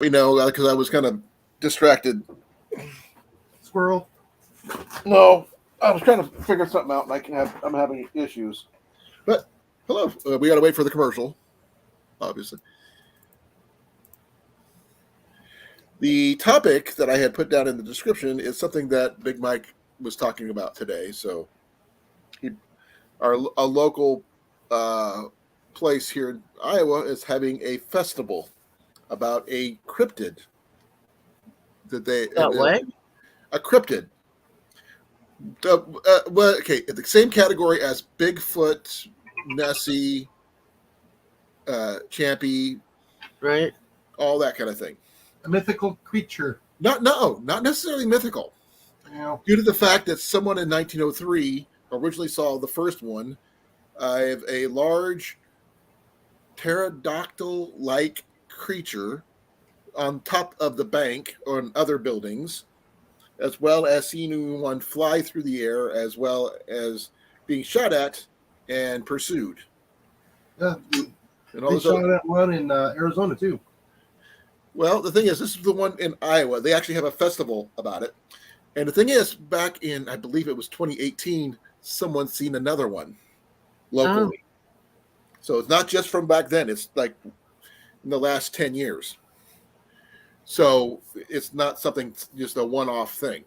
We know because I was kind of distracted. Squirrel. No, I was trying to figure something out, and I'm having issues. But hello, we got to wait for the commercial, obviously. The topic that I had put down in the description is something that Big Mike was talking about today. So, a local place here in Iowa is having a festival about a cryptid that What? a cryptid. Well, okay, in the same category as Bigfoot, Nessie, Champy, Right? all that kind of thing. A mythical creature. Not necessarily mythical. Yeah. Due to the fact that someone in 1903 originally saw the first one, have a large pterodactyl-like creature on top of the bank or in other buildings, as well as seeing one fly through the air, as well as being shot at and pursued. Yeah. And all They this shot other, that one in Arizona too. well, the thing is, this is the one in Iowa. They actually have a festival about it. And the thing is, back in, I believe it was 2018, someone seen another one locally. So it's not just from back then. It's like in the last 10 years. So it's not something, just a one-off thing.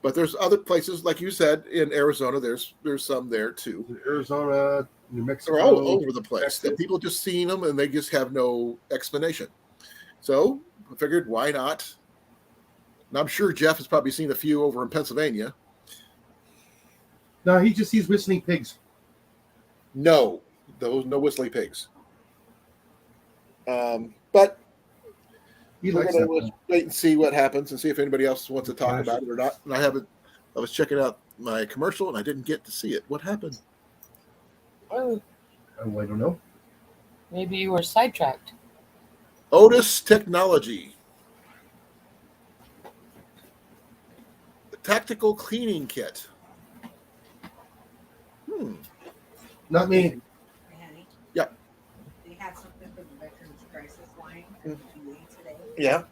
But there's other places, like you said, in Arizona, there's some there too. Arizona, New Mexico. They're all over the place. Texas. That people just seen them and they just have no explanation. So I figured, why not? And I'm sure Jeff has probably seen a few over in Pennsylvania. No, he just sees whistling pigs. No whistling pigs. But He we're likes going that. to wait and see what happens and see if anybody else wants to talk about it or not. And I was checking out my commercial and I didn't get to see it. What happened? Oh, I don't know. maybe you were sidetracked. Otis Technology. The tactical cleaning kit. Not me. Manny, Yeah. they had something for the Veterans Crisis line today. Yeah.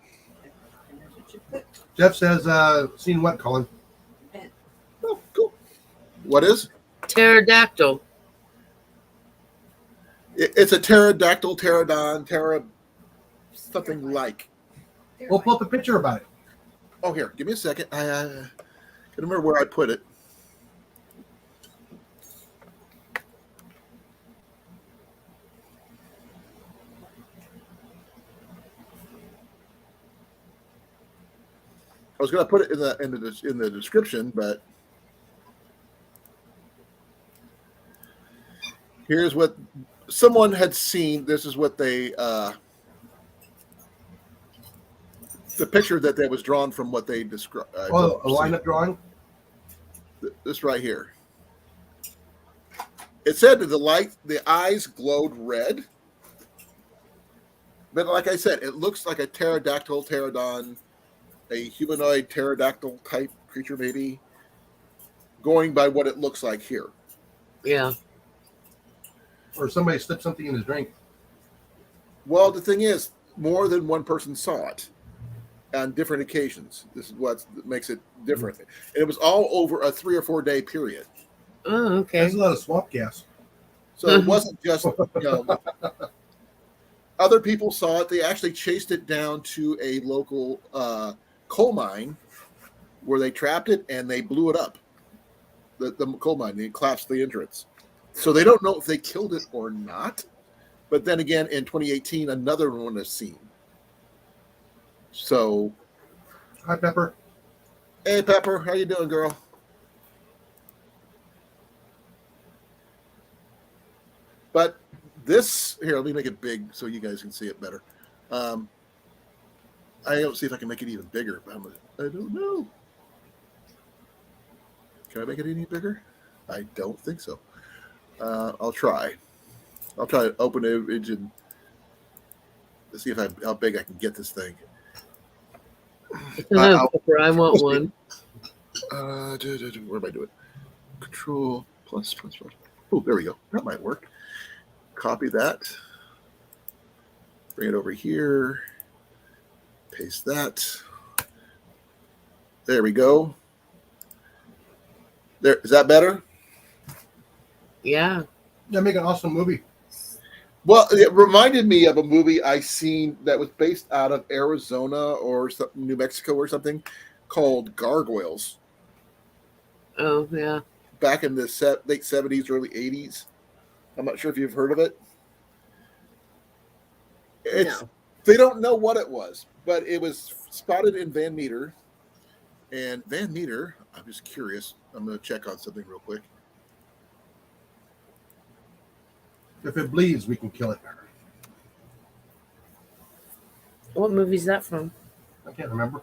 And that's what you put. Jeff says, seen what, Colin? Vent. Oh, cool. What is? Pterodactyl. It's a pterodactyl, something like. We'll pull up a picture about it. Oh, here, give me a second. I can't remember where I put it. I was going to put it in the description, but here's what someone had seen. This is what they the picture that was drawn from what they described. A lineup drawing? This right here. It said that the eyes glowed red. But like I said, it looks like a pterodon, a humanoid pterodactyl type creature, maybe, going by what it looks like here. Yeah. Or somebody slipped something in his drink. Well, the thing is, more than one person saw it on different occasions. This is what makes it different. And it was all over a 3 or 4 day period. Oh, okay. There's a lot of swamp gas. So it wasn't just, other people saw it. They actually chased it down to a local coal mine where they trapped it and they blew it up. The coal mine, they collapsed the entrance. So they don't know if they killed it or not. But then again, in 2018, another one was seen. So, Hi, Pepper. hey, Pepper, how you doing, girl? But this here, let me make it big so you guys can see it better. I don't see if I can make it even bigger. But I don't know. Can I make it any bigger? I don't think so. I'll try. I'll try to open an image and see how big I can get this thing. I want one. Where am I doing? Control plus. Oh, there we go. That might work. Copy that. Bring it over here. Paste that. There we go. There, is that better? Yeah. They make an awesome movie. Well, it reminded me of a movie I seen that was based out of Arizona or New Mexico or something called Gargoyles Oh, yeah. back in the late 70s, early 80s. I'm not sure if you've heard of it. It's No. They don't know what it was, but it was spotted in Van Meter. And Van Meter, I'm just curious. I'm going to check on something real quick. If it bleeds, we can kill it. What movie's that from? I can't remember.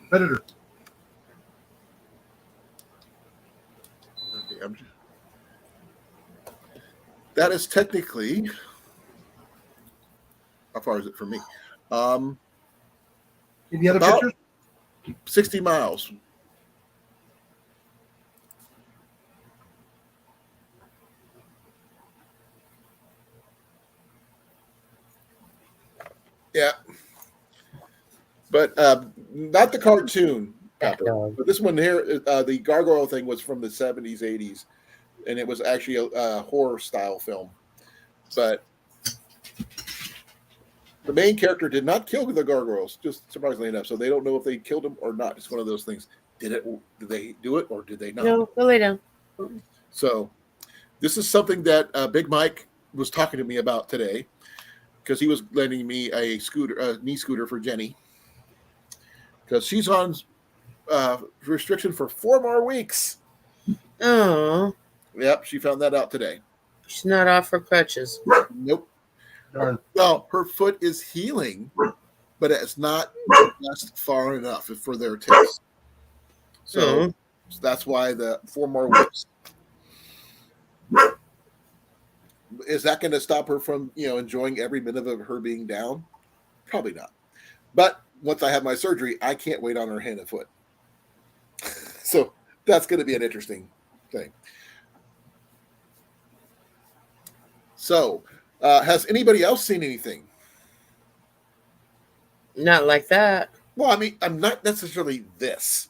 Predator. Okay, that is technically, how far is it from me? Any other About pictures? 60 miles. Yeah. But not the cartoon, Pepper. But this one here, the gargoyle thing was from the 70s, 80s. And it was actually a horror style film. But the main character did not kill the gargoyles, just surprisingly enough. So they don't know if they killed him or not. It's one of those things. Did they do it or did they not? No, go lay down. So this is something that Big Mike was talking to me about today because he was lending me a knee scooter for Jenny because she's on restriction for 4 more weeks. Oh, Yep, she found that out today. she's not off her crutches. Nope. Darn. Well, her foot is healing, but it's not progressed far enough for their taste. So that's why the 4 more weeks. Is that going to stop her from, enjoying every minute of her being down? Probably not. But once I have my surgery, I can't wait on her hand and foot. So that's going to be an interesting thing. So, has anybody else seen anything? Not like that. Well, I mean, I'm not necessarily this.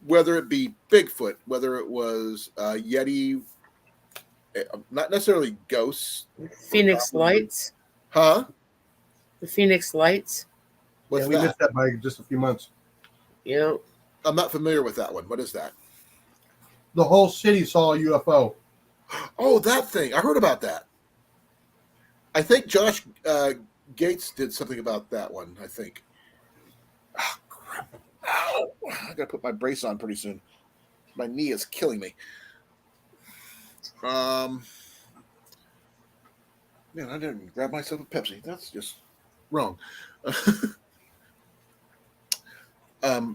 Whether it be Bigfoot, whether it was Yeti, not necessarily ghosts. Phoenix Lights. Huh? The Phoenix Lights. What's We that? missed that by just a few months. Yeah. I'm not familiar with that one. What is that? The whole city saw a UFO. Oh, that thing. I heard about that. I think Josh Gates did something about that one, I think. Oh, crap. Ow. I got to put my brace on pretty soon. My knee is killing me. Man, I didn't grab myself a Pepsi. That's just wrong.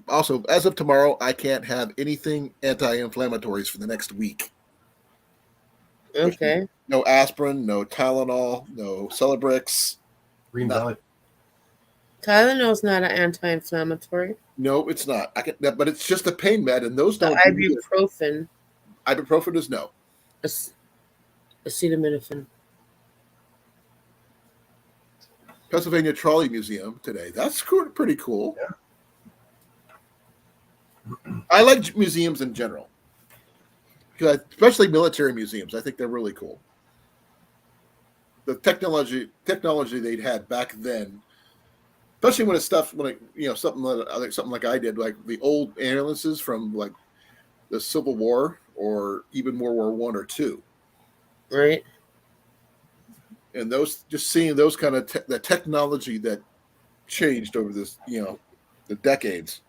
Also, as of tomorrow, I can't have anything anti-inflammatories for the next week. Okay. No aspirin, no Tylenol, no Celebrex. Green No. Valley. Tylenol's not an anti-inflammatory. No, it's not. But it's just a pain med, and those The don't. ibuprofen. Ibuprofen is no. Acetaminophen. Pennsylvania Trolley Museum today. That's pretty cool. Yeah. I like museums in general, especially military museums. I think they're really cool. The technology they'd had back then, especially when it's stuff like something like I did, like the old ambulances from like the Civil War or even World War I or II. Right. And those, just seeing those kind of the technology that changed over this, the decades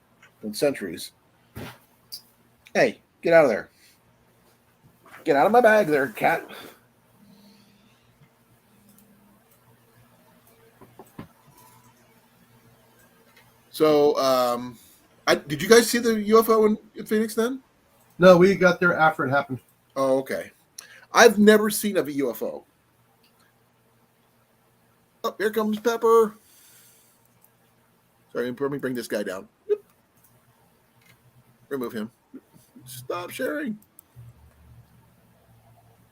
and centuries. Hey, get out of there. Get out of my bag there, cat. So, did you guys see the UFO in Phoenix then? No, we got there after it happened. Oh, okay. I've never seen a UFO. Oh, here comes Pepper. Sorry, let me bring this guy down. Remove him. Stop sharing.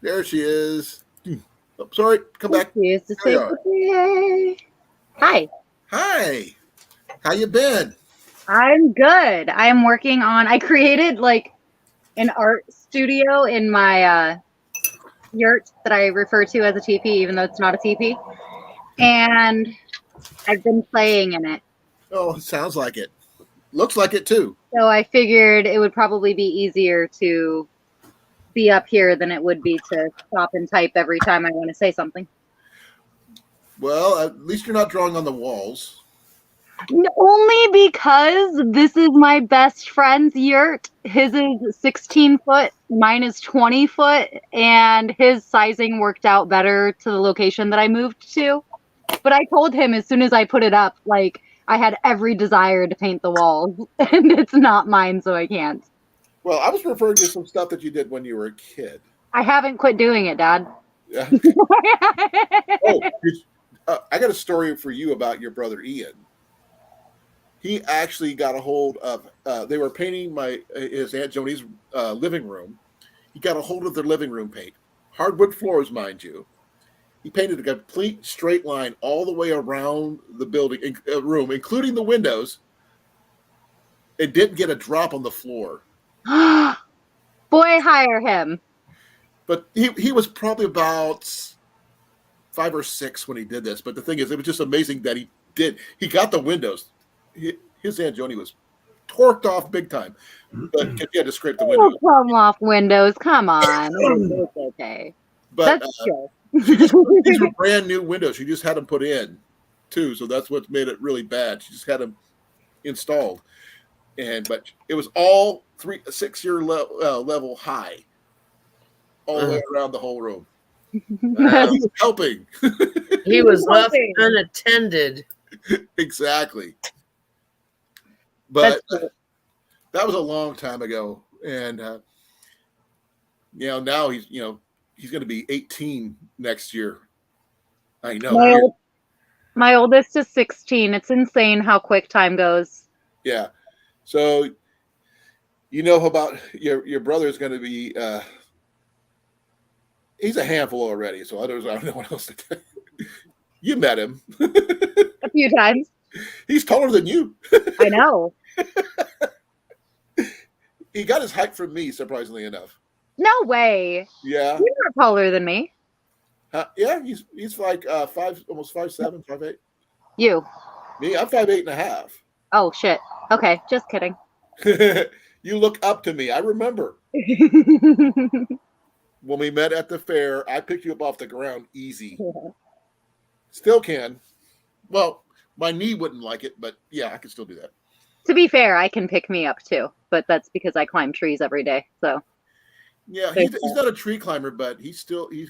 There she is. Oh, sorry, come back. She used to There say, you are. "Hey." Hi, Hi. How you been? I'm good. I'm working on, I created like an art studio in my yurt that I refer to as a teepee, even though it's not a teepee. And I've been playing in it. Oh, sounds like it. Looks like it too. So I figured it would probably be easier to be up here than it would be to stop and type every time I want to say something. Well, at least you're not drawing on the walls. Only because this is my best friend's yurt. His is 16 foot, mine is 20 foot, and his sizing worked out better to the location that I moved to. But I told him as soon as I put it up, like, I had every desire to paint the walls, and it's not mine, so I can't. Well, I was referring to some stuff that you did when you were a kid. I haven't quit doing it, Dad. Yeah. I got a story for you about your brother Ian. He actually got a hold of. They were painting his Aunt Joni's living room. He got a hold of their living room paint, hardwood floors, mind you. He painted a complete straight line all the way around the building room, including the windows. It didn't get a drop on the floor. Boy, hire him. But he was probably about 5 or 6 when he did this. But the thing is, it was just amazing that he did. He got the windows. His Aunt Joni was torqued off big time. But he had to scrape the windows. Oh, come off windows. Come on. It's okay. But That's true. these were brand new windows. She just had them put in, too. So that's what made it really bad. She just had them installed. But it was all 6-year level high, all the way around the whole room. He was helping. He was left unattended. Exactly. But that was a long time ago, and now he's going to be 18 next year. I know. My oldest is 16. It's insane how quick time goes. Yeah. So, about your brother is going to be, he's a handful already. So I don't know what else to tell you. You met him. A few times. He's taller than you. I know. He got his height from me, surprisingly enough. No way. Yeah. You're not taller than me. Yeah, he's like 5, almost 5'7", 5'8". You. Me, I'm 5'8.5". Oh, shit. Okay, just kidding. You look up to me. I remember when we met at the fair, I picked you up off the ground easy. Yeah. Still can. Well, my knee wouldn't like it, but yeah, I can still do that. To be fair, I can pick me up too, but that's because I climb trees every day. So yeah, he's not a tree climber, but he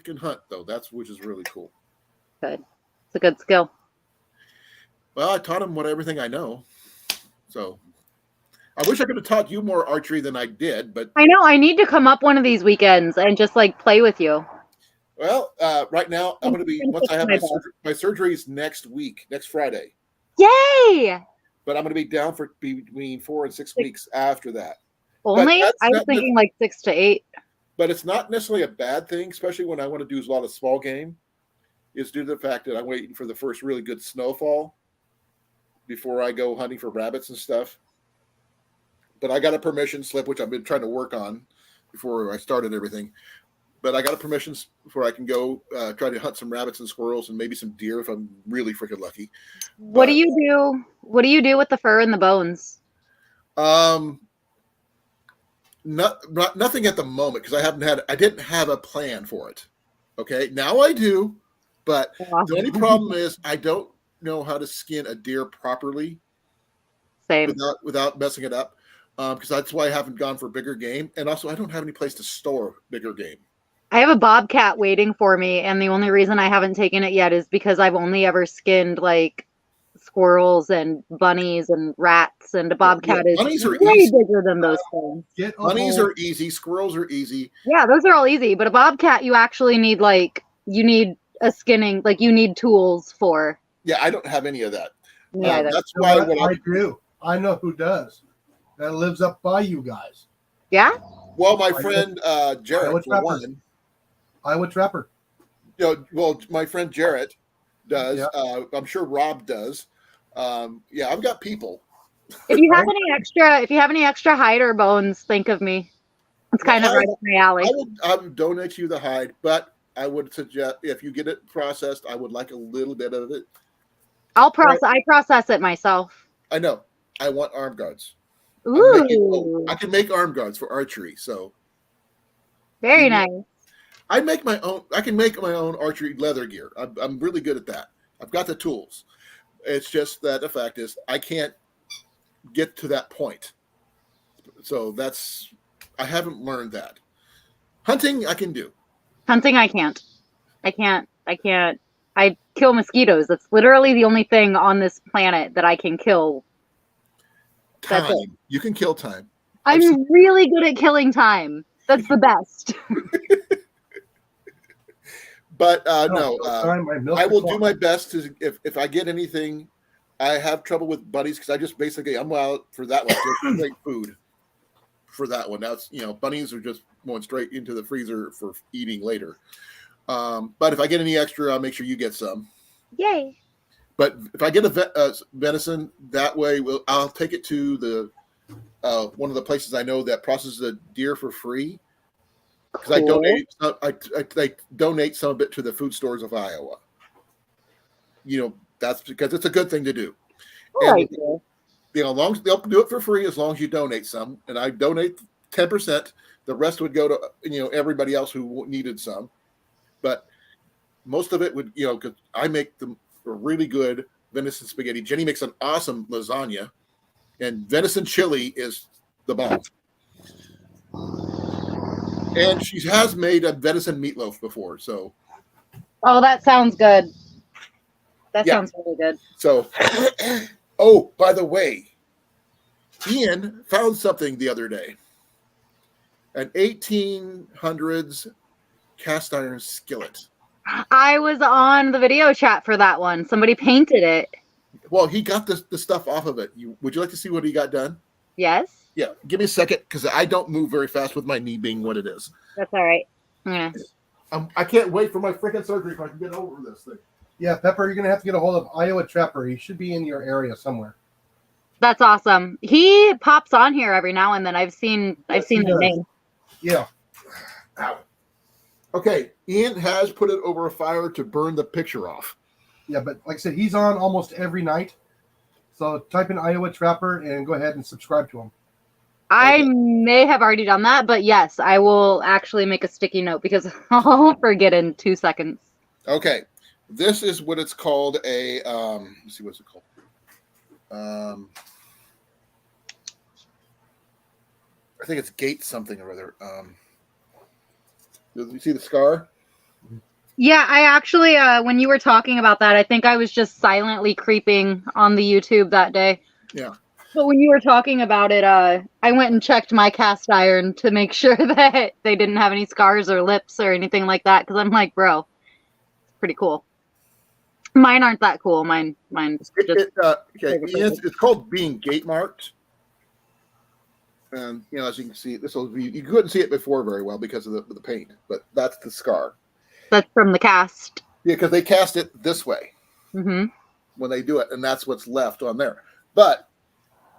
can hunt though. Which is really cool. Good. It's a good skill. Well, I taught him everything I know. So I wish I could have taught you more archery than I did, but I know I need to come up one of these weekends and just like play with you. Well, right now I'm going to be, once I have my surgery is next week, next Friday. Yay! But I'm going to be down for between 4 and 6 weeks after that. Only? I was thinking like 6 to 8. But it's not necessarily a bad thing, especially when I want to do a lot of small game. It's due to the fact that I'm waiting for the first really good snowfall before I go hunting for rabbits and stuff. But I got a permission slip, which I've been trying to work on before I started everything. But I got a permission before I can go try to hunt some rabbits and squirrels and maybe some deer if I'm really freaking lucky. What do you do? What do you do with the fur and the bones? Nothing at the moment because I didn't have a plan for it. Okay, now I do, but the only problem is I don't know how to skin a deer properly. Same. Without messing it up, because that's why I haven't gone for bigger game, and also I don't have any place to store bigger game. I have a bobcat waiting for me, and the only reason I haven't taken it yet is because I've only ever skinned like squirrels and bunnies and rats, and a bobcat is way bigger than those things. Bunnies are easy, squirrels are easy. Yeah, those are all easy, but a bobcat you actually need you need a skinning, like you need tools for. Yeah, I don't have any of that. Yeah, that's why I do. I know who does. That lives up by you guys. Yeah. Well, my friend Jared, for one. Iowa Trapper. Well, my friend Jarrett does. Yeah. I'm sure Rob does. Yeah, I've got people. If you have any extra hide or bones, think of me. It's kind of right up my alley. I would donate you the hide, but I would suggest if you get it processed, I would like a little bit of it. I process it myself. I know. I want arm guards. Ooh. I can make arm guards for archery. So Very nice. I make my own. I can make my own archery leather gear. I'm really good at that. I've got the tools. It's just that the fact is I can't get to that point. So I haven't learned that. Hunting I can do. Hunting I can't. I can't. I kill mosquitoes. That's literally the only thing on this planet that I can kill. That's it. Time. You can kill time. I'm really good at killing time. That's the best. But I will do my best to if I get anything. I have trouble with bunnies because I just basically I'm out for that one. Just straight food for that one. That's bunnies are just going straight into the freezer for eating later. But if I get any extra, I'll make sure you get some. Yay! But if I get a venison, that way I'll take it to the one of the places I know that processes the deer for free. Because I donate some of it to the food stores of Iowa. That's because it's a good thing to do. Right. Long they'll do it for free as long as you donate some, and I donate 10%. The rest would go to everybody else who needed some, but most of it would because I make them really good venison spaghetti. Jenny makes an awesome lasagna, and venison chili is the bomb. And she has made a venison meatloaf before, so. Oh, that sounds good. That sounds really good. So, oh, by the way, Ian found something the other day. An 1800s cast iron skillet. I was on the video chat for that one. Somebody painted it. Well, he got the stuff off of it. Would you like to see what he got done? Yes. Yeah, give me a second because I don't move very fast with my knee being what it is. That's all right. Yeah. I can't wait for my freaking surgery if I can get over this thing. Yeah, Pepper, you're going to have to get a hold of Iowa Trapper. He should be in your area somewhere. That's awesome. He pops on here every now and then. I've seen the name. Yeah. Ow. Okay, Ian has put it over a fire to burn the picture off. Yeah, but like I said, he's on almost every night. So type in Iowa Trapper and go ahead and subscribe to him. I may have already done that, but yes, I will actually make a sticky note because I'll forget in 2 seconds. Okay, this is what it's called a, let's see what's it called. I think it's gate something or other. Do you see the scar? Yeah, I actually, when you were talking about that, I think I was just silently creeping on the YouTube that day. Yeah. But when you were talking about it, I went and checked my cast iron to make sure that they didn't have any scars or lips or anything like that. Because I'm like, bro, it's pretty cool. Mine aren't that cool. Mine's just... Okay, it's called being gate marked. And, as you can see, you couldn't see it before very well because of the paint. But that's the scar. That's from the cast. Yeah, because they cast it this way when they do it. And that's what's left on there. But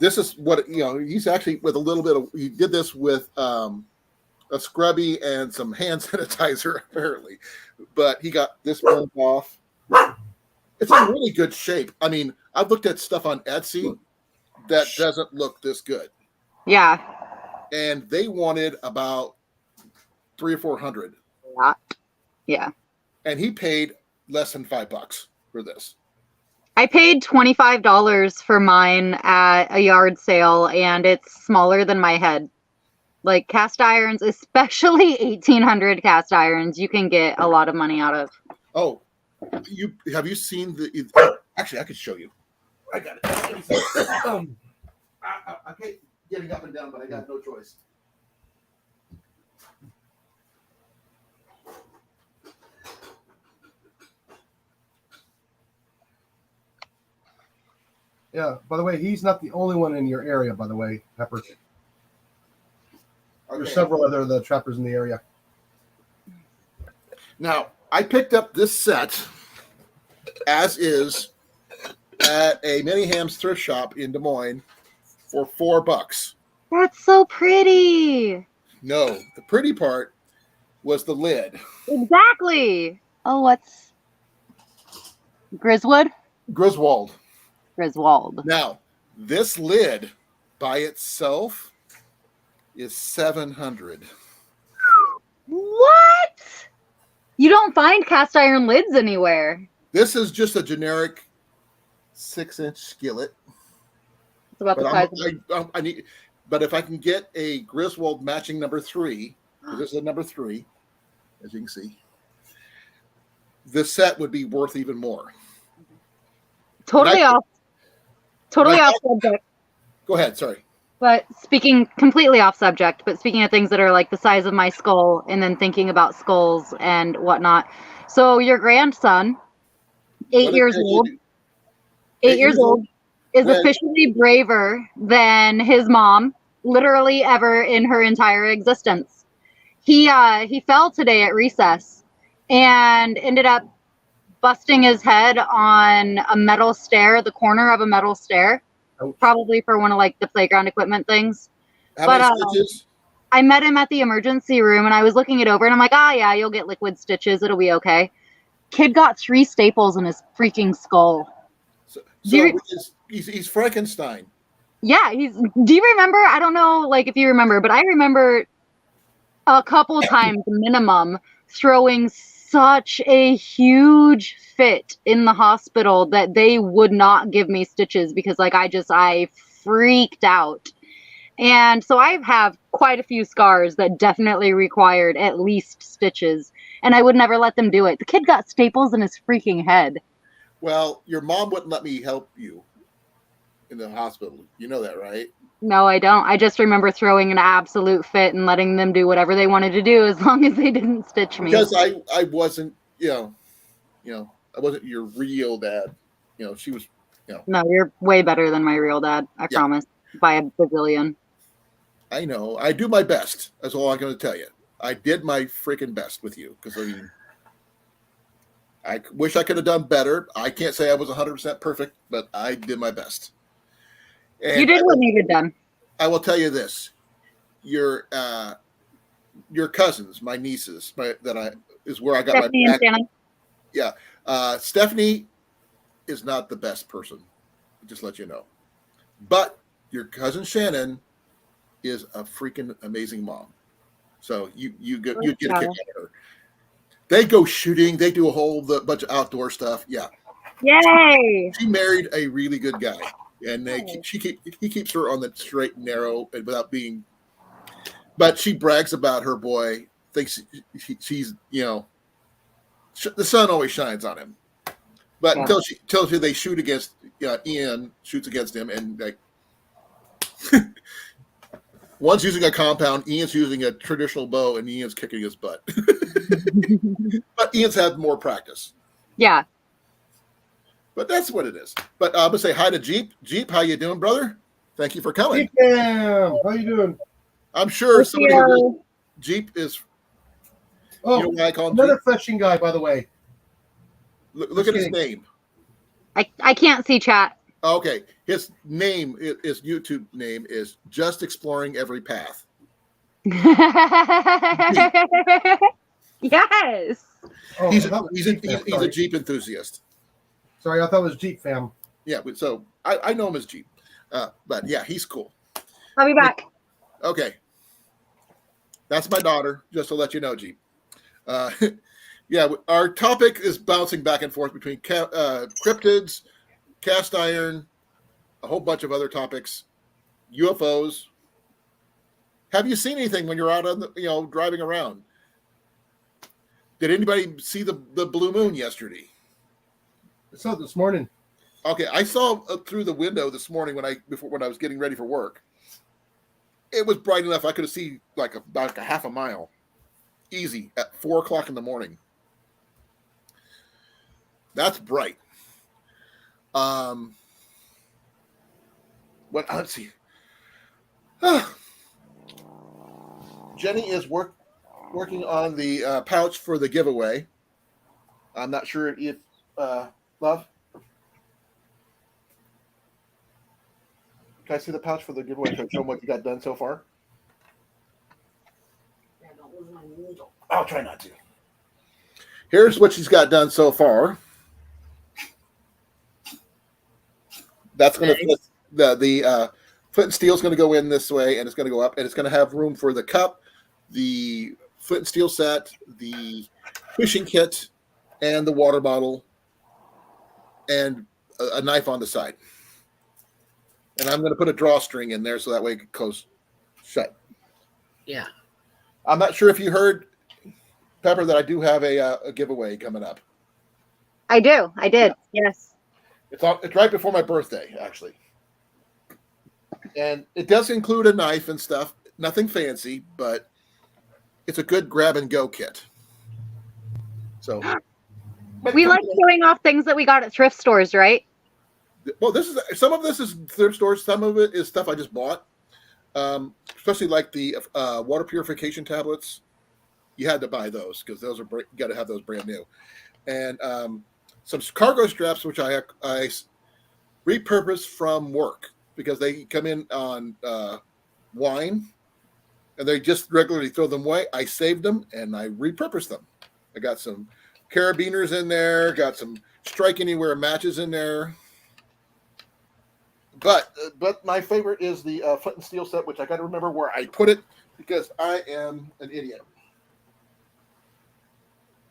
this is what, he's actually with a little bit of, he did this with a scrubby and some hand sanitizer, apparently. But he got this burned off. It's in really good shape. I mean, I've looked at stuff on Etsy that doesn't look this good. Yeah. And they wanted about $300 or $400. Yeah. And he paid less than $5 for this. I paid $25 for mine at a yard sale, and it's smaller than my head. Like cast irons, especially 1800 cast irons, you can get a lot of money out of. Oh, have you seen the? Actually, I could show you. I got it. I keep getting up and down, but I got no choice. Yeah, by the way, he's not the only one in your area, by the way, Pepper. Okay. There's several other trappers in the area. Now, I picked up this set as is at a Mini Hams thrift shop in Des Moines for $4. That's so pretty. No, the pretty part was the lid. Exactly. Oh, what's Griswold? Griswold. Griswold. Now, this lid by itself is $700. What? You don't find cast iron lids anywhere. This is just a generic 6-inch skillet. It's about the But size of I need. But if I can get a Griswold matching number 3, because this is a number 3, as you can see, this set would be worth even more. totally off subject. Go ahead. Sorry. But speaking completely off subject, but speaking of things that are like the size of my skull and then thinking about skulls and whatnot. So your grandson, 8 What years did you old, do? 8 years old, is When- officially braver than his mom, literally ever in her entire existence. He fell today at recess and ended up busting his head on a metal stair, the corner of a metal stair, Ouch. probably for one of like the playground equipment things. How But, many stitches? I met him at the emergency room and I was looking it over and I'm like, yeah, you'll get liquid stitches. It'll be okay. Kid got 3 staples in his freaking skull. So do you- he's Frankenstein. Yeah, do you remember? I don't know like if you remember, but I remember a couple times minimum throwing such a huge fit in the hospital that they would not give me stitches because like I freaked out. And so I have quite a few scars that definitely required at least stitches, and I would never let them do it. The kid got staples in his freaking head. Well, your mom wouldn't let me help you in the hospital. You know that, right? No, I don't. I just remember throwing an absolute fit and letting them do whatever they wanted to do as long as they didn't stitch me. Because I wasn't, I wasn't your real dad. She was, No, you're way better than my real dad. I Yeah. promise. By a bazillion. I know. I do my best. That's all I'm going to tell you. I did my freaking best with you because I wish I could have done better. I can't say I was 100% perfect, but I did my best. And You did what needed done. I will tell you this: your cousins, my nieces, is where I got Stephanie my and Shannon. Yeah, Stephanie is not the best person. Just let you know, but your cousin Shannon is a freaking amazing mom. So you get a kick out of her. They go shooting. They do a whole bunch of outdoor stuff. Yeah. Yay! She married a really good guy, and he keeps her on the straight and narrow and without being. But she brags about her boy. Thinks she's the sun always shines on him. But until she tells you they shoot against Ian shoots against him, and like one's using a compound, Ian's using a traditional bow, and Ian's kicking his butt. But Ian's had more practice. Yeah. But that's what it is. But I'm gonna say hi to Jeep. Jeep, how you doing, brother? Thank you for coming. Damn, how you doing? I'm sure somebody who Jeep is. Oh, You know why I call him another Jeep? fetching guy, by the way. Look at his name. I can't see chat. Okay, his name, his YouTube name is Just Exploring Every Path. Yes. Oh, He's I thought it was he's Jeep Fam, a sorry. Jeep enthusiast. Sorry, I thought it was Jeep Fam. Yeah, so I know him as Jeep, but yeah, he's cool. I'll be back. Okay, that's my daughter. Just to let you know, Jeep. Yeah, our topic is bouncing back and forth between cryptids, cast iron, a whole bunch of other topics, UFOs. Have you seen anything when you're out on the, driving around? Did anybody see the blue moon yesterday? I saw it this morning. Okay, I saw through the window this morning when I was getting ready for work. It was bright enough I could see about a half a mile, easy at 4:00 in the morning. That's bright. Let's see. Jenny is working on the pouch for the giveaway. I'm not sure if Love. Can I see the pouch for the giveaway? Can I show them what you got done so far? Yeah, don't lose my needle. I'll try not to. Here's what she's got done so far. That's going to the foot and steel is going to go in this way, and it's going to go up, and it's going to have room for the cup, the foot and steel set, the fishing kit, and the water bottle, and a knife on the side. And I'm going to put a drawstring in there so that way it can close shut. Yeah. I'm not sure if you heard, Pepper, that I do have a giveaway coming up. I do. I did. Yes. It's right before my birthday, actually. And it does include a knife and stuff. Nothing fancy, but it's a good grab and go kit. So We like showing off things that we got at thrift stores, right? well, some of this is thrift stores. Some of it is stuff I just bought. Especially like the water purification tablets. You had to buy those because those are you got to have those brand new. And some cargo straps, which I repurposed from work because they come in on wine, and they just regularly throw them away. I saved them and I repurposed them. I got some carabiners in there, got some strike anywhere matches in there. But my favorite is the foot and steel set, which I got to remember where I put it because I am an idiot.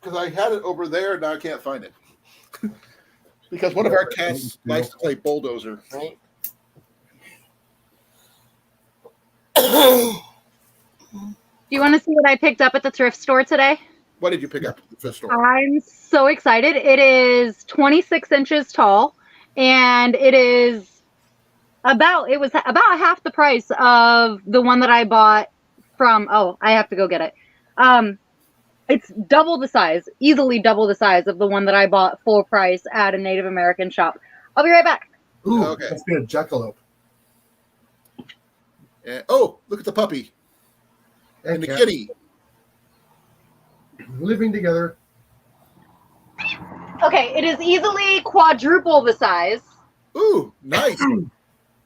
Because I had it over there, now I can't find it. Because one of our cats likes to play bulldozer. Right. Do you want to see what I picked up at the thrift store today? What did you pick up at the thrift store? I'm so excited. It is 26 inches tall, and it was about half the price of the one that I bought from, I have to go get it. It's double the size, easily double the size of the one that I bought full price at a Native American shop. I'll be right back. Ooh, Okay. that's been a jackalope. And, look at the puppy and the cat kitty. living together. Okay, it is easily quadruple the size. Ooh, nice.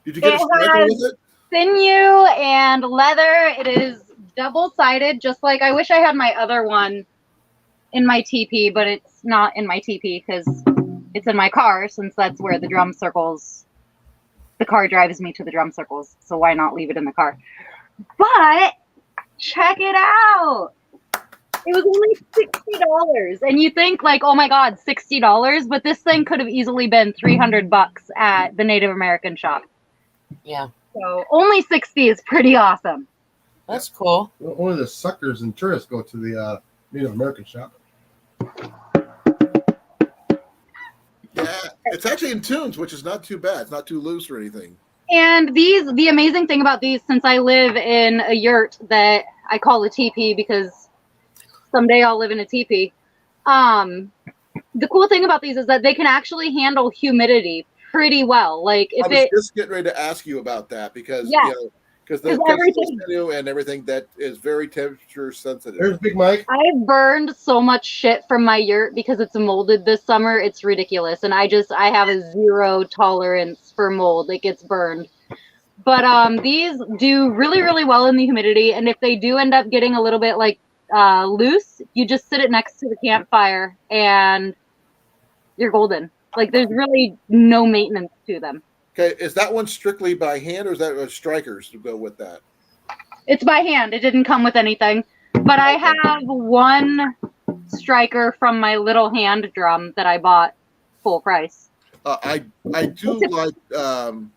Did you get a It striker has- with it? Sinew and leather. It is double-sided, just like I wish I had my other one in my TP, but it's not in my TP because it's in my car, since that's where the car drives me to the drum circles, so why not leave it in the car? But check it out. It was only $60, and you think like, oh my god, $60, but this thing could have easily been $300 at the Native American shop. Yeah. So only 60 is pretty awesome. That's cool. Well, only the suckers and tourists go to the Native American shop. Yeah, it's actually in tunes, which is not too bad. It's not too loose or anything. And the amazing thing about these, since I live in a yurt that I call a teepee because someday I'll live in a teepee. The cool thing about these is that they can actually handle humidity pretty well. Like if I was just getting ready to ask you about that because because the everything- sinew and everything that is very temperature sensitive. There's Big Mike. I've burned so much shit from my yurt because it's molded this summer. It's ridiculous. And I have a zero tolerance for mold. It gets burned. But these do really, really well in the humidity. And if they do end up getting a little bit like loose, you just sit it next to the campfire and you're golden. Like there's really no maintenance to them. Okay, is that one strictly by hand or is that strikers to go with that? It's by hand. It didn't come with anything. But I have one striker from my little hand drum that I bought full price. I do like the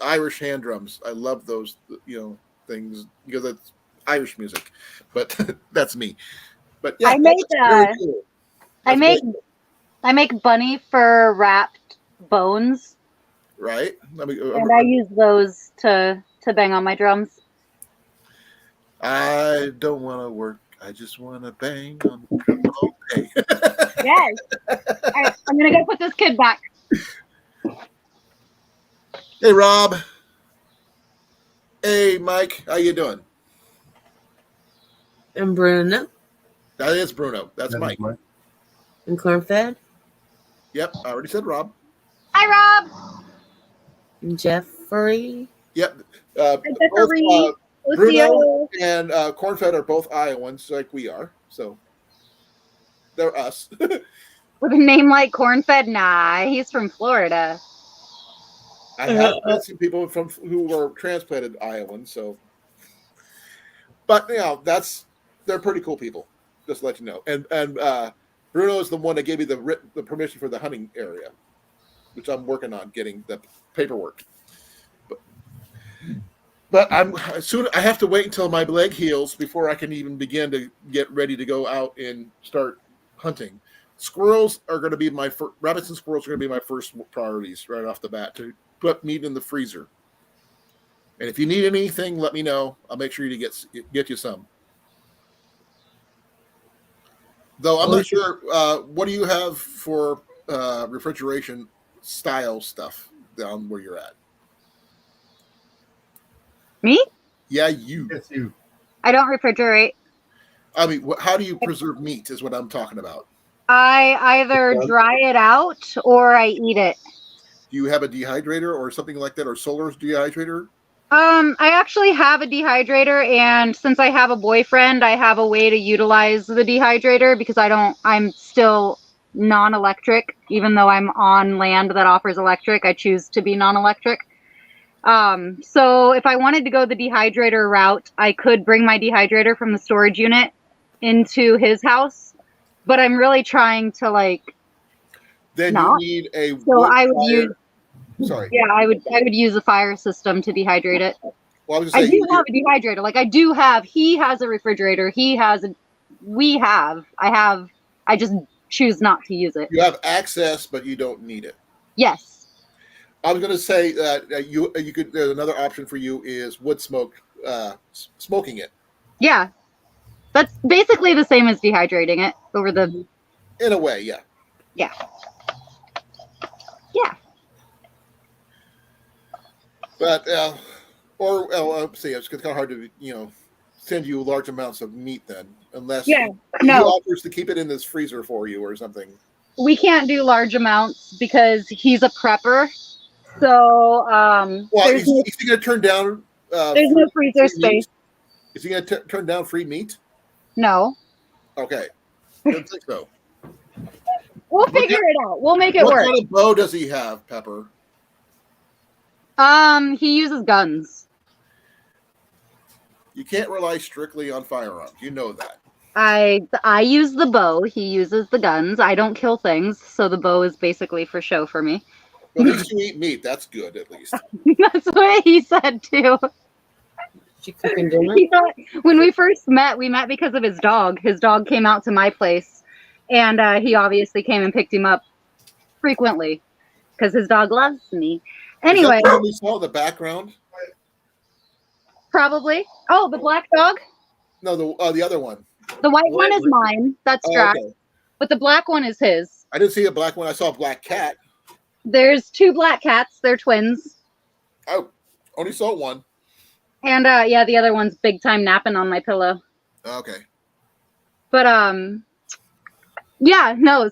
Irish hand drums. I love those things because it's Irish music. But that's me. But yeah, I make very cool. I make bunny fur wrapped bones, right. and I use those to bang on my drums. I don't want to work. I just want to bang on the drum all day. Yes. All right, I'm gonna go put this kid back. Hey, Rob. Hey, Mike. How you doing? And Bruno. That is Bruno. That's That is Mike. Mike. And Cornfed. Yep, I already said Rob. Hi, Rob. And Jeffrey. Yep. Jeffrey. Bruno Lucio. and Cornfed are both Iowans, like we are. So they're us. With a name like Cornfed? Nah, he's from Florida. I have met some people who were transplanted Iowans, so. But they're pretty cool people. Just to let you know. And Bruno is the one that gave me the permission for the hunting area, which I'm working on getting the paperwork. But I have to wait until my leg heals before I can even begin to get ready to go out and start hunting. Squirrels are going to be rabbits and squirrels are going to be my first priorities right off the bat to put meat in the freezer. And if you need anything, let me know. I'll make sure to get you some. Though I'm not sure, what do you have for refrigeration style stuff down where you're at? Me? Yeah, you. Yes, you. I don't refrigerate. I mean, how do you preserve meat is what I'm talking about. I either dry it out or I eat it. Do you have a dehydrator or something like that, or solar's dehydrator? I actually have a dehydrator, and since I have a boyfriend, I have a way to utilize the dehydrator because I'm still non-electric, even though I'm on land that offers electric. I choose to be non-electric. So if I wanted to go the dehydrator route, I could bring my dehydrator from the storage unit into his house, but I'm really trying to Then not. you need a So wood I would fire. use Sorry. Yeah, I would use a fire system to dehydrate it. Well, I was I just do saying, have a dehydrator. He has a refrigerator. I just choose not to use it. you have access, but you don't need it. Yes. I was going to say that you could. There's another option for you is wood smoke, smoking it. Yeah. That's basically the same as dehydrating it over the. In a way, yeah. Yeah. Yeah. But see, it's kind of hard to send you large amounts of meat then, unless he offers to keep it in this freezer for you or something. We can't do large amounts because he's a prepper. So is he going to turn down? There's no freezer space. Is he going to turn down free meat? No. Okay, I don't think so. We'll figure it out. We'll make it What work. kind of bow does he have, Pepper? He uses guns. You can't rely strictly on firearms. You know that. I use the bow. He uses the guns. I don't kill things, so the bow is basically for show for me. Well, at least you eat meat. That's good, at least. That's what he said too. She cooking dinner? He thought, when we first met, we met because of his dog. His dog came out to my place, and he obviously came and picked him up frequently because his dog loves me. Anyway, is that the one we saw in the background? probably. Oh, the black dog? No, the other one. The white one is mine. That's Drax. Okay. But the black one is his. I didn't see a black one. I saw a black cat. There's 2 black cats. They're twins. I only saw one. And the other one's big time napping on my pillow. Okay. But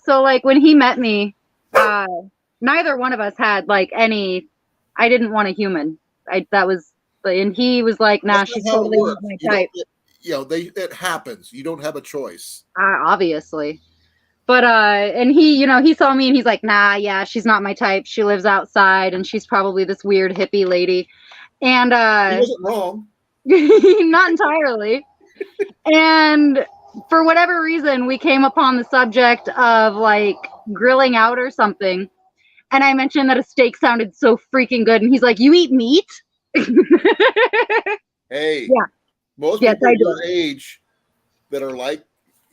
so when he met me, neither one of us had any. I didn't want a human. And he was like, nah, That's she's not how it totally works. my You type. it happens. You don't have a choice. Obviously. But and he saw me and he's like, nah, yeah, she's not my type. She lives outside and she's probably this weird hippie lady. And He wasn't wrong. not entirely. And for whatever reason, we came upon the subject of grilling out or something. And I mentioned that a steak sounded so freaking good. And he's like, you eat meat? Hey, Yeah. Most Yes, people I your age that are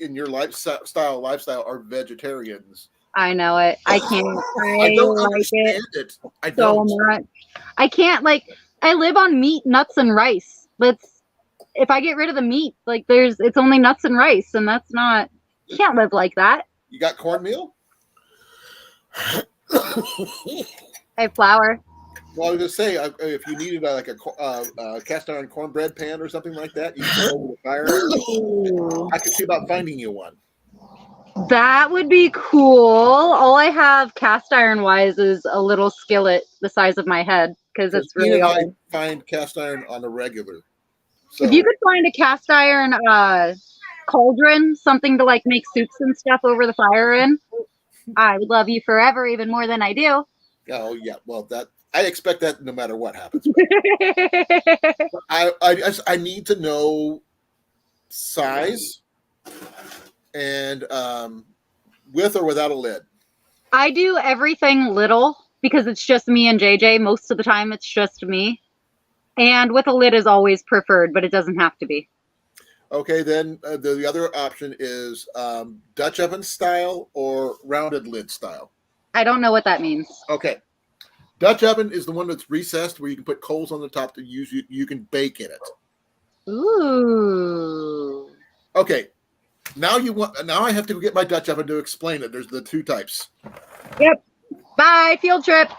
in your lifestyle are vegetarians. I know it. I can't. I don't like understand it I so don't. much. I can't I live on meat, nuts, and rice. If I get rid of the meat, it's only nuts and rice, and that's not. You can't live like that. You got cornmeal? I have flour. Well, I was gonna say if you needed like a cast iron cornbread pan or something like that, you can go over the fire. Ooh. I could see about finding you one. That would be cool. All I have cast iron wise is a little skillet the size of my head because it's Dean really and I old. find cast iron on a regular. So If you could find a cast iron cauldron, something to like make soups and stuff over the fire in, I would love you forever, even more than I do. oh yeah, well that I expect that no matter what happens. I need to know size and with or without a lid. I do everything little because it's just me and JJ. Most of the time, it's just me. And with a lid is always preferred, but it doesn't have to be. Okay, then the other option is Dutch oven style or rounded lid style. I don't know what that means. Okay, Dutch oven is the one that's recessed where you can put coals on the top to use. You can bake in it. Ooh. Okay, now I have to get my Dutch oven to explain it. There's the two types. Yep. Bye. Field trip.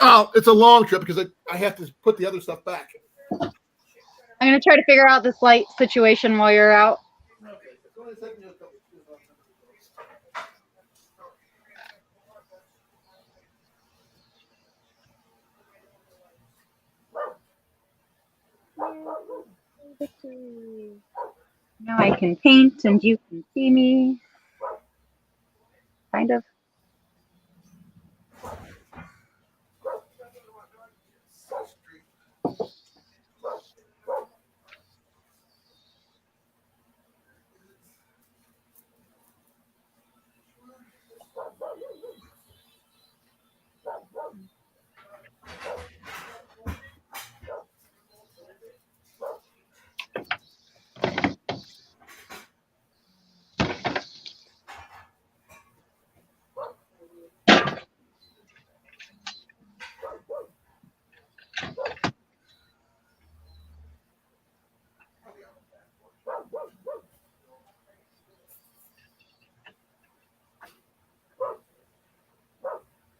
Oh, it's a long trip because I have to put the other stuff back. I'm going to try to figure out this light situation while you're out. Okay, so go ahead and take me a couple. Now I can paint and you can see me. Kind of.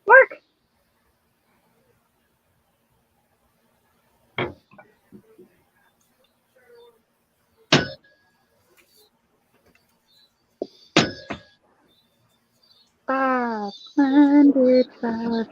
Work. Splendid flower.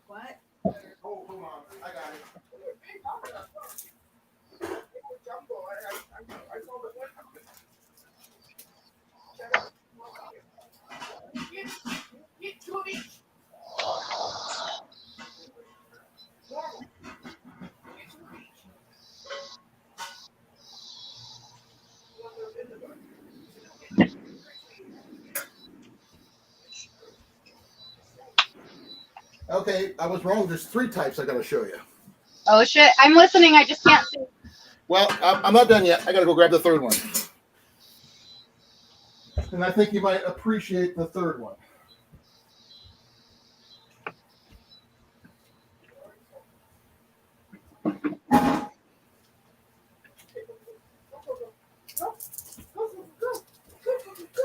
What? Oh, hold on. I got it. Okay, I was wrong. There's three types I got to show you. Oh shit! I'm listening. I just can't see. Well, I'm not done yet. I got to go grab the third one. And I think you might appreciate the third one.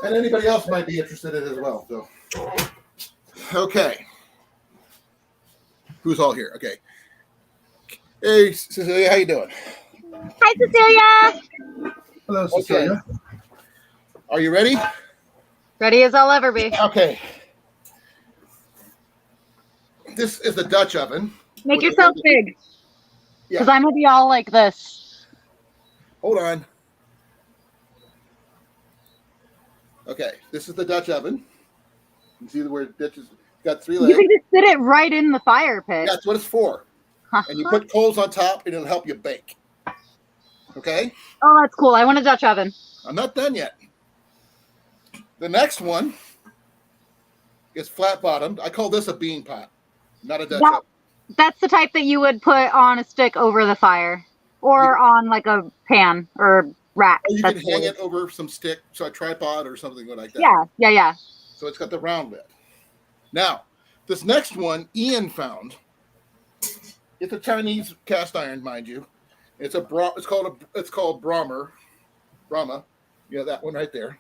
And anybody else might be interested in it as well. So, okay. Who's all here? Okay. Hey, Cecilia, how you doing? Hi, Cecilia. Hello, Cecilia. Are you ready? Ready as I'll ever be. Okay. This is the Dutch oven. Make yourself big. Because Yeah. I'm gonna be all like this. Hold on. Okay, this is the Dutch oven. You see where it ditches? It's got three You legs. can just sit it right in the fire pit. That's what it's for. And you put coals on top, and it'll help you bake. Okay? Oh, that's cool. I want a Dutch oven. I'm not done yet. The next one is flat bottomed. I call this a bean pot, not a Dutch oven. That's the type that you would put on a stick over the fire, or on like a pan or rack. Or you That's can hang what it over some stick, so a tripod or something like that. Yeah. So it's got the round lid. Now, this next one Ian found. It's a Chinese cast iron, mind you. It's called Brahma. Yeah, that one right there.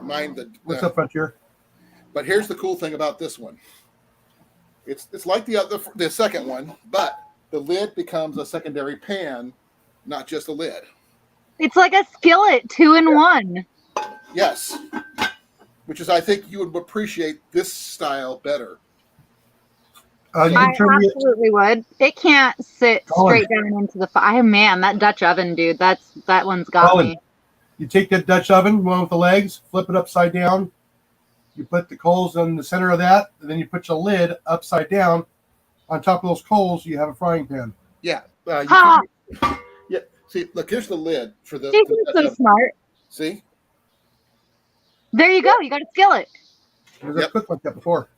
Mine the What's up, Frontier? But here's the cool thing about this one. It's like the second one, but the lid becomes a secondary pan, not just a lid. It's like a skillet, 2-in-1. Yes. Which is, I think you would appreciate this style better. You I can turn it. absolutely would. It can't sit Colan. straight down into the fire. Man, that Dutch oven, dude. That one's got Colan. me. You take that Dutch oven, one with the legs, flip it upside down. You put the coals in the center of that, and then you put your lid upside down. On top of those coals, you have a frying pan. Yeah. Ha! Yeah. See, look, here's the lid for the Jason's Dutch so oven. smart. See? There you go. You got a skillet. I've Yep. cooked like that before.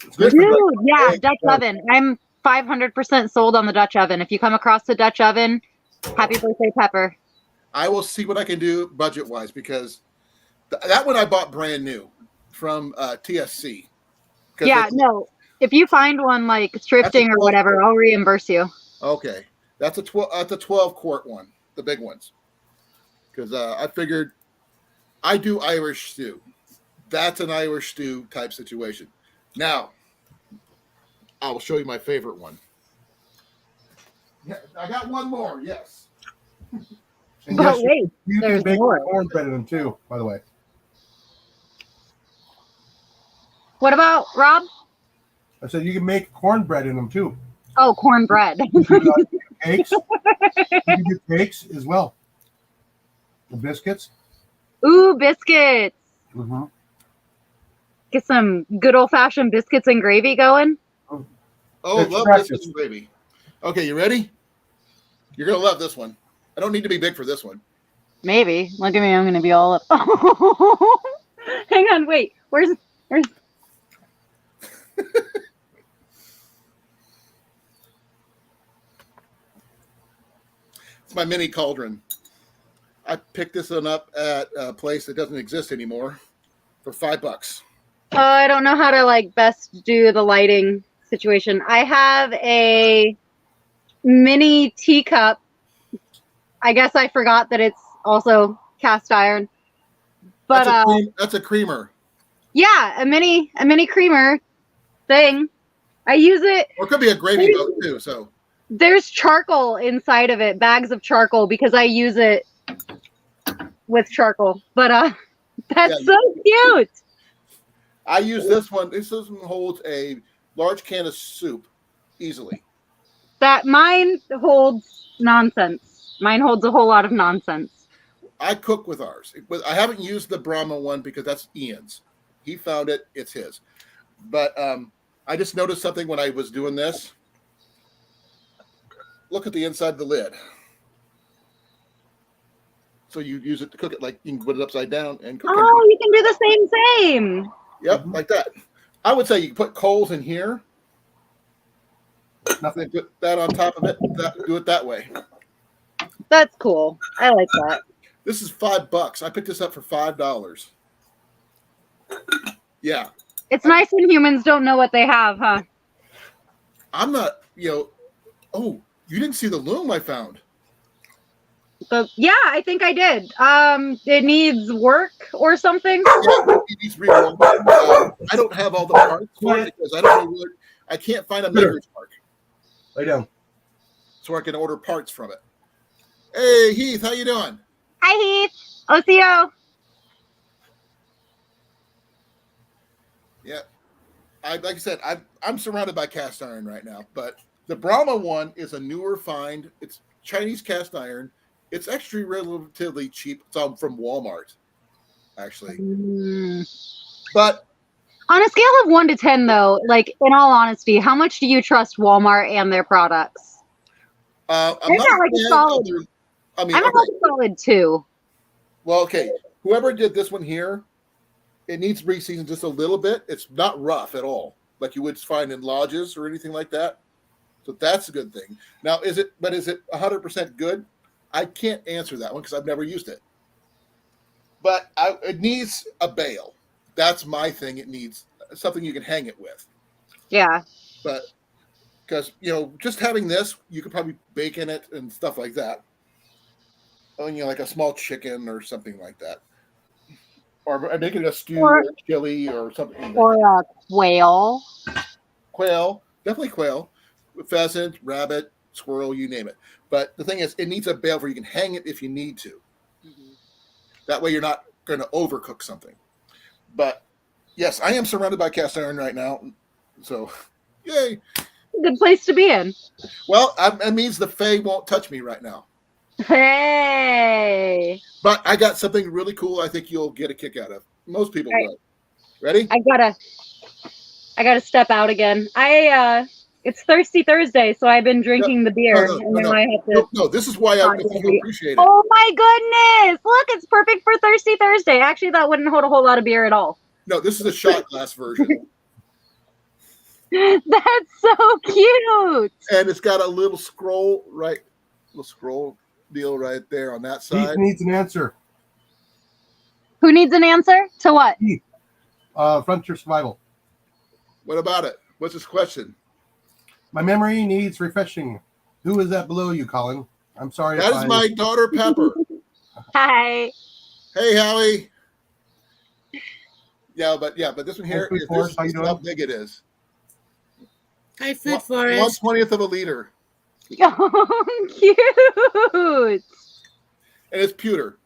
It's Good. good for Dude, yeah, Hey, Dutch oven. I'm 500% sold on the Dutch oven. If you come across the Dutch oven, happy birthday, Pepper. I will see what I can do budget-wise because that one I bought brand new from TSC. 'Cause Yeah, it's- no. If you find one like thrifting or 12 whatever, I'll reimburse you. Okay, that's a 12 quart one, the big ones. Because I figured I do Irish stew. That's an Irish stew type situation. Now, I will show you my favorite one. Yeah, I got one more. Yes. And But yes, wait, you can there's bake more. cornbread in them too, by the way. What about Rob? I said you can make cornbread in them too. Oh, cornbread. You can do cakes. You can do cakes as well. The biscuits. Ooh, biscuits. Mm-hmm. Get some good old fashioned biscuits and gravy going. Oh, It's love practice. biscuits and gravy. Okay, you ready? You're gonna love this one. I don't need to be big for this one. Maybe. Look at me. I'm going to be all up. Hang on. Wait. Where's It's my mini cauldron. I picked this one up at a place that doesn't exist anymore for $5. I don't know how to like best do the lighting situation. I have a mini teacup. I guess I forgot that it's also cast iron. But That's a creamer. yeah, a mini creamer thing. I use it. Or it could be a gravy boat too. So There's charcoal inside of it, bags of charcoal, because I use it with charcoal. But that's Yeah, so cute. I use this one. This one holds a large can of soup easily. That mine holds nonsense. Mine holds a whole lot of nonsense. I cook with ours. I haven't used the Brahma one because that's Ian's. He found it. It's his. But I just noticed something when I was doing this. Look at the inside of the lid. So you use it to cook it, like you can put it upside down and cook it. Oh, you can do the same. Yep, like that. I would say you can put coals in here. Nothing. Put that on top of it. Do it that way. That's cool. I like that. This is $5. I picked this up for $5. Yeah, It's nice when humans don't know what they have, huh? I'm not. Oh, you didn't see the loom I found. But yeah, I think I did. It needs work or something. Yeah, it needs rework. I don't have all the parts for it because I don't know where. I can't find a maker's mark, Lay down. so I can order parts from it. Hey Heath, how you doing? Hi, Heath. OCO. Yeah, like I said, I'm surrounded by cast iron right now, but the Brahma one is a newer find. It's Chinese cast iron. It's actually relatively cheap. It's from Walmart, actually. But On a scale of 1 to 10, though, like in all honesty, how much do you trust Walmart and their products? I'm I'm not at like a fan solid. of their- I mean, I'm at okay. like a solid 2. Well, okay. Whoever did this one here, it needs re-seasoned just a little bit. It's not rough at all, like you would find in lodges or anything like that. So that's a good thing. Now, is it 100% good? I can't answer that one because I've never used it. But it needs a bail. That's my thing. It needs something you can hang it with. Yeah. But because, just having this, you could probably bake in it and stuff like that. Like a small chicken or something like that. Or making a stew or chili or something. Or a quail. Quail. Definitely quail. Pheasant, rabbit, squirrel, you name it. But the thing is, it needs a bail where you can hang it if you need to. Mhm. That way you're not going to overcook something. But, yes, I am surrounded by cast iron right now. So, yay. Good place to be in. Well, that means the Fae won't touch me right now. Hey. But I got something really cool I think you'll get a kick out of. Most people Right. will. Ready? I gotta step out again. It's Thirsty Thursday, so I've been drinking the beer, now I have to. No, this is why I think you'll appreciate it. Oh my goodness! Look, it's perfect for Thirsty Thursday. Actually, that wouldn't hold a whole lot of beer at all. No, this is a shot glass version. That's so cute. And it's got a little scroll deal right there on that Keith side. needs an answer. Who needs an answer to what? Keith, Frontier Survival. What about it? What's his question? My memory needs refreshing. Who is that below you, Colin? I'm sorry. That is my daughter, Pepper. Hi. Hey, Howie. Yeah, but this one here, Hey, this how you is doing? how big it is. Hi, Food Forest. 1/20th of a liter. Oh, cute. And it's pewter.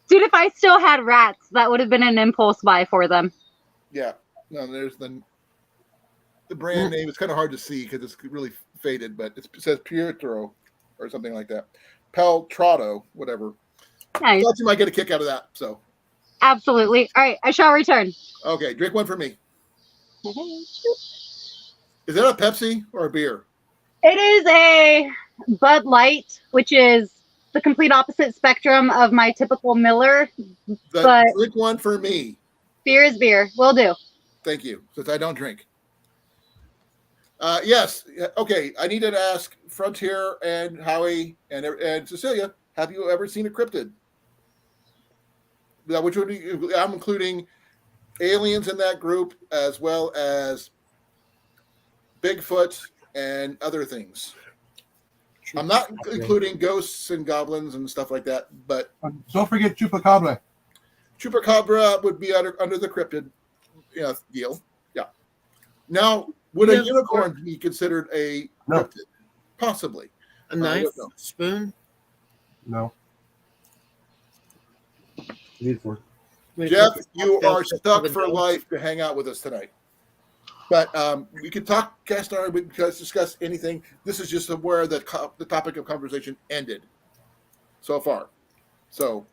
Dude, if I still had rats, that would have been an impulse buy for them. Yeah. No, there's the brand name. It's kind of hard to see because it's really faded, but it says Pietro or something like that. Peltrado, whatever. Nice. Thought you might get a kick out of that. So, Absolutely. All right, I shall return. okay, drink one for me. Is that a Pepsi or a beer? It is a Bud Light, which is the complete opposite spectrum of my typical Miller. But Drink one for me. beer is beer. Will do. Thank you, since I don't drink. Yes. Okay. I need to ask Frontier and Howie and Cecilia, have you ever seen a cryptid? Which would be, I'm including aliens in that group as well as Bigfoot and other things. I'm not including ghosts and goblins and stuff like that, but Don't forget Chupacabra. Chupacabra would be under the cryptid deal. Yeah. Now, would a unicorn be considered a cryptid? Possibly. A knife? Spoon? No. Need for. Jeff, you are stuck for life to hang out with us tonight. But we could talk cast iron, we can discuss anything. This is just where the topic of conversation ended so far. So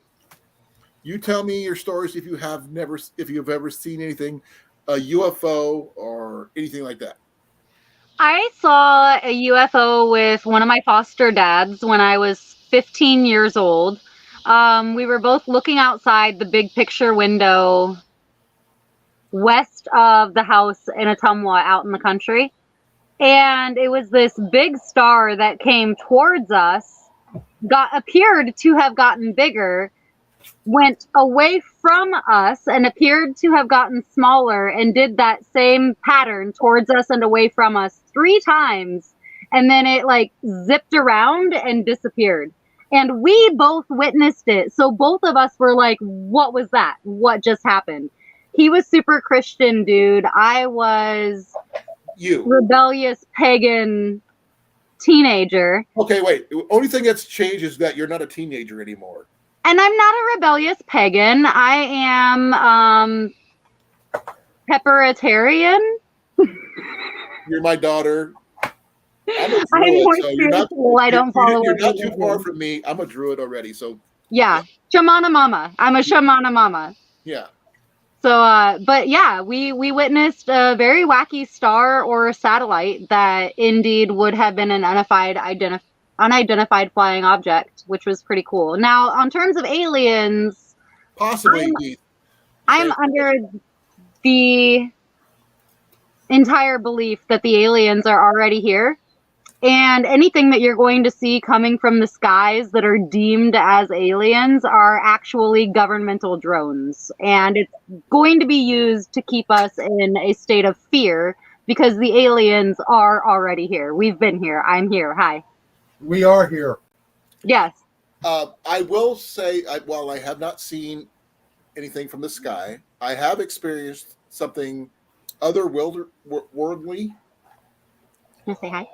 you tell me your stories if you've ever seen anything, a UFO or anything like that. I saw a UFO with one of my foster dads when I was 15 years old. We were both looking outside the big picture window west of the house in Ottumwa out in the country. And it was this big star that came towards us, appeared to have gotten bigger, went away from us and appeared to have gotten smaller and did that same pattern towards us and away from us 3 times. And then it zipped around and disappeared. And we both witnessed it. So both of us were like, what was that? What just happened? He was super Christian, dude. I was rebellious pagan teenager. Okay, wait. The only thing that's changed is that you're not a teenager anymore. And I'm not a rebellious pagan. I am pepperitarian. You're my daughter. I'm a I'm druid, more so you're not, spiritual. I don't follow you're not religion. too far from me. I'm a druid already, so Yeah, shamana mama. I'm a shamana mama. yeah. So, but yeah, we witnessed a very wacky star or satellite that indeed would have been an unidentified flying object, which was pretty cool. Now, on terms of aliens, Possibly. I'm under the entire belief that the aliens are already here. And anything that you're going to see coming from the skies that are deemed as aliens are actually governmental drones. And it's going to be used to keep us in a state of fear because the aliens are already here. We've been here. I'm here. Hi. We are here. Yes. I will say, while I have not seen anything from the sky, I have experienced something otherworldly. Can I say hi?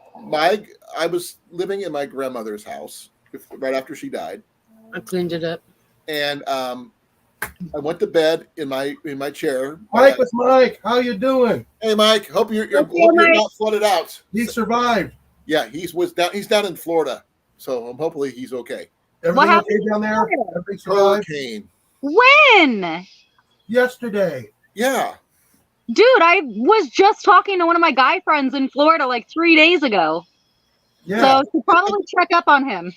I was living in my grandmother's house right after she died, I cleaned it up. and I went to bed in my chair. Mike with Mike, how you doing? Hey, Mike. Hope you're Mike. not flooded out. He survived. Yeah, he's down in Florida, so hopefully he's okay. Everything happened okay down there? in Everything survived? Hurricane. When? Yesterday. Yeah. Dude, I was just talking to one of my guy friends in Florida like 3 days ago. Yeah. So should probably check up on him.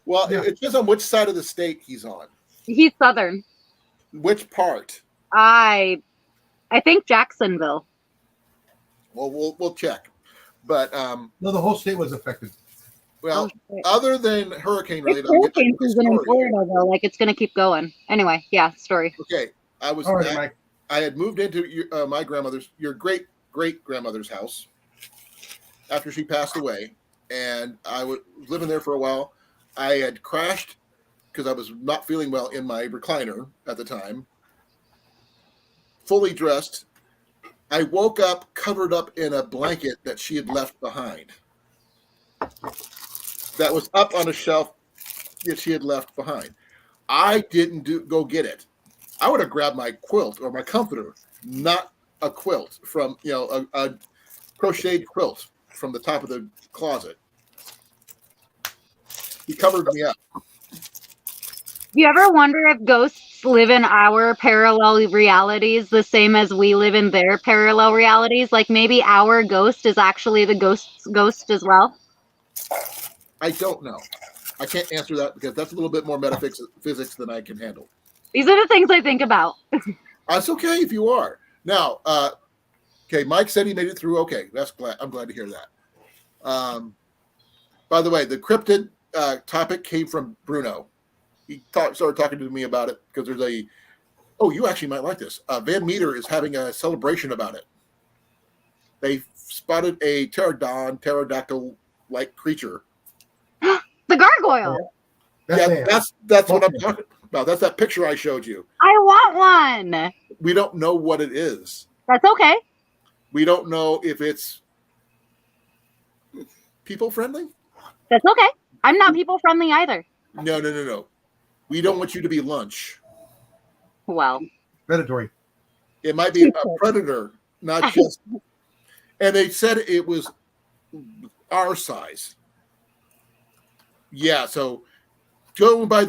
Well, Yeah. it depends on which side of the state he's on. He's Southern. Which part? I think Jacksonville. Well, we'll check. But No, the whole state was affected. well, Oh, shit. other than hurricane It's related, I'll get back hurricane to my season in story. Florida though, like it's gonna keep going. Anyway, yeah, story. Okay, I was All right, Mike. I had moved into my your great grandmother's house after she passed away, and I was living there for a while. I had crashed because I was not feeling well in my recliner at the time, fully dressed. I woke up covered up in a blanket that she had left behind. That was up on a shelf that she had left behind. I didn't go get it. I would have grabbed my quilt or my comforter, not a quilt from a crocheted quilt from the top of the closet. He covered me up. Do you ever wonder if ghosts live in our parallel realities the same as we live in their parallel realities? Like maybe our ghost is actually the ghost's ghost as well? I don't know. I can't answer that because that's a little bit more metaphysics than I can handle. These are the things I think about. It's okay if you are. Now, okay, Mike said he made it through. Okay, I'm glad to hear that. By the way, the cryptid topic came from Bruno. He started talking to me about it because there's you actually might like this. Van Meter is having a celebration about it. They spotted a pterodactyl-like creature. The gargoyle. That's what I'm talking about. That's that picture I showed you. I want one. We don't know what it is. That's okay. We don't know if it's people friendly. That's okay. I'm not people friendly either. No. We don't want you to be lunch. Well, Predatory. It might be a predator, not just. And they said it was our size. Yeah, so when I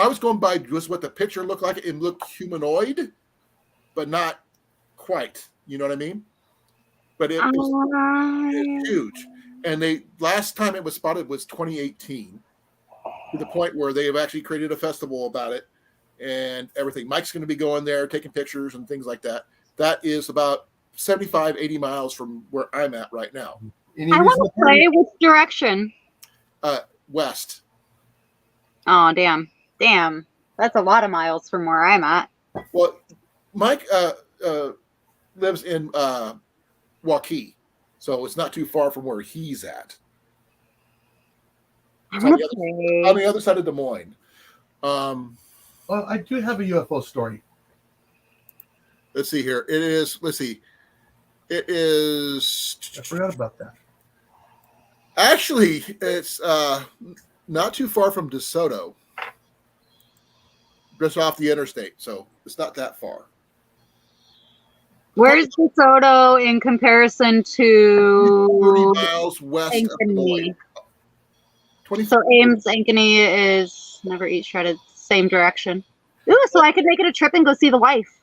was going by just what the picture looked like, it looked humanoid, but not quite. You know what I mean? But it was huge. And last time it was spotted was 2018, to the point where they have actually created a festival about it and everything. Mike's going to be going there, taking pictures and things like that. That is about 75, 80 miles from where I'm at right now. I want to play which direction. West. Oh, damn. That's a lot of miles from where I'm at. Well, Mike lives in Waukee, so it's not too far from where he's at. It's on the other side of Des Moines. Well, I do have a UFO story. Let's see here. It is. I forgot about that. Actually, it's not too far from DeSoto, just off the interstate, so it's not that far. Where's DeSoto in comparison to 30 miles west of Des Moines. So Ames, Ankeny is never each treaded same direction. Ooh, so I could make it a trip and go see the wife.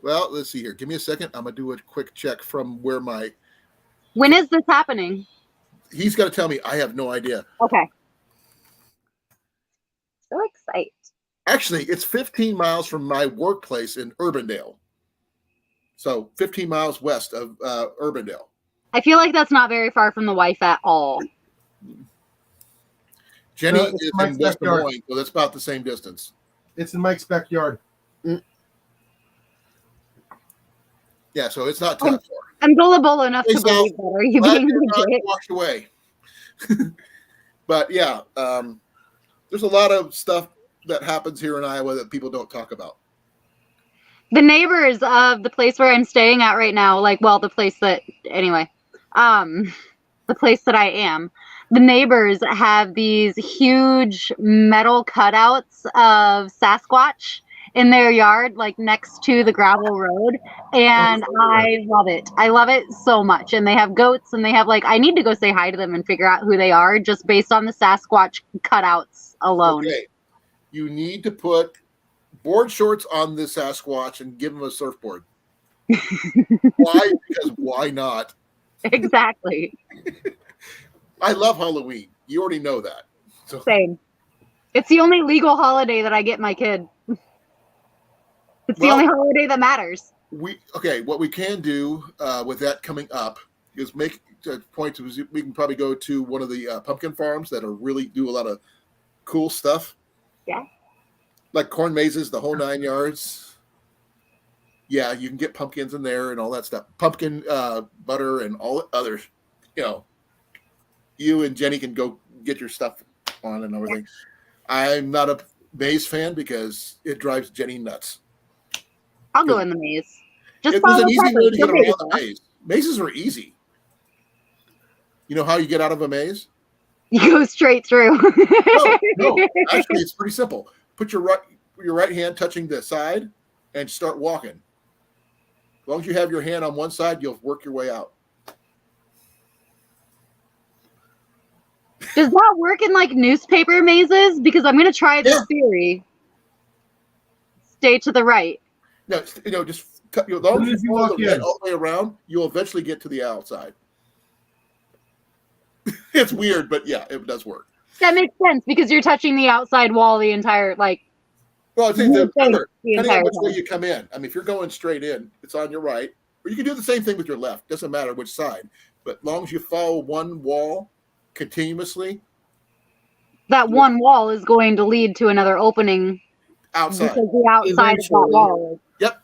Well, let's see here. Give me a second. I'm gonna do a quick check from where When is this happening? he's got to tell me. I have no idea. Okay. So excited. Actually, it's 15 miles from my workplace in Urbandale. So 15 miles west of Urbandale. I feel like that's not very far from the wife at all. Jenny No, it's is Mike's in West Des backyard. Moines, so that's about the same distance. It's in Mike's backyard. Yeah, so it's not tough. I'm gullible enough Hey, to Sal, believe that. Are you glad being you're not legit? washed away. But yeah, there's a lot of stuff that happens here in Iowa that people don't talk about. The neighbors of the place where I'm staying at right now, like, well, the place that, anyway, the place that I am, the neighbors have these huge metal cutouts of Sasquatch in their yard, like next to the gravel road. And I love it. I love it so much. And they have goats and they have, like, I need to go say hi to them and figure out who they are just based on the Sasquatch cutouts alone. Okay, you need to put board shorts on the Sasquatch and give him a surfboard. Why? Because why not? Exactly. I love Halloween. You already know that. So Same. It's the only legal holiday that I get my kid. It's the Well- only holiday that matters. what we can do with that coming up is make a point to we can probably go to one of the pumpkin farms that are really do a lot of cool stuff. Yeah. Like corn mazes, the whole 9 yards. Yeah, you can get pumpkins in there and all that stuff. Pumpkin butter and all the others. You know, you and Jenny can go get your stuff on and everything. I'm not a maze fan because it drives Jenny nuts. I'll go in the maze. Just It was follow an easy Pepper. way to get She'll figure around it the out. maze. Mazes are easy. You know how you get out of a maze? You go straight through. No. Actually, it's pretty simple. Put your right hand touching the side and start walking. As long as you have your hand on one side, you'll work your way out. Does that work in like newspaper mazes? Because I'm going to try this theory. Stay to the right. No, just cut. As long as As you you follow walk the red in. all the way around, you'll eventually get to the outside. It's weird, but yeah, it does work. That makes sense because you're touching the outside wall the entire, like, Well, I think You think remember, the depending on entire which way time. you come in. I mean, if you're going straight in, it's on your right, or you can do the same thing with your left. Doesn't matter which side, but as long as you follow one wall continuously that one wall is going to lead to another opening outside. because the outside of that Eventually. wall. Yep.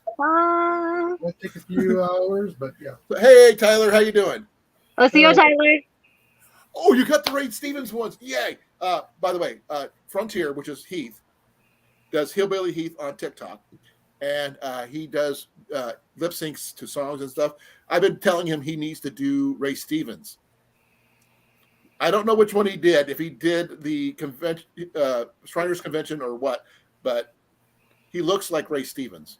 Might take a few hours, but yeah. So, hey, Tyler, how you doing? Let's see, Tyler. Oh, you got the Ray Stevens ones. Yay. By the way, Frontier, which is Heath, does Hillbilly Heath on TikTok. And he does lip syncs to songs and stuff. I've been telling him he needs to do Ray Stevens. I don't know which one he did, if he did the convention, Shriners Convention or what, but he looks like Ray Stevens.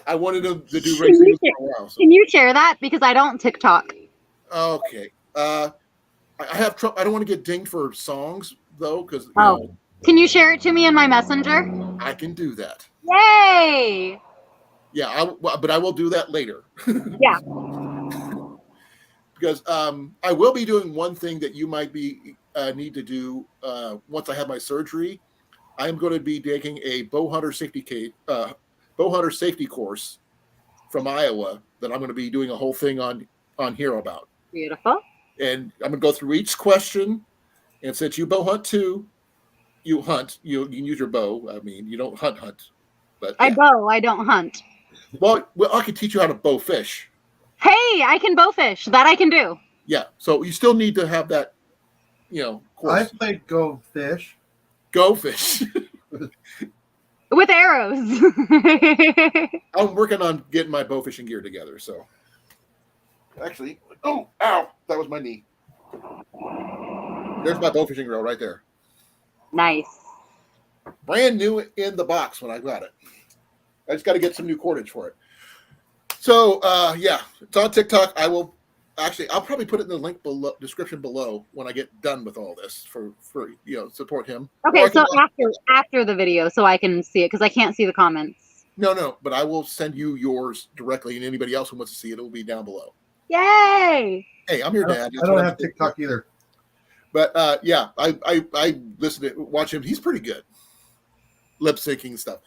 I wanted him to do Ray Stevens for a while. So. Can you share that? Because I don't TikTok. Okay. I have trouble. I don't want to get dinged for songs though, because Can you share it to me in my messenger? I can do that. Yay! Yeah, but I will do that later. Yeah. Because I will be doing one thing that you might be need to do once I have my surgery. I'm going to be taking a bow hunter safety course from Iowa that I'm going to be doing a whole thing on here about. Beautiful. And I'm going to go through each question. And since you bow hunt too, you hunt. You can use your bow. I mean, you don't hunt, but I bow. I don't hunt. Well, I can teach you how to bow fish. Hey, I can bow fish. That I can do. Yeah, so you still need to have that, course. I played Go Fish. Go fish. With arrows. I'm working on getting my bow fishing gear together. So, actually, ow, that was my knee. There's my bow fishing reel right there. Nice. Brand new in the box when I got it. I just got to get some new cordage for it. So, yeah, it's on TikTok. I'll probably put it in the link below, description below when I get done with all this for support him. Okay, Or I so can- after the video, so I can see it because I can't see the comments. No, but I will send you yours directly, and anybody else who wants to see it, it will be down below. Yay! Hey, I'm your dad. I don't have TikTok either. But yeah, I listen to watch him. He's pretty good. Lip syncing stuff.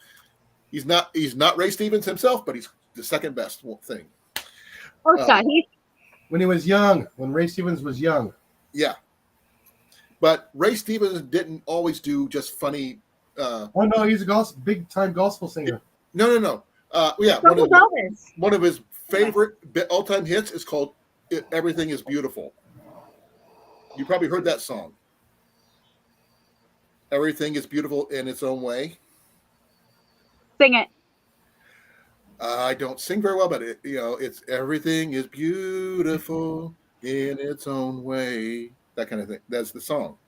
He's not Ray Stevens himself, but he's the second best thing. Oh, Scott Heath. When he was young, when Ray Stevens was young. Yeah. But Ray Stevens didn't always do just funny. Oh no, he's a big time gospel singer. No. Yeah, So was Elvis. one of his favorite all time hits is called "Everything Is Beautiful." You probably heard that song. Everything is beautiful in its own way. Sing it. I don't sing very well, but it's everything is beautiful in its own way. That kind of thing. That's the song.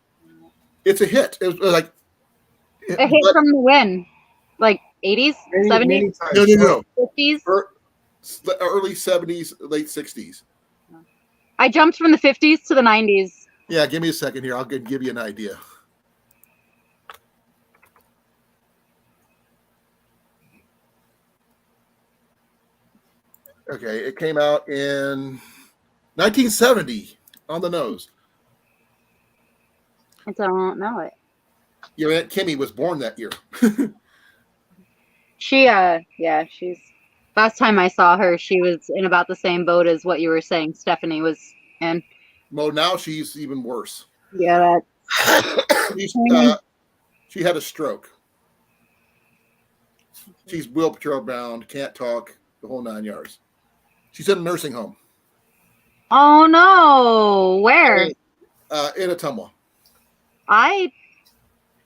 It's a hit. It was like A hit from the when? Like 80s, 70s, no. 50s? Early 70s, late 60s. I jumped from the 50s to the 90s. Yeah, give me a second here. I'll give you an idea. Okay, it came out in 1970 on the nose. I don't know it. Your Aunt Kimmy was born that year. She's last time I saw her, she was in about the same boat as what you were saying Stephanie was in. Well, now she's even worse. Yeah, she had a stroke. She's wheelchair bound, can't talk, the whole 9 yards. She's in a nursing home. Oh no, where? In Ottumwa. I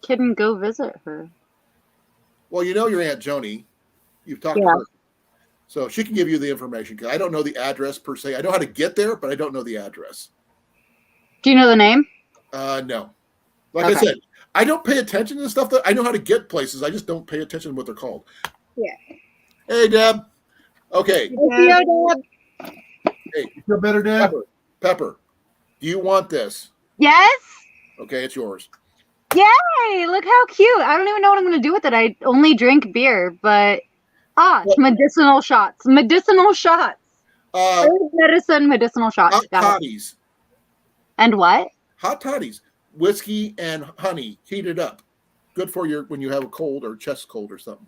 couldn't go visit her. Well, you know your Aunt Joni. You've talked to her. So she can give you the information. Because I don't know the address per se. I know how to get there, but I don't know the address. Do you know the name? No. Like I said, I don't pay attention to stuff. I know how to get places. I just don't pay attention to what they're called. Yeah. Hey, Deb. Okay. Hey, Deb. Hey, you feel better, Deb? Pepper, do you want this? Yes. Okay, it's yours. Yay! Look how cute. I don't even know what I'm going to do with it. I only drink beer, but medicinal shots. Medicinal shots. Medicinal shots. Hot toddies. And what? Hot toddies. Whiskey and honey heated up. Good for when you have a cold or chest cold or something.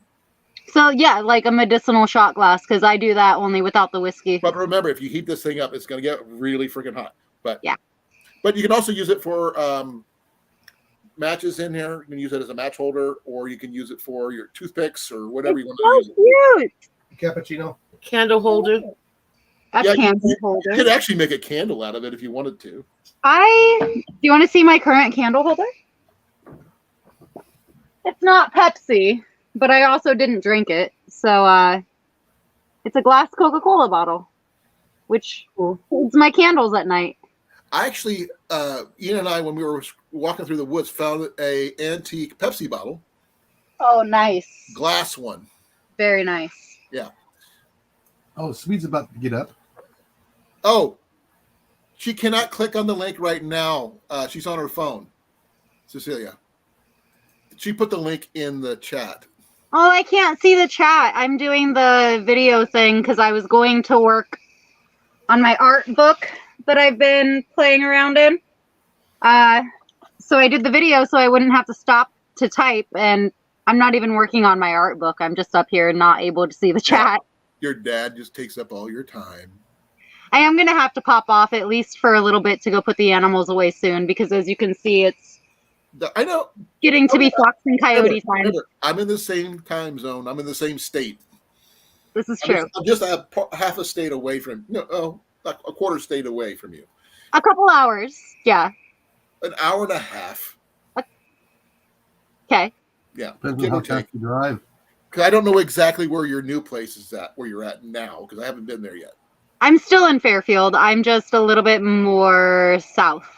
So yeah, like a medicinal shot glass, because I do that only without the whiskey. But remember, if you heat this thing up, it's going to get really freaking hot. But yeah. But you can also use it for matches in here. You can use it as a match holder, or you can use it for your toothpicks or whatever you want to use. So cute. Cappuccino. Candle holder. Candle holder. You could actually make a candle out of it if you wanted to. Do you want to see my current candle holder? It's not Pepsi, but I also didn't drink it. So it's a glass Coca-Cola bottle, which holds my candles at night. I actually, Ian and I, when we were walking through the woods, found a antique Pepsi bottle. Oh, nice. Glass one. Very nice. Yeah. Oh, Sweet's about to get up. Oh, she cannot click on the link right now. She's on her phone. Cecilia. She put the link in the chat. Oh, I can't see the chat. I'm doing the video thing because I was going to work on my art book that I've been playing around in. So I did the video so I wouldn't have to stop to type, and I'm not even working on my art book. I'm just up here not able to see the chat. Your dad just takes up all your time. I am going to have to pop off at least for a little bit to go put the animals away soon because as you can see, it's I know getting to be fox and coyote time. Remember, I'm in the same time zone. I'm in the same state. This is true. I'm just half a state away from a quarter state away from you. A couple hours. Yeah. An hour and a half. Okay. Yeah. Depends on how fast you drive. Because I don't know exactly where your new place is at, where you're at now, because I haven't been there yet. I'm still in Fairfield. I'm just a little bit more south.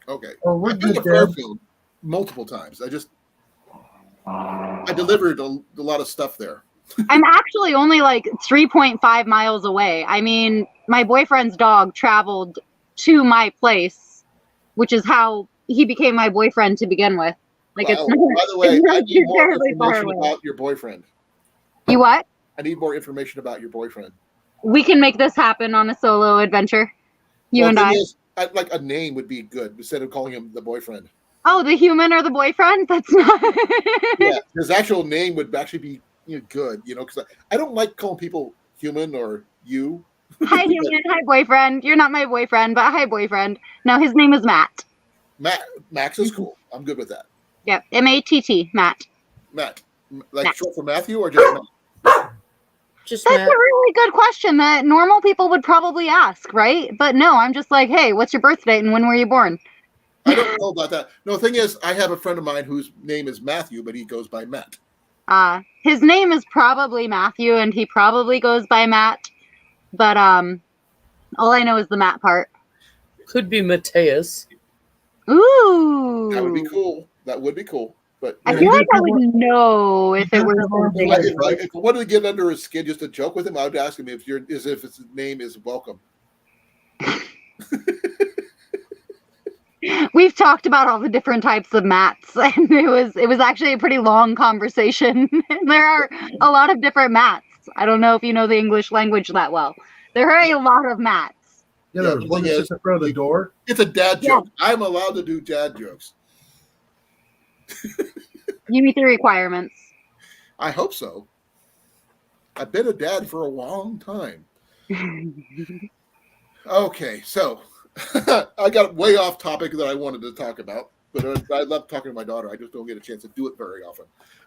Okay. Oh, we're I've been to good there. Fairfield multiple times. I delivered a lot of stuff there. I'm actually only like 3.5 miles away. I mean, my boyfriend's dog traveled to my place, which is how he became my boyfriend to begin with. Like Wow. it's By the way, I need more terribly far information away. about your boyfriend. You what? I need more information about your boyfriend. We can make this happen on a solo adventure. You Well, and the I. thing is, like a name would be good instead of calling him the boyfriend. Oh, the human or the boyfriend? That's not. Yeah, his actual name would actually be good, because I don't like calling people human or you. Hi, human. Hi, boyfriend. You're not my boyfriend, but hi, boyfriend. No, his name is Matt. Max is cool. I'm good with that. Yep, M-A-T-T, Matt. Matt, like Matt. short for Matthew or just Matt? Just That's Matt. a really good question that normal people would probably ask, right? But no, I'm just like, hey, what's your birth date and when were you born? I don't know about that. No, the thing is, I have a friend of mine whose name is Matthew, but he goes by Matt. His name is probably Matthew, and he probably goes by Matt. But all I know is the Matt part. Could be Mateus. Ooh, That would be cool. That would be cool. But I Yeah, feel you like I guys would have know if it you guys was have arms something. like- if I wanted to get under his skin just to joke with him, I would ask him if his name is welcome. We've talked about all the different types of mats, and it was actually a pretty long conversation. There are a lot of different mats. I don't know if you know the English language that well. There are a lot of mats. Yeah, Yeah, there's the one thing that is, sits in front of the you- door. It's a dad Yeah. joke. I'm allowed to do dad jokes. You meet the requirements. I hope so. I've been a dad for a long time. Okay, so I got way off topic that I wanted to talk about, but I love talking to my daughter. I just don't get a chance to do it very often.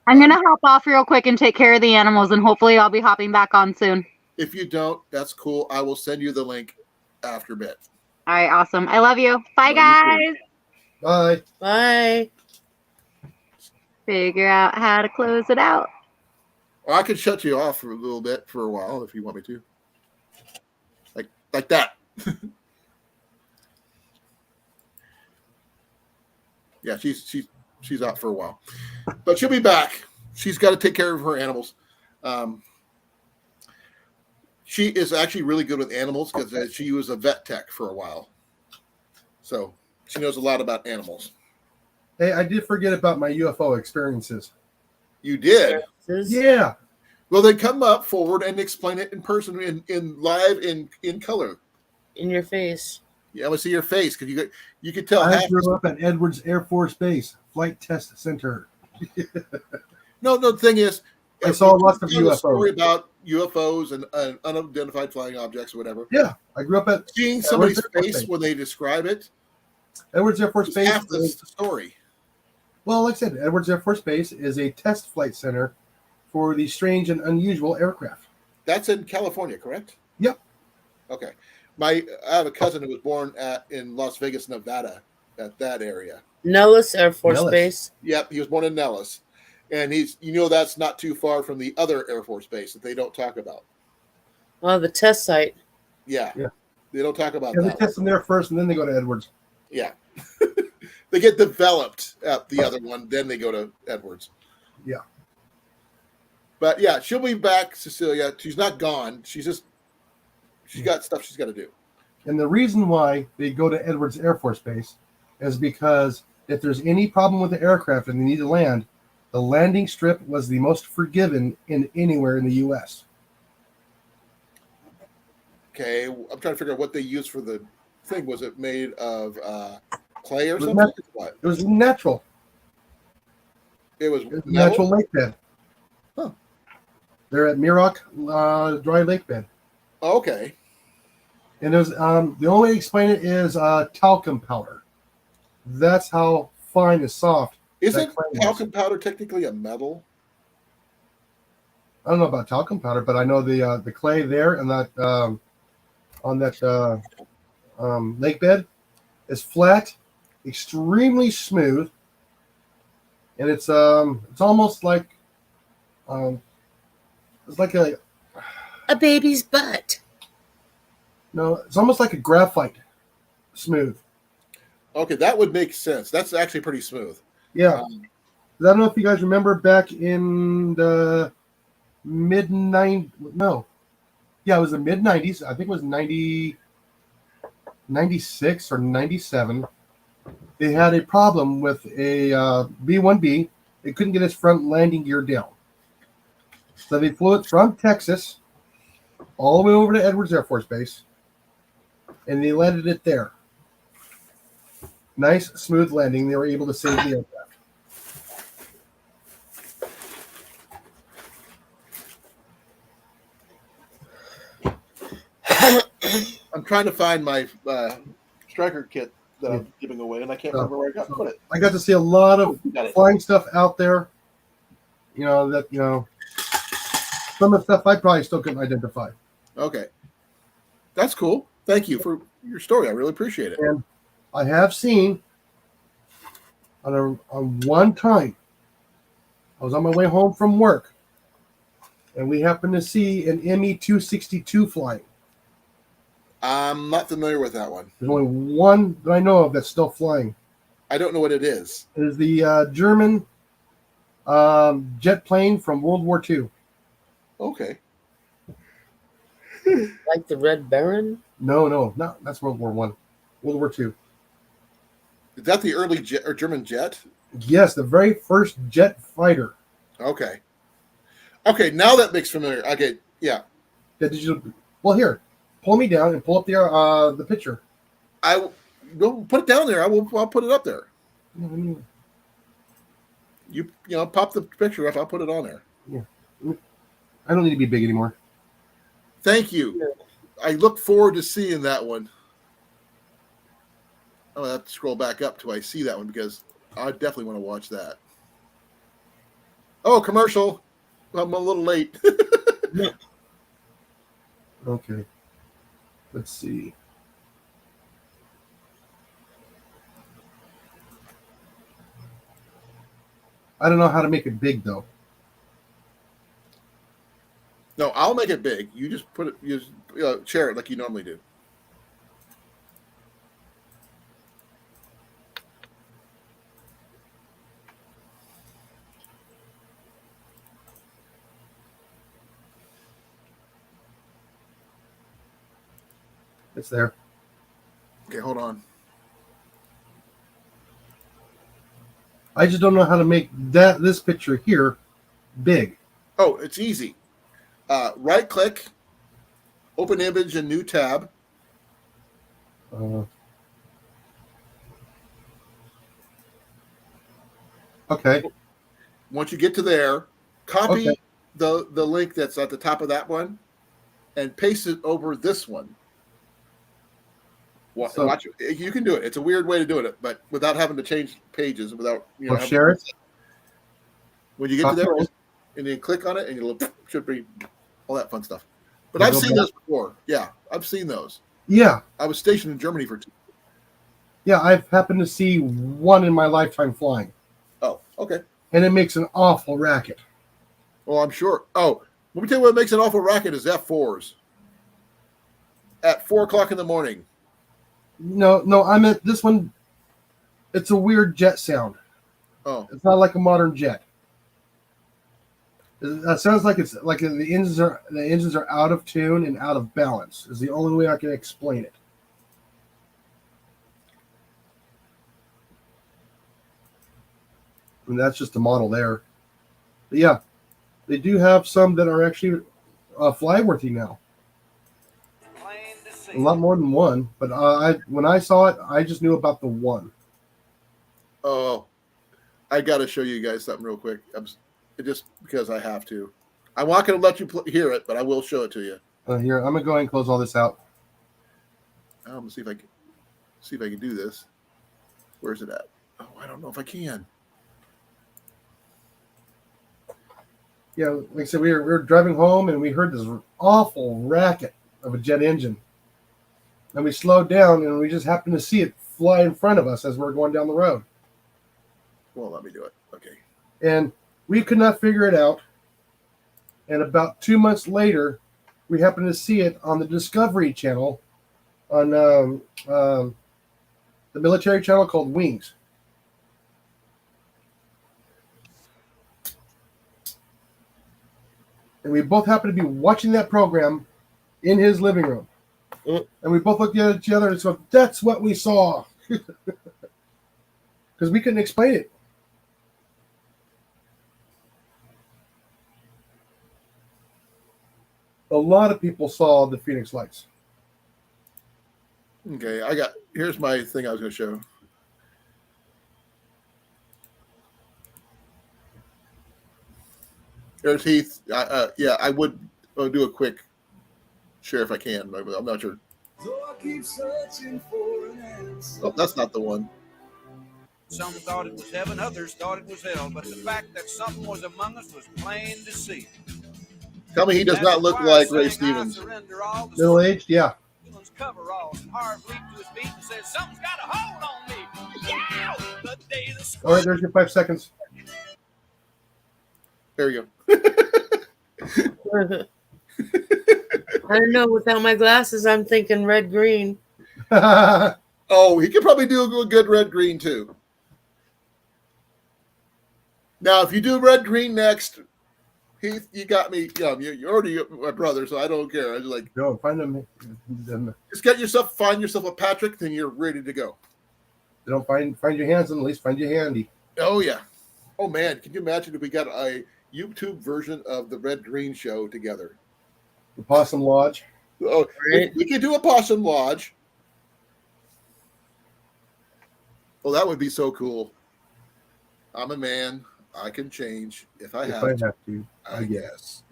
I'm gonna hop off real quick and take care of the animals, and hopefully I'll be hopping back on soon. If you don't, that's cool. I will send you the link after bed. All right, awesome. I love you. Bye, Love you guys. Bye. Bye. Figure out how to close it out. Or I could shut you off for a little bit for a while if you want me to. Like that. Yeah, she's out for a while, but she'll be back. She's got to take care of her animals. She is actually really good with animals because she was a vet tech for a while, so she knows a lot about animals. Hey, I did forget about my UFO experiences. You did. Yeah. Well, then come up forward and explain it in person, in live, in color. In your face. Yeah, I want to see your face because you could tell. I grew up at Edwards Air Force Base Flight Test Center. No, the thing is, I saw lots of tell a UFOs. story about UFOs and unidentified flying objects or whatever. Yeah, I grew up at Seeing somebody's Edwards Air Force face Base. when they describe it Edwards Air Force is Base. half the story. Well, like I said, Edwards Air Force Base is a test flight center for the strange and unusual aircraft. That's in California, correct? Yep. Okay. I have a cousin who was born in Las Vegas, Nevada, at that area. Nellis Air Force Nellis. Base. Yep, he was born in Nellis, and that's not too far from the other Air Force base that they don't talk about. Oh, the test site. Yeah. Yeah. They don't talk about Yeah, they that. test them there first, and then they go to Edwards. Yeah. They get developed at the other one, then they go to Edwards. Yeah. But yeah, she'll be back, Cecilia. She's not gone. She's got stuff she's got to do. And the reason why they go to Edwards Air Force Base is because if there's any problem with the aircraft and they need to land, the landing strip was the most forgiving in anywhere in the U.S. Okay, I'm trying to figure out what they used for the thing. Was it made of clay or It was something? nat- What? It was natural. It was It was metal? natural lake bed. Huh. They're at Muroc Dry Lake Bed. Oh, okay. And there's the only way to explain it is talcum powder. That's how fine and soft. Isn't That clay was. talcum powder technically a metal? I don't know about talcum powder, but I know the clay there and that on that lake bed is flat, extremely smooth, and it's almost like it's like A baby's butt. it's almost like a graphite smooth. Okay, that would make sense. That's actually pretty smooth. Yeah. I don't know if you guys remember back in the it was the mid 90s. I think it was 96 or 97. They had a problem with a B-1B. It couldn't get its front landing gear down. So they flew it from Texas all the way over to Edwards Air Force Base, and they landed it there. Nice, smooth landing. They were able to save the aircraft. I'm trying to find my striker kit that I'm giving away, and I can't remember where I put it. I got to see a lot of Got it. flying stuff out there. Some of the stuff I probably still couldn't identify. Okay, that's cool. Thank you for your story. I really appreciate it. And I have seen on one time, I was on my way home from work, and we happened to see an ME-262 flying. I'm not familiar with that one. There's only one that I know of that's still flying. I don't know what it is. It is the German jet plane from World War II. Okay. Like the Red Baron? No, that's World War One. World War II. Is that the early jet or German jet? Yes, the very first jet fighter. Okay. Okay, now that makes familiar. Okay, yeah. Well, here, pull me down and pull up the picture. I will put it down there. I'll put it up there. You pop the picture up. I'll put it on there. Yeah. I don't need to be big anymore. Thank you. I look forward to seeing that one. I'm gonna have to scroll back up till I see that one because I definitely want to watch that. Oh, commercial. I'm a little late. Okay. Let's see. I don't know how to make it big though. No, I'll make it big. You just put it, share it like you normally do. It's there. Okay, hold on. I just don't know how to make this picture here big. Oh, it's easy. Right click, open image and new tab. Okay. Once you get to there, copy Okay. the link that's at the top of that one and paste it over this one. Watch it. You can do it. It's a weird way to do it, but without having to change pages, without Share it. When you get to there, and then click on it, and you'll should be all that fun stuff. But I've seen those before. Yeah, I've seen those. Yeah. I was stationed in Germany for 2 years. Yeah, I've happened to see one in my lifetime flying. Oh, okay. And it makes an awful racket. Well, I'm sure. Oh, let me tell you what makes an awful racket is F4s. At 4 o'clock in the morning. No, I meant this one. It's a weird jet sound. Oh. It's not like a modern jet. It sounds like it's like the engines are out of tune and out of balance. Is the only way I can explain it. And that's just a model there. But yeah, they do have some that are actually flyworthy now. A lot more than one, but when I saw it, I just knew about the one. Oh, I got to show you guys something real quick. Just because I have to. I'm not going to let you hear it, but I will show it to you. Here, I'm gonna go ahead and close all this out. I'm gonna see if I can do this. Where's it at? Oh, I don't know if I can. Yeah, like I said, we were driving home and we heard this awful racket of a jet engine. And we slowed down and we just happened to see it fly in front of us as we were going down the road. Well, let me do it. Okay. And we could not figure it out. And about 2 months later, we happened to see it on the Discovery Channel on the military channel called Wings. And we both happened to be watching that program in his living room. And we both looked at each other and said, that's what we saw. Because we couldn't explain it. A lot of people saw the Phoenix Lights. Okay, here's my thing I was going to show. There's Heath. Yeah, I would do a quick share if I can. I'm not sure. Oh, that's not the one. Some thought it was heaven, others thought it was hell, but the fact that something was among us was plain to see. Tell me he does not look like Ray Stevens. Middle aged, yeah. Coveralls and Harv leaped to his feet and said, "Something's got a hold on me." Yeah! The day the All right, there's your 5 seconds. There you I don't know. Without my glasses, I'm thinking red green. go. Oh, he could probably do a good red green too. Now, if you do red green next, Heath, you got me. You're already my brother, so I don't care. I just like Go find them. just find yourself a Patrick, then you're ready to go. You don't find your hands on, at least find your handy. Oh yeah. Oh man, can you imagine if we got a YouTube version of the Red Green Show together? The Possum Lodge. Oh, Right. we could do a Possum Lodge. Oh, that would be so cool. I'm a man. I can change if I If have I to. have to, I guess.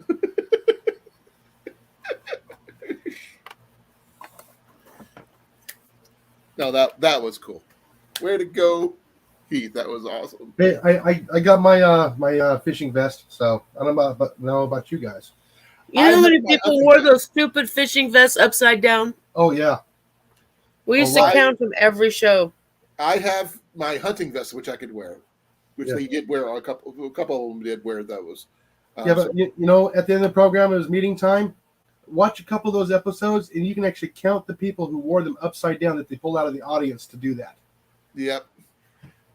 No, that was cool. Way to go, Heath. That was awesome. Hey, I got my fishing vest, so I don't know about you guys. You I know how many have my people hunting wore vest. those stupid fishing vests upside down? Oh yeah, We used A to lot. count them every show. I have my hunting vest, which I could wear, which Yeah. they did wear. A couple of them did wear those. yeah, but you know, at the end of the program, it was meeting time. Watch a couple of those episodes, and you can actually count the people who wore them upside down that they pulled out of the audience to do that. Yep.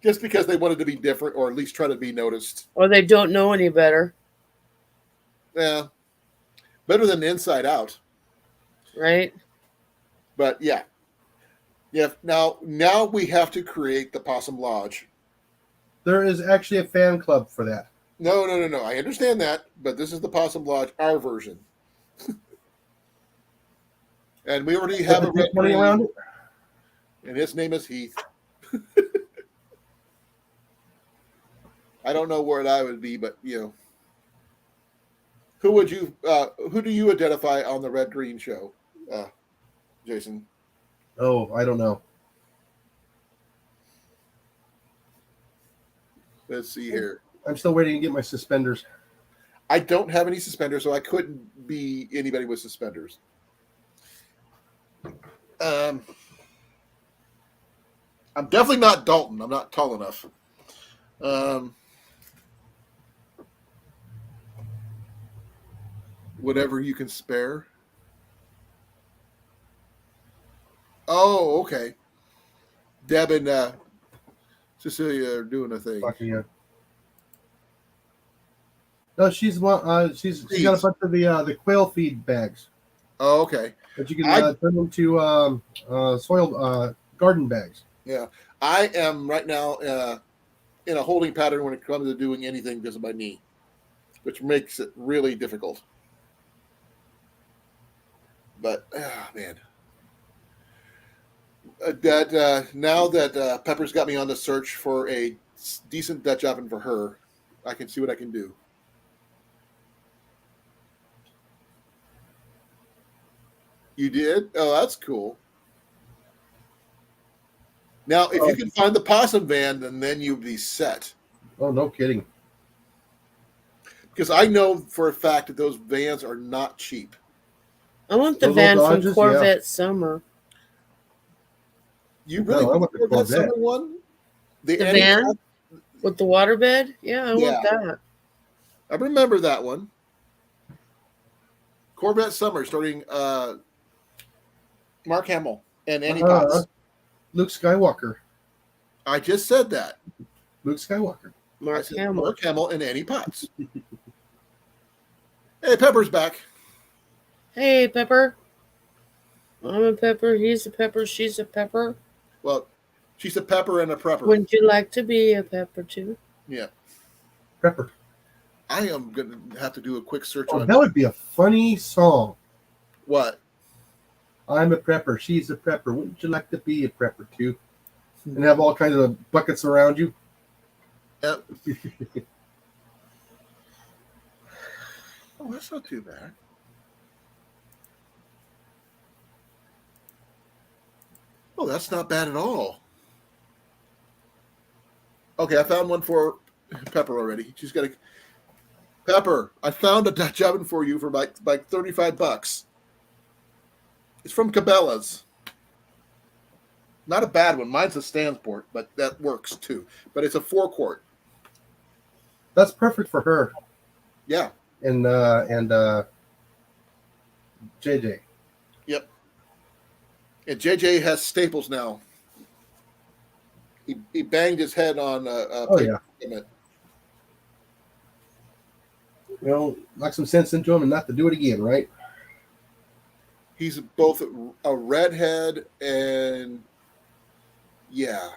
Just because they wanted to be different, or at least try to be noticed. Or they don't know any better, Yeah. Better than Inside Out. right? But yeah. Yeah. Now we have to create the Possum Lodge. There is actually a fan club for that. No. I understand that, but this is the Possum Lodge, our version. And we already have a red money green, around it. and his name is Heath. I don't know where I would be, but who do you identify on the Red Green Show, Jason? Oh, I don't know. Let's see here. I'm still waiting to get my suspenders. I don't have any suspenders, so I couldn't be anybody with suspenders. I'm definitely not Dalton. I'm not tall enough. Whatever you can spare. Oh, okay. Deb and Cecilia are doing a thing. Fucking yeah. No, she's got a bunch of the quail feed bags Oh, okay. that you can turn into soil garden bags. Yeah. I am right now in a holding pattern when it comes to doing anything because of my knee, which makes it really difficult. But, man. Now that Pepper's got me on the search for a decent Dutch oven for her, I can see what I can do. You did? Oh, that's cool. Now, if you can find the possum van, then you'll be set. Oh, no kidding. Because I know for a fact that those vans are not cheap. I want the Those van little from Dodges, Corvette Summer. You really No, I want want the that Corvette. summer one? The van with the waterbed? Yeah, I want that. I remember that one. Corvette Summer, starting Mark Hamill and Annie Potts. Luke Skywalker. I just said that. Luke Skywalker. Mark Hamill. Mark Hamill and Annie Potts. Hey, Pepper's back. Hey, Pepper. I'm a pepper. He's a pepper. She's a pepper. Well, she's a pepper and a prepper. Wouldn't you like to be a pepper too? Yeah. Prepper. I am going to have to do a quick search Oh, on that would be a funny song. what? I'm a prepper. She's a prepper. Wouldn't you like to be a prepper too? And have all kinds of buckets around you. Yep. Oh, that's not too bad. Oh, that's not bad at all. Okay, I found one for Pepper already. She's got a Pepper. I found a Dutch oven for you for like $35. It's from Cabela's. Not a bad one. Mine's a Stansport, but that works too. But it's a 4-quart. That's perfect for her Yeah. and JJ. Yep. And JJ has staples now. He banged his head on Oh yeah. equipment. Well, knock some sense into him and not to do it again, right? He's both a redhead and yeah,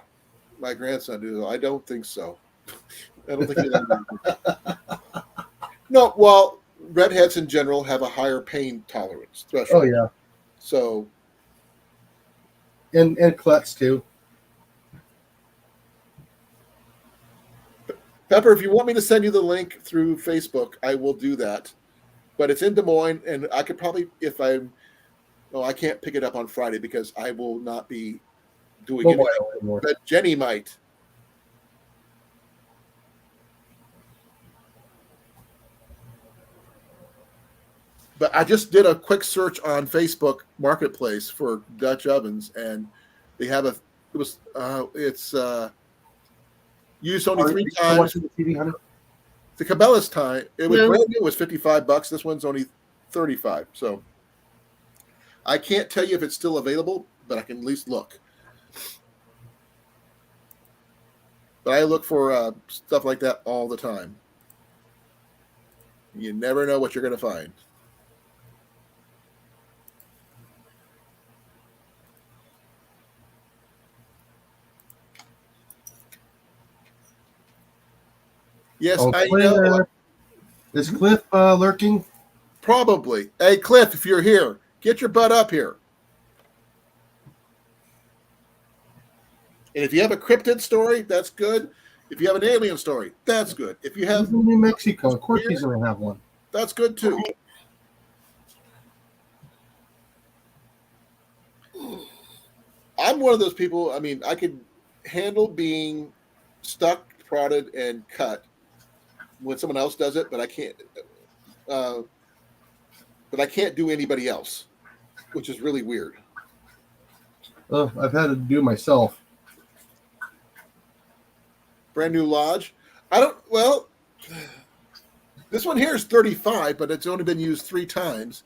my grandson do. I don't think so. I don't think he No, well, redheads in general have a higher pain tolerance threshold. Oh yeah. So And Klutz too. Pepper, if you want me to send you the link through Facebook, I will do that. But it's in Des Moines, and I could probably, I can't pick it up on Friday because I will not be doing Mobile anything. anymore. But Jenny might. But I just did a quick search on Facebook Marketplace for Dutch ovens, and they have it's used only 3 times. Watching the TV, honey? The Cabela's time, it was No. brand new, it was $55. This one's only $35. So I can't tell you if it's still available, but I can at least look. But I look for stuff like that all the time. You never know what you're going to find. Yes, Oh, I Cliff, know. is Cliff lurking? Probably. Hey, Cliff, if you're here, get your butt up here. And if you have a cryptid story, that's good. If you have an alien story, that's good. If you He's have, in New Mexico. Of course he's going to have one. that's good too. I'm one of those people, I mean, I could handle being stuck, prodded, and cut when someone else does it, but I can't. But I can't do anybody else, which is really weird. I've had to do myself. Brand new lodge. I don't. Well, this one here is 35, but it's only been used 3 times.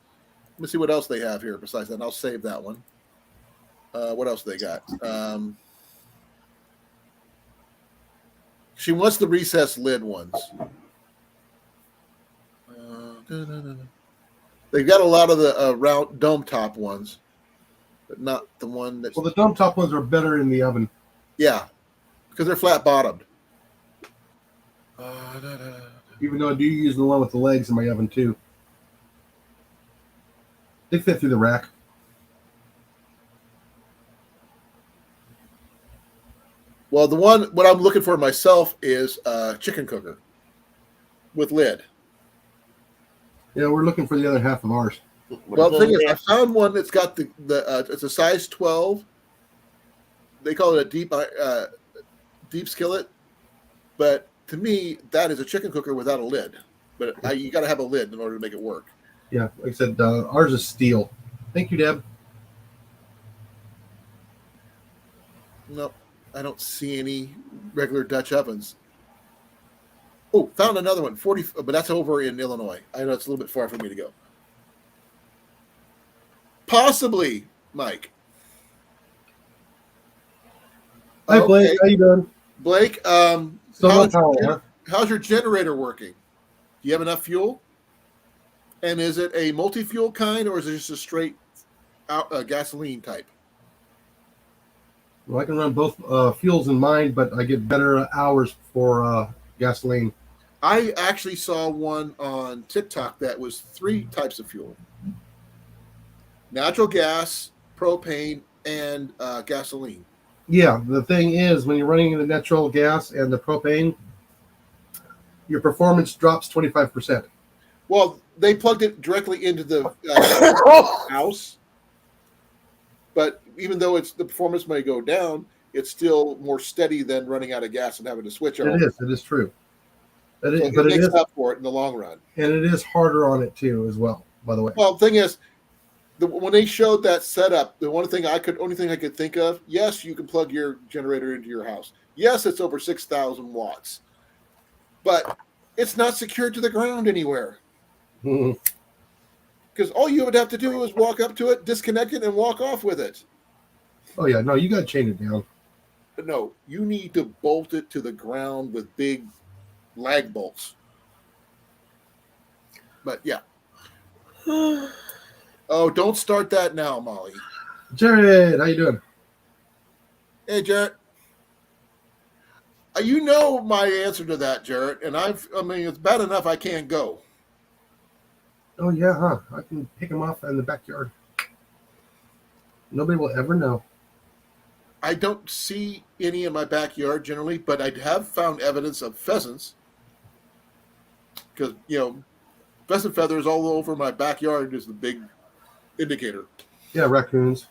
Let me see what else they have here besides that. And I'll save that one. What else they got? She wants the recessed lid ones. They've got a lot of the round dome top ones, but not the one that's. Well, the dome top ones are better in the oven. Yeah, because they're flat bottomed. Even though I do use the one with the legs in my oven too. They fit through the rack. Well, what I'm looking for myself is a chicken cooker with lid. Yeah, we're looking for the other half of ours. Well, the thing is, I found one that's got the it's a size 12. They call it a deep skillet, but to me, that is a chicken cooker without a lid. But you got to have a lid in order to make it work. Yeah, like I said, ours is steel. Thank you, Deb. No, I don't see any regular Dutch ovens. Oh, found another one, 40, but that's over in Illinois. I know it's a little bit far for me to go. Possibly, Mike. Hi, Blake. Okay. How you doing? Blake, Still not power, huh? how's your generator working? Do you have enough fuel? And is it a multi-fuel kind, or is it just a straight gasoline type? Well, I can run both fuels in mine, but I get better hours for gasoline. I actually saw one on TikTok that was 3 types of fuel: natural gas, propane, and gasoline. Yeah, the thing is, when you're running the natural gas and the propane, your performance drops 25%. Well, they plugged it directly into the house, but even though the performance may go down, it's still more steady than running out of gas and having to switch it. It is. It is true. So it makes up for it in the long run. And it is harder on it too, as well. By the way. Well, the thing is, when they showed that setup, the only thing I could think of, yes, you can plug your generator into your house. Yes, it's over 6,000 watts, but it's not secured to the ground anywhere. Because all you would have to do is walk up to it, disconnect it, and walk off with it. Oh yeah, no, you got to chain it down. But no, you need to bolt it to the ground with big lag bolts. But yeah. Oh, don't start that now, Molly. Jared, how you doing? Hey, Jarrett. You know my answer to that, Jarrett, and I mean, it's bad enough I can't go. Oh yeah, huh? I can pick them off in the backyard. Nobody will ever know. I don't see any in my backyard generally, but I have found evidence of pheasants. Because, pheasant feathers all over my backyard is the big indicator. Yeah, raccoons.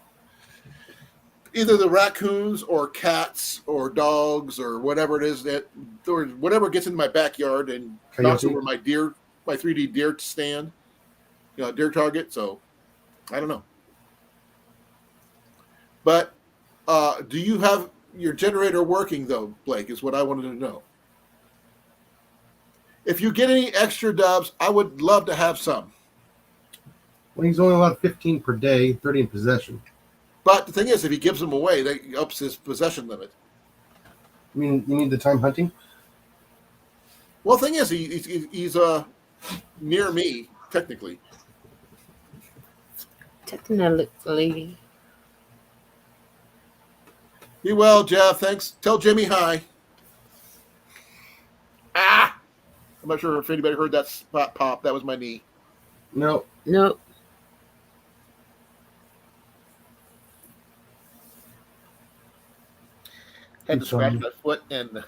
Either the raccoons or cats or dogs or whatever it is or whatever gets in my backyard and knocks over my 3D deer stand, deer target. So I don't know. But do you have your generator working though, Blake, is what I wanted to know. If you get any extra dubs, I would love to have some. Well, he's only allowed 15 per day, 30 in possession. But the thing is, if he gives them away, that ups his possession limit. You mean the time hunting? Well, the thing is, he's near me, technically. Technically. Be well, Jeff. Thanks. Tell Jimmy hi. Ah! I'm not sure if anybody heard that spot pop. That was my knee. No. Nope. Had to scratch my foot, and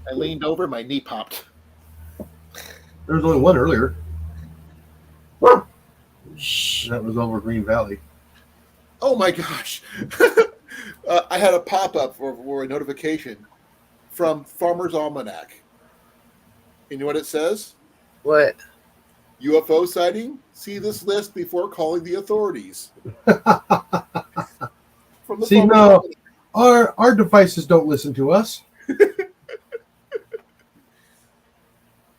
I leaned over. My knee popped. There was only one earlier. Shh. That was over Green Valley. Oh my gosh! I had a pop-up for a notification from Farmer's Almanac. And you know what it says? What? UFO sighting? See this list before calling the authorities. From the See, Farmer's no, Almanac. our devices don't listen to us.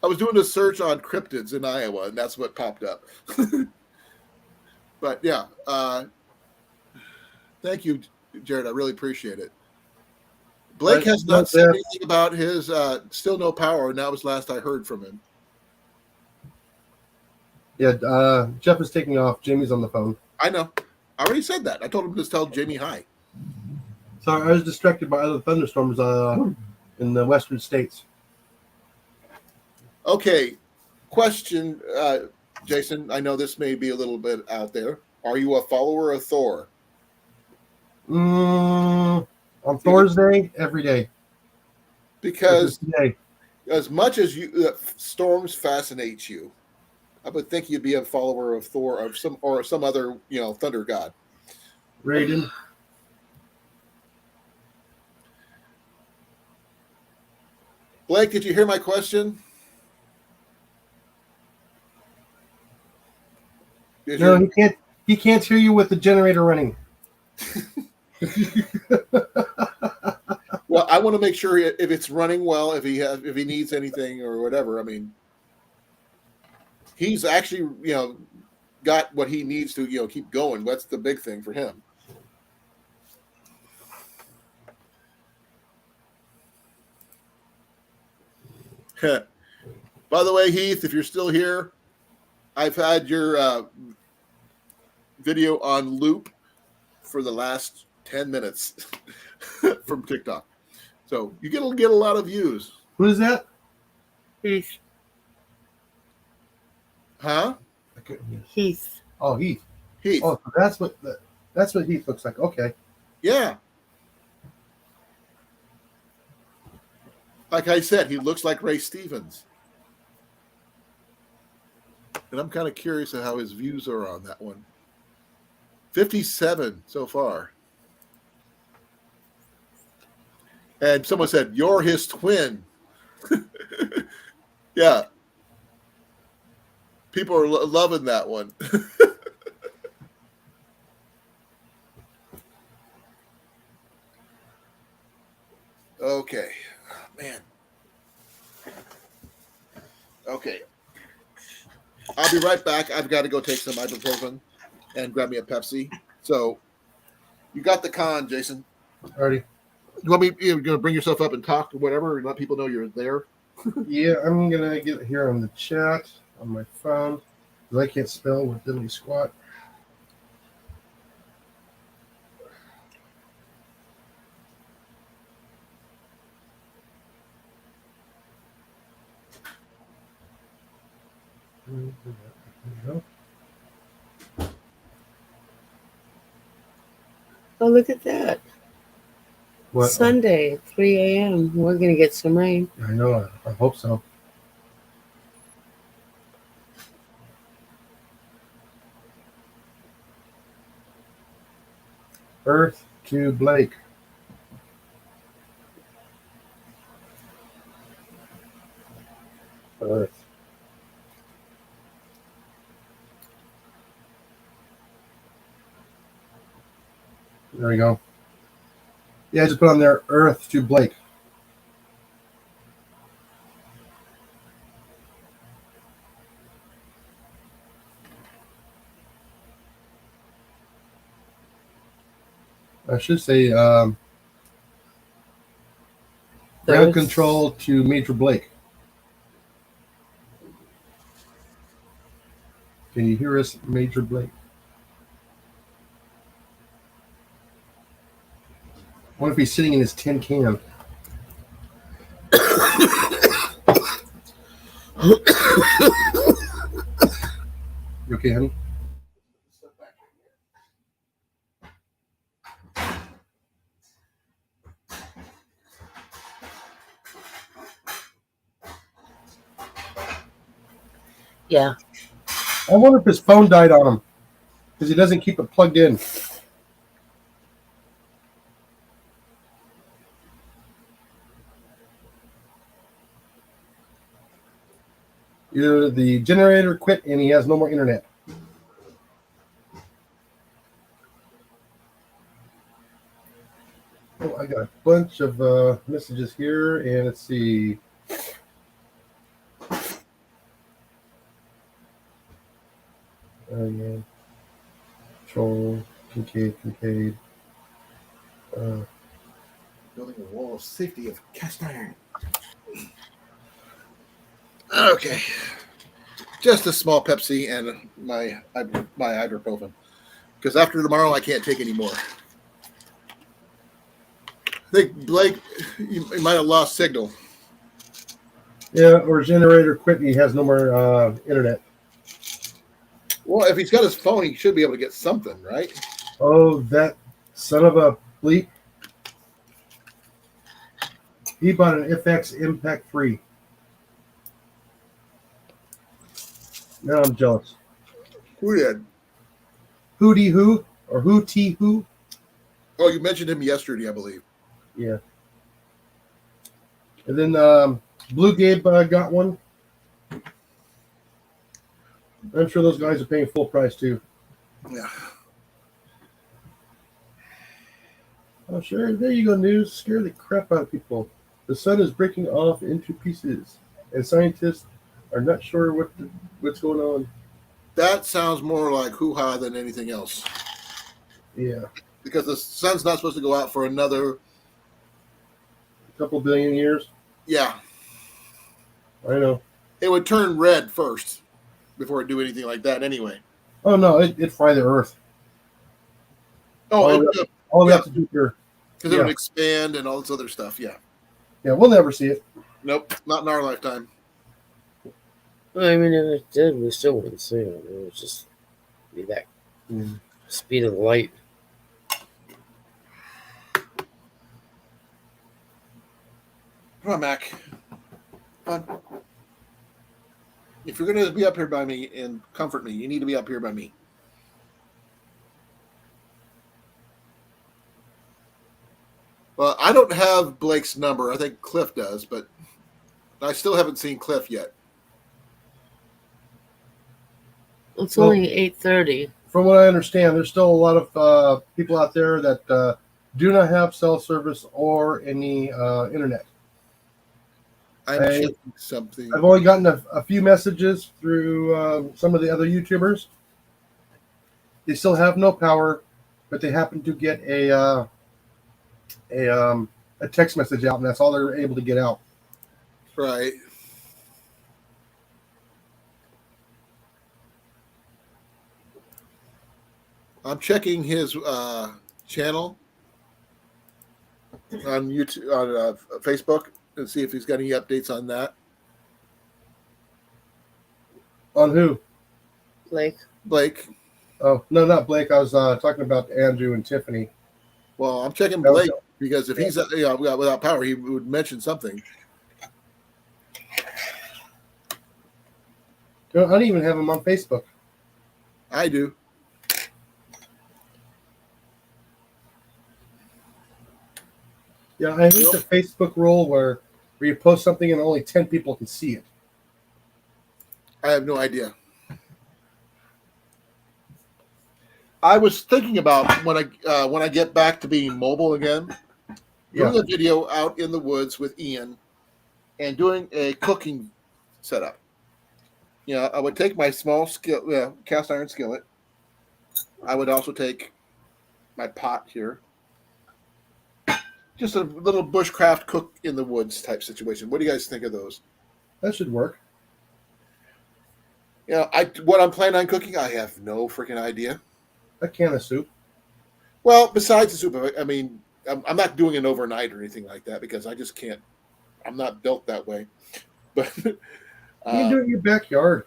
I was doing a search on cryptids in Iowa, and that's what popped up. But yeah, thank you, Jared. I really appreciate it. Blake has not said anything about his still no power, and that was last I heard from him. Yeah, Jeff is taking off. Jamie's on the phone. I know. I already said that. I told him to tell Jamie hi. Sorry, I was distracted by other thunderstorms in the western states. Okay, question, Jason. I know this may be a little bit out there. Are you a follower of Thor? On Thursday, every day. Because as much as storms fascinate you, I would think you'd be a follower of Thor or some other thunder god. Raiden. Blake, did you hear my question? No, he can't hear you with the generator running. Well, I want to make sure if it's running well, if he needs anything or whatever. I mean, he's actually got what he needs to keep going. That's the big thing for him. By the way, Heath, if you're still here, I've had your video on loop for the last 10 minutes from TikTok. So you get a lot of views. Who is that? Heath. Huh? Heath. Oh, Heath. Heath. Oh, that's what Heath looks like. Okay. Yeah. Like I said, he looks like Ray Stevens. And I'm kind of curious of how his views are on that one. 57 so far. And someone said, "You're his twin." Yeah. People are loving that one. Okay. Man. Okay. I'll be right back. I've got to go take some ibuprofen and grab me a Pepsi. So you got the con, Jason. Alrighty. You want me? You're going to bring yourself up and talk or whatever, and let people know you're there. Yeah, I'm gonna get here on the chat on my phone because I can't spell with diddly squat. There you go. Oh, look at that. What? Sunday, 3 a.m. We're going to get some rain. I know. I hope so. Earth to Blake. Earth. There we go. Yeah, I just put on there Earth to Blake. I should say ground Earth. control to Major Blake. Can you hear us, Major Blake? I wonder if he's sitting in his tin can. You okay, honey? Yeah. I wonder if his phone died on him because he doesn't keep it plugged in. Either the generator quit and he has no more internet. Oh, I got a bunch of messages here, and let's see. Yeah. Troll, Kincaid. Building a wall of safety of cast iron. Okay. Just a small Pepsi and my ibuprofen. Because after tomorrow, I can't take any more. I think Blake, you might have lost signal. Yeah, or generator quit and he has no more internet. Well, if he's got his phone, he should be able to get something, right? Oh, that son of a bleep. He bought an FX Impact 3. Now I'm jealous. Who did? Hootie who? Or Hootie who? Oh, you mentioned him yesterday, I believe. Yeah. And then Blue Gabe got one. I'm sure those guys are paying full price too. Yeah. Oh, sure. There you go, news. Scare the crap out of people. The sun is breaking off into pieces, and scientists are not sure what's going on. That sounds more like hoo-ha than anything else. Yeah. Because the sun's not supposed to go out for another... A couple billion years. Yeah. I know. It would turn red first before it do anything like that anyway. Oh, no. It'd fry the Earth. Oh, All we yeah. have to do here. Because it would expand and all this other stuff, yeah. Yeah, we'll never see it. Nope, not in our lifetime. I mean, if it did, we still wouldn't see it. It would just be that speed of light. Come on, Mac. Come on. If you're going to be up here by me and comfort me, you need to be up here by me. Well, I don't have Blake's number. I think Cliff does, but I still haven't seen Cliff yet. It's Well- only 8:30. From what I understand, there's still a lot of people out there that do not have cell service or any internet. I'm I- checking something. I've only gotten a few messages through some of the other YouTubers. They still have no power, but they happen to get a text message out, and that's all they're able to get out. Right. I'm checking his channel on YouTube, on Facebook, and see if he's got any updates on that. On who? Blake. Blake. Oh, no, not Blake. I was talking about Andrew and Tiffany. Well, I'm checking That was- Blake because if he's without power, he would mention something. I don't even have him on Facebook. I do. Yeah, I hate the Facebook rule where you post something and only 10 people can see it. I have no idea. I was thinking about when I get back to being mobile again, doing a video out in the woods with Ian and doing a cooking setup. I would take my small cast iron skillet. I would also take my pot here. Just a little bushcraft cook in the woods type situation. What do you guys think of those? That should work. What I'm planning on cooking, I have no freaking idea. A can of soup. Well, besides the soup, I mean, I'm not doing it overnight or anything like that because I just can't. I'm not built that way. But You can do it in your backyard.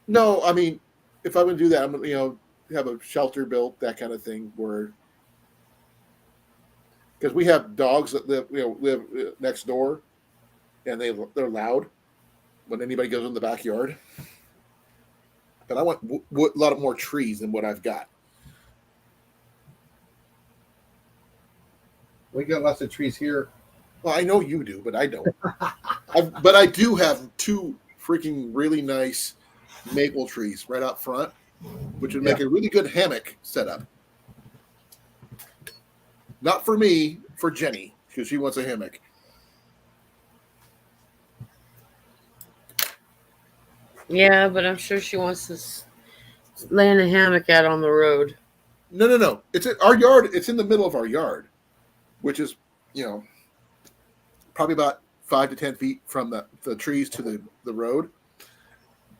no, I mean, if I'm going to do that, I'm going to have a shelter built, that kind of thing, where because we have dogs that live next door, and they're loud when anybody goes in the backyard. But I want a lot more trees than what I've got. We got lots of trees here. Well, I know you do, but I don't. But I do have 2 freaking really nice maple trees right out front, which would make a really good hammock setup. Not for me, for Jenny, because she wants a hammock. Yeah, but I'm sure she wants to lay in a hammock out on the road. No. It's in our yard. It's in the middle of our yard, which is, probably about 5 to 10 feet from the trees to the road.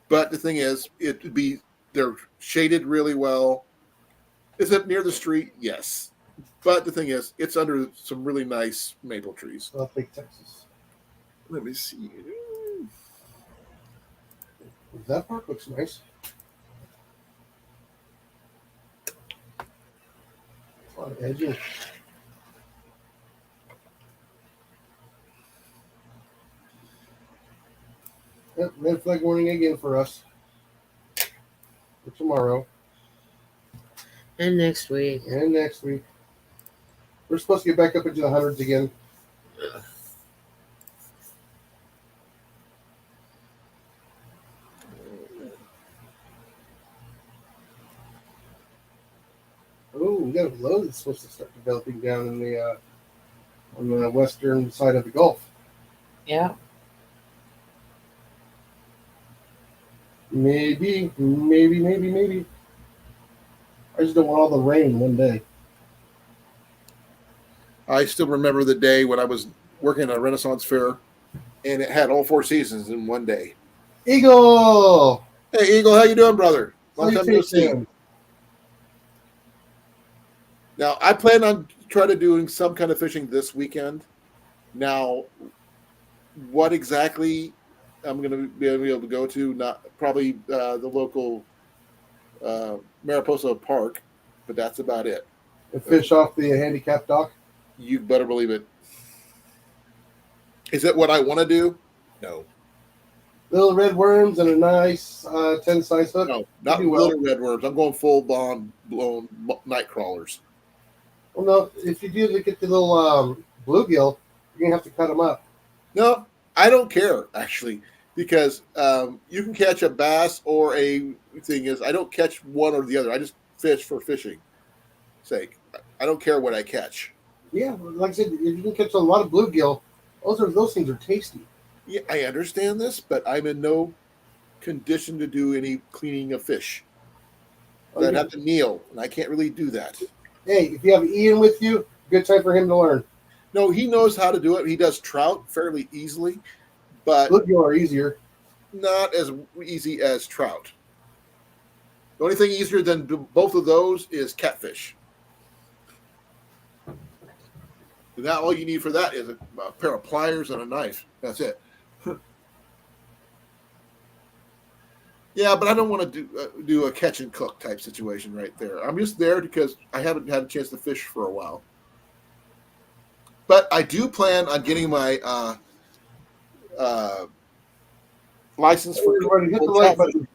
But the thing is, they're shaded really well. Is it near the street? Yes. But the thing is, it's under some really nice maple trees. South Lake, Texas. Let me see. That part looks nice. A lot of edging. Yep, red flag warning again for us. For tomorrow And next week. and next week. We're supposed to get back up into the hundreds again. Oh, we got a low that's supposed to start developing down in the on the western side of the Gulf. Yeah. Maybe. I just don't want all the rain one day. I still remember the day when I was working at a Renaissance fair, and it had all 4 seasons in one day. Eagle! Hey, Eagle, how you doing, brother? Long time no see. Salutation. Now, I plan on trying to doing some kind of fishing this weekend. Now, what exactly I'm going to be able to go to? Not probably the local Mariposa Park, but that's about it. And fish off the handicap dock. You better believe it. Is that what I want to do? No. Little red worms and a nice 10 size hook. No, not You do well. little red worms. I'm going full blown night crawlers. Well, no, if you do get the little bluegill, you're gonna have to cut them up. No, I don't care actually, because you can catch a bass or a thing is I don't catch one or the other. I just fish for fishing sake. I don't care what I catch. Yeah, like I said, if you can catch a lot of bluegill, those things are tasty. Yeah, I understand this, but I'm in no condition to do any cleaning of fish. I'd have to kneel, and I can't really do that. Hey, if you have Ian with you, good time for him to learn. No, he knows how to do it. He does trout fairly easily, but Bluegill are easier. not as easy as trout. The only thing easier than both of those is catfish. And that all you need for that is a pair of pliers and a knife. That's it. Yeah, but I don't want to do a catch and cook type situation right there. I'm just there because I haven't had a chance to fish for a while. But I do plan on getting my license for Hit the like button.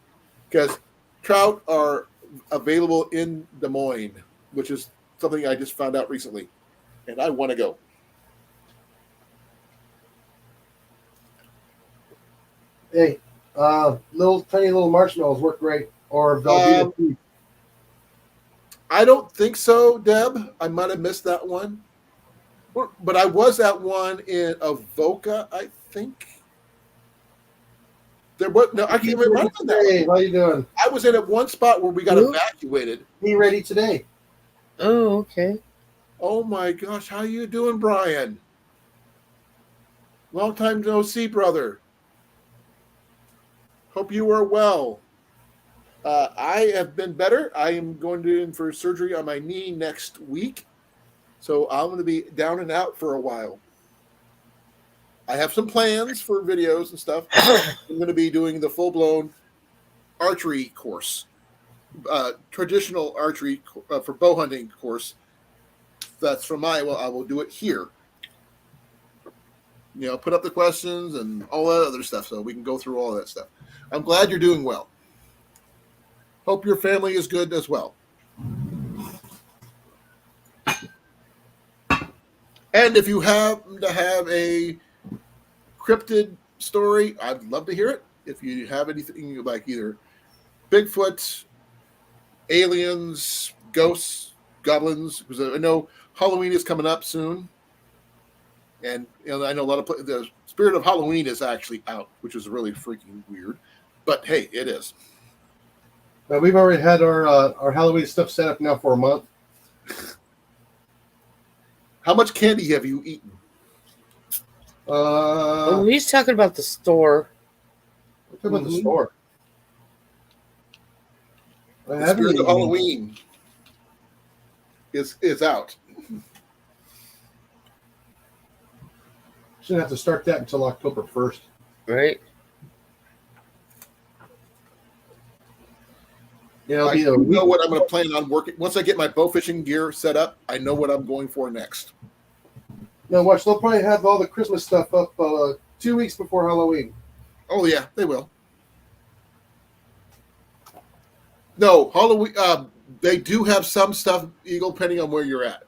because trout are available in Des Moines, which is something I just found out recently, and I want to go. Hey, tiny little marshmallows work great, or Velveeta. I don't think so, Deb. I might have missed that one. But I was at one in Avoca, I think. There was no, I can't remember that. Hey, how you doing? I was in at one spot where we got evacuated. Be ready today. Oh, okay. Oh my gosh, how you doing, Brian? Long time no see, brother. Hope you are well. I have been better. I am going in for surgery on my knee next week. So I'm going to be down and out for a while. I have some plans for videos and stuff. I'm going to be doing the full-blown archery course, traditional archery for bow hunting course. That's from Iowa. I will do it here. You know, put up the questions and all that other stuff so we can go through all that stuff. I'm glad you're doing well. Hope your family is good as well. And if you happen to have a cryptid story, I'd love to hear it. If you have anything like either Bigfoot, aliens, ghosts, goblins, because I know Halloween is coming up soon. And I know a lot of the spirit of Halloween is actually out, which is really freaking weird. But hey, it is. We've already had our Halloween stuff set up now for a month. How much candy have you eaten? He's talking about the store. What about the store? The spirit of Halloween is out. Shouldn't have to start that until October 1st. Right? Yeah, I know what I'm going to plan on working. Once I get my bow fishing gear set up, I know what I'm going for next. Now watch, they'll probably have all the Christmas stuff up 2 weeks before Halloween. Oh yeah, they will. No, Halloween. They do have some stuff, Eagle, depending on where you're at.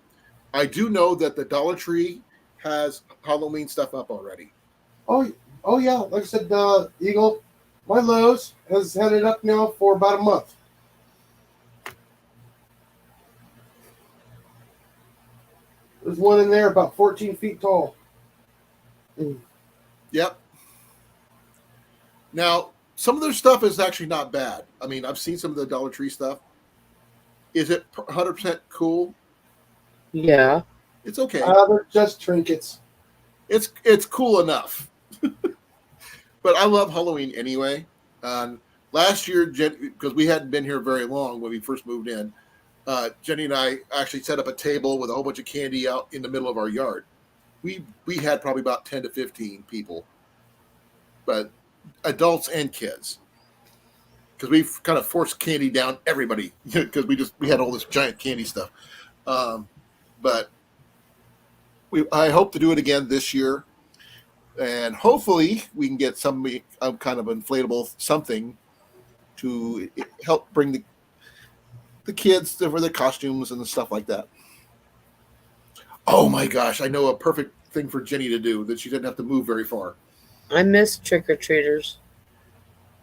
I do know that the Dollar Tree has Halloween stuff up already. Oh yeah. Like I said, Eagle, my Lowe's has had it up now for about a month. There's one in there about 14 feet tall. Yep. Now, some of their stuff is actually not bad. I mean, I've seen some of the Dollar Tree stuff. Is it 100% cool? Yeah. It's okay. They're just trinkets. It's cool enough. But I love Halloween anyway. Last year, because we hadn't been here very long when we first moved in, Jenny and I actually set up a table with a whole bunch of candy out in the middle of our yard. We had probably about 10 to 15 people, but adults and kids, because we've kind of forced candy down everybody because we had all this giant candy stuff. But I hope to do it again this year, and hopefully we can get some kind of inflatable something to help bring the kids for the costumes and stuff like that. Oh my gosh, I know a perfect thing for Jenny to do that she didn't have to move very far. I miss trick or treaters.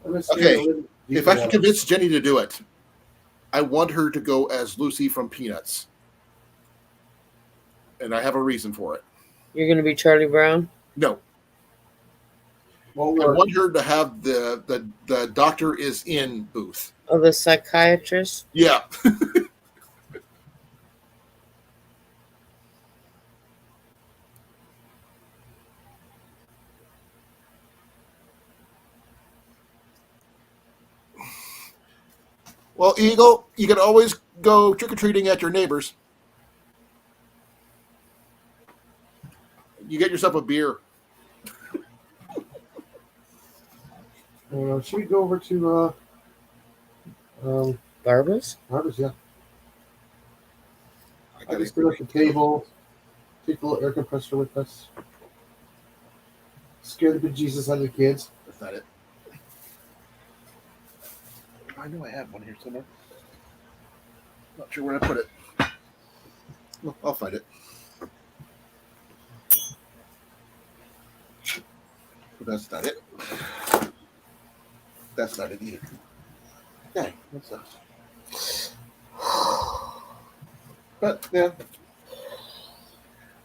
Okay, if I can convince Jenny to do it, I want her to go as Lucy from Peanuts. And I have a reason for it. You're gonna be Charlie Brown? No. I want her to have the doctor is in booth. Oh, the psychiatrist? Yeah. Well, Eagle, you can always go trick-or-treating at your neighbors. You get yourself a beer. Should we go over to Barbara's? Harvard's? Yeah. I gotta just put up the table. Take the little air compressor with us. Scare the bejesus out of the kids. That's not it. I know I have one here somewhere. Not sure where I put it. Well, I'll find it. But that's not it. That's not it either. Dang, what's that? But yeah.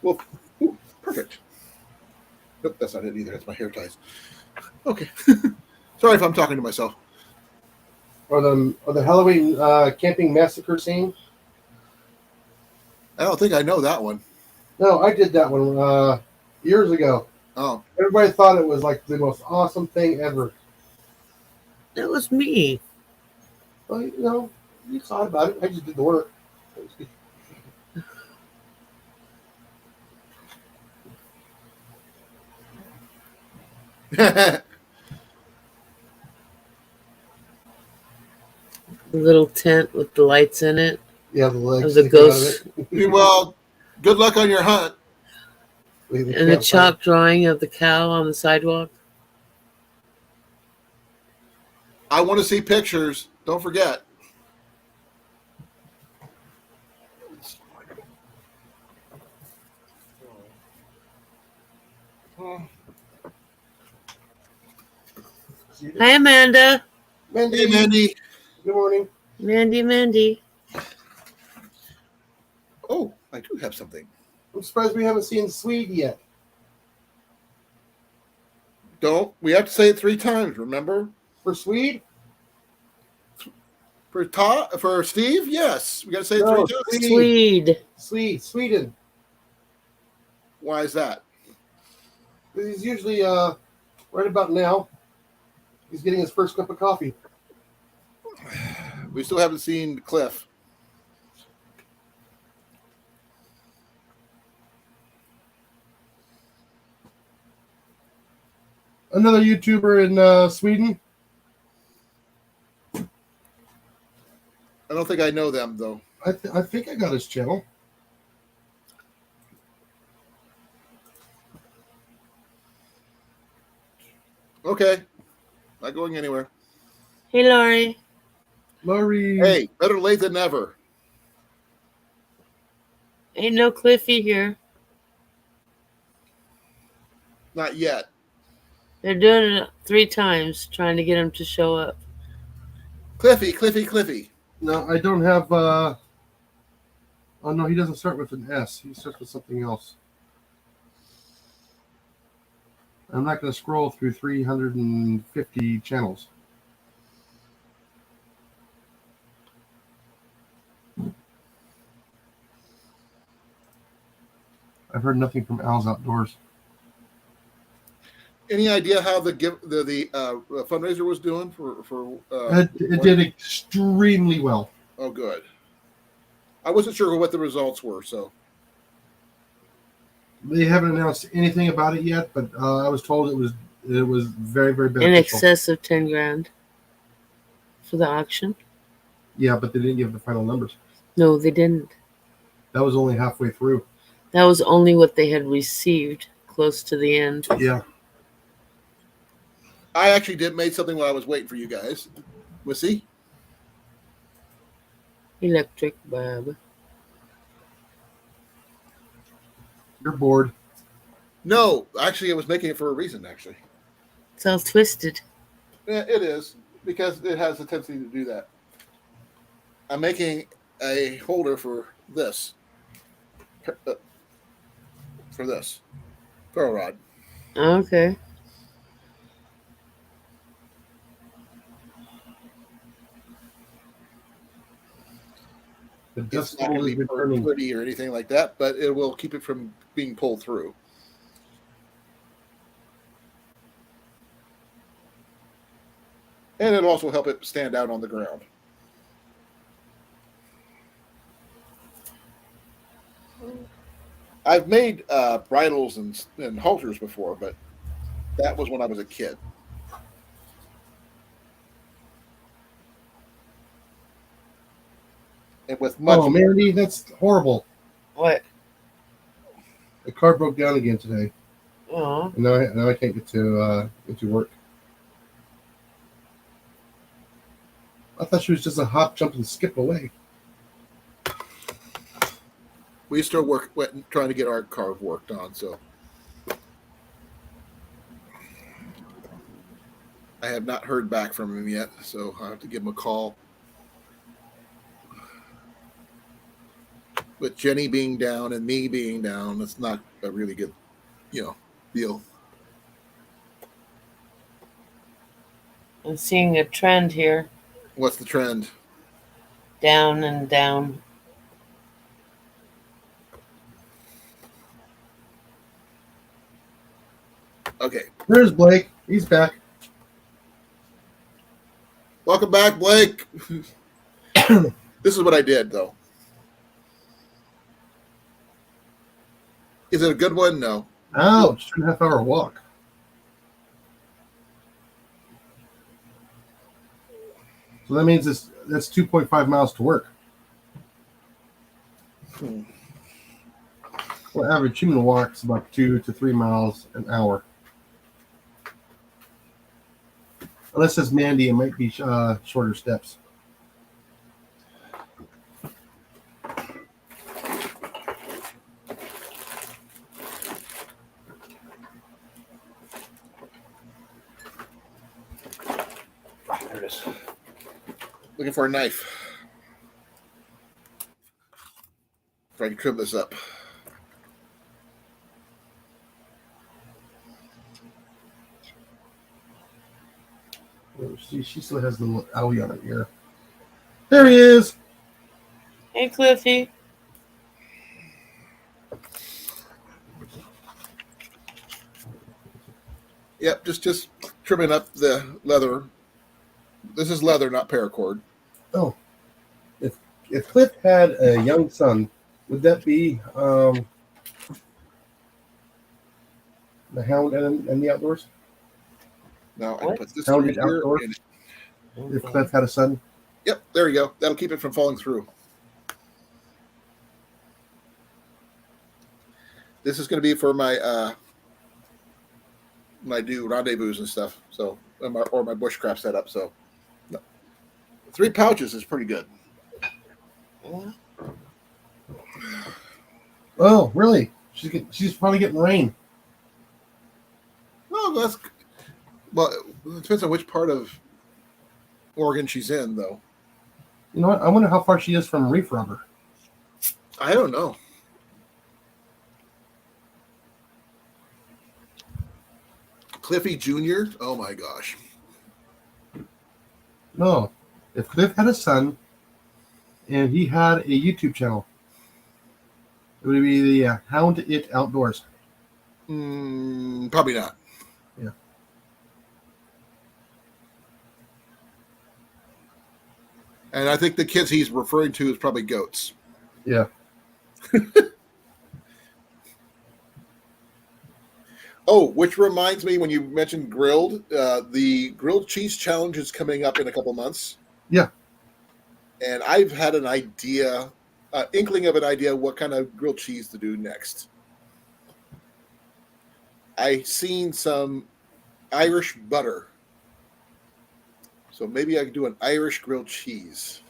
Well, ooh, perfect. Nope, that's not it either. That's my hair ties. Okay. Sorry if I'm talking to myself. Or the Halloween camping massacre scene. I don't think I know that one. No, I did that one years ago. Oh. Everybody thought it was like the most awesome thing ever. That was me. Well, you know, you thought about it. I just did the work. The little tent with the lights in it. Yeah, the legs. It was a sticking out of ghost. it. Well, good luck on your hunt. Leave the And a campfire. chalk drawing of the cow on the sidewalk. I want to see pictures. Don't forget. Hi, Amanda. Mandy. Hey, Mandy. Good morning. Mandy. Oh, I do have something. I'm surprised we haven't seen Swede yet. Don't. We have to say it 3 times, remember? For Swede? For Steve, yes. We got to say it No, 3 times. Swede. Sweden. Why is that? He's usually right about now. He's getting his first cup of coffee. We still haven't seen Cliff. Another YouTuber in Sweden. I don't think I know them, though. I think I got his channel. Okay. Not going anywhere. Hey, Laurie. Laurie. Hey, better late than never. Ain't no Cliffy here. Not yet. They're doing it 3 times, trying to get him to show up. Cliffy. No, I don't have. Oh no, he doesn't start with an S. He starts with something else. I'm not going to scroll through 350 channels. I've heard nothing from Al's Outdoors. Any idea how the fundraiser was doing for? It did extremely well. Oh, good. I wasn't sure what the results were, so. They haven't announced anything about it yet, but I was told it was very, very beneficial. In excess of 10 grand for the auction. Yeah, but they didn't give the final numbers. No, they didn't. That was only halfway through. That was only what they had received close to the end. Yeah. I actually made something while I was waiting for you guys. We'll see. Electric bulb. You're bored. No, actually, I was making it for a reason. Actually, It's all twisted. yeah, it is because it has a tendency to do that. I'm making a holder for this, for this ferro rod. Okay. The It's dust not going bowl to is be returning. pretty or anything like that, but it will keep it from being pulled through. And it'll also help it stand out on the ground. I've made bridles and halters before, but that was when I was a kid. And with much Oh, Mandy, that's horrible. What? The car broke down again today, Oh. and now I can't get to work. I thought she was just a hop, jump, and skip away. we still trying to get our car worked on, so I have not heard back from him yet, so I have to give him a call. With Jenny being down and me being down, it's not a really good, deal. I'm seeing a trend here. What's the trend? Down and down. Okay. Where's Blake? He's back. Welcome back, Blake. This is what I did, though. Is it a good one? No. Ouch! 2.5 hour walk. So that means that's 2.5 miles to work. Well, average human walks about 2 to 3 miles an hour. Unless it's Mandy, it might be shorter steps. There it is. Looking for a knife. If I can trim this up. She still has the little owie on her ear. There he is. Hey, Cliffy. Yep, just trimming up the leather. This is leather, not paracord. Oh, if Cliff had a young son, would that be the hound and the outdoors? Now I What? put this Hound through and here. outdoors? And, If Cliff had a son? yep, there you go. That'll keep it from falling through. This is going to be for my when I do rendezvous and stuff. So or my bushcraft setup. So 3 pouches is pretty good. Oh, really? She's probably getting rain. Well, it depends on which part of Oregon she's in, though. You know what? I wonder how far she is from reef rubber. I don't know. Cliffy Jr. Oh my gosh. No. If Cliff had a son and he had a YouTube channel, it would be the Hound It Outdoors. Probably not. Yeah. And I think the kids he's referring to is probably goats. Yeah. Oh, which reminds me, when you mentioned grilled, the grilled cheese challenge is coming up in a couple months. Yeah. And I've had an idea, inkling of an idea what kind of grilled cheese to do next. I seen some Irish butter. So maybe I could do an Irish grilled cheese.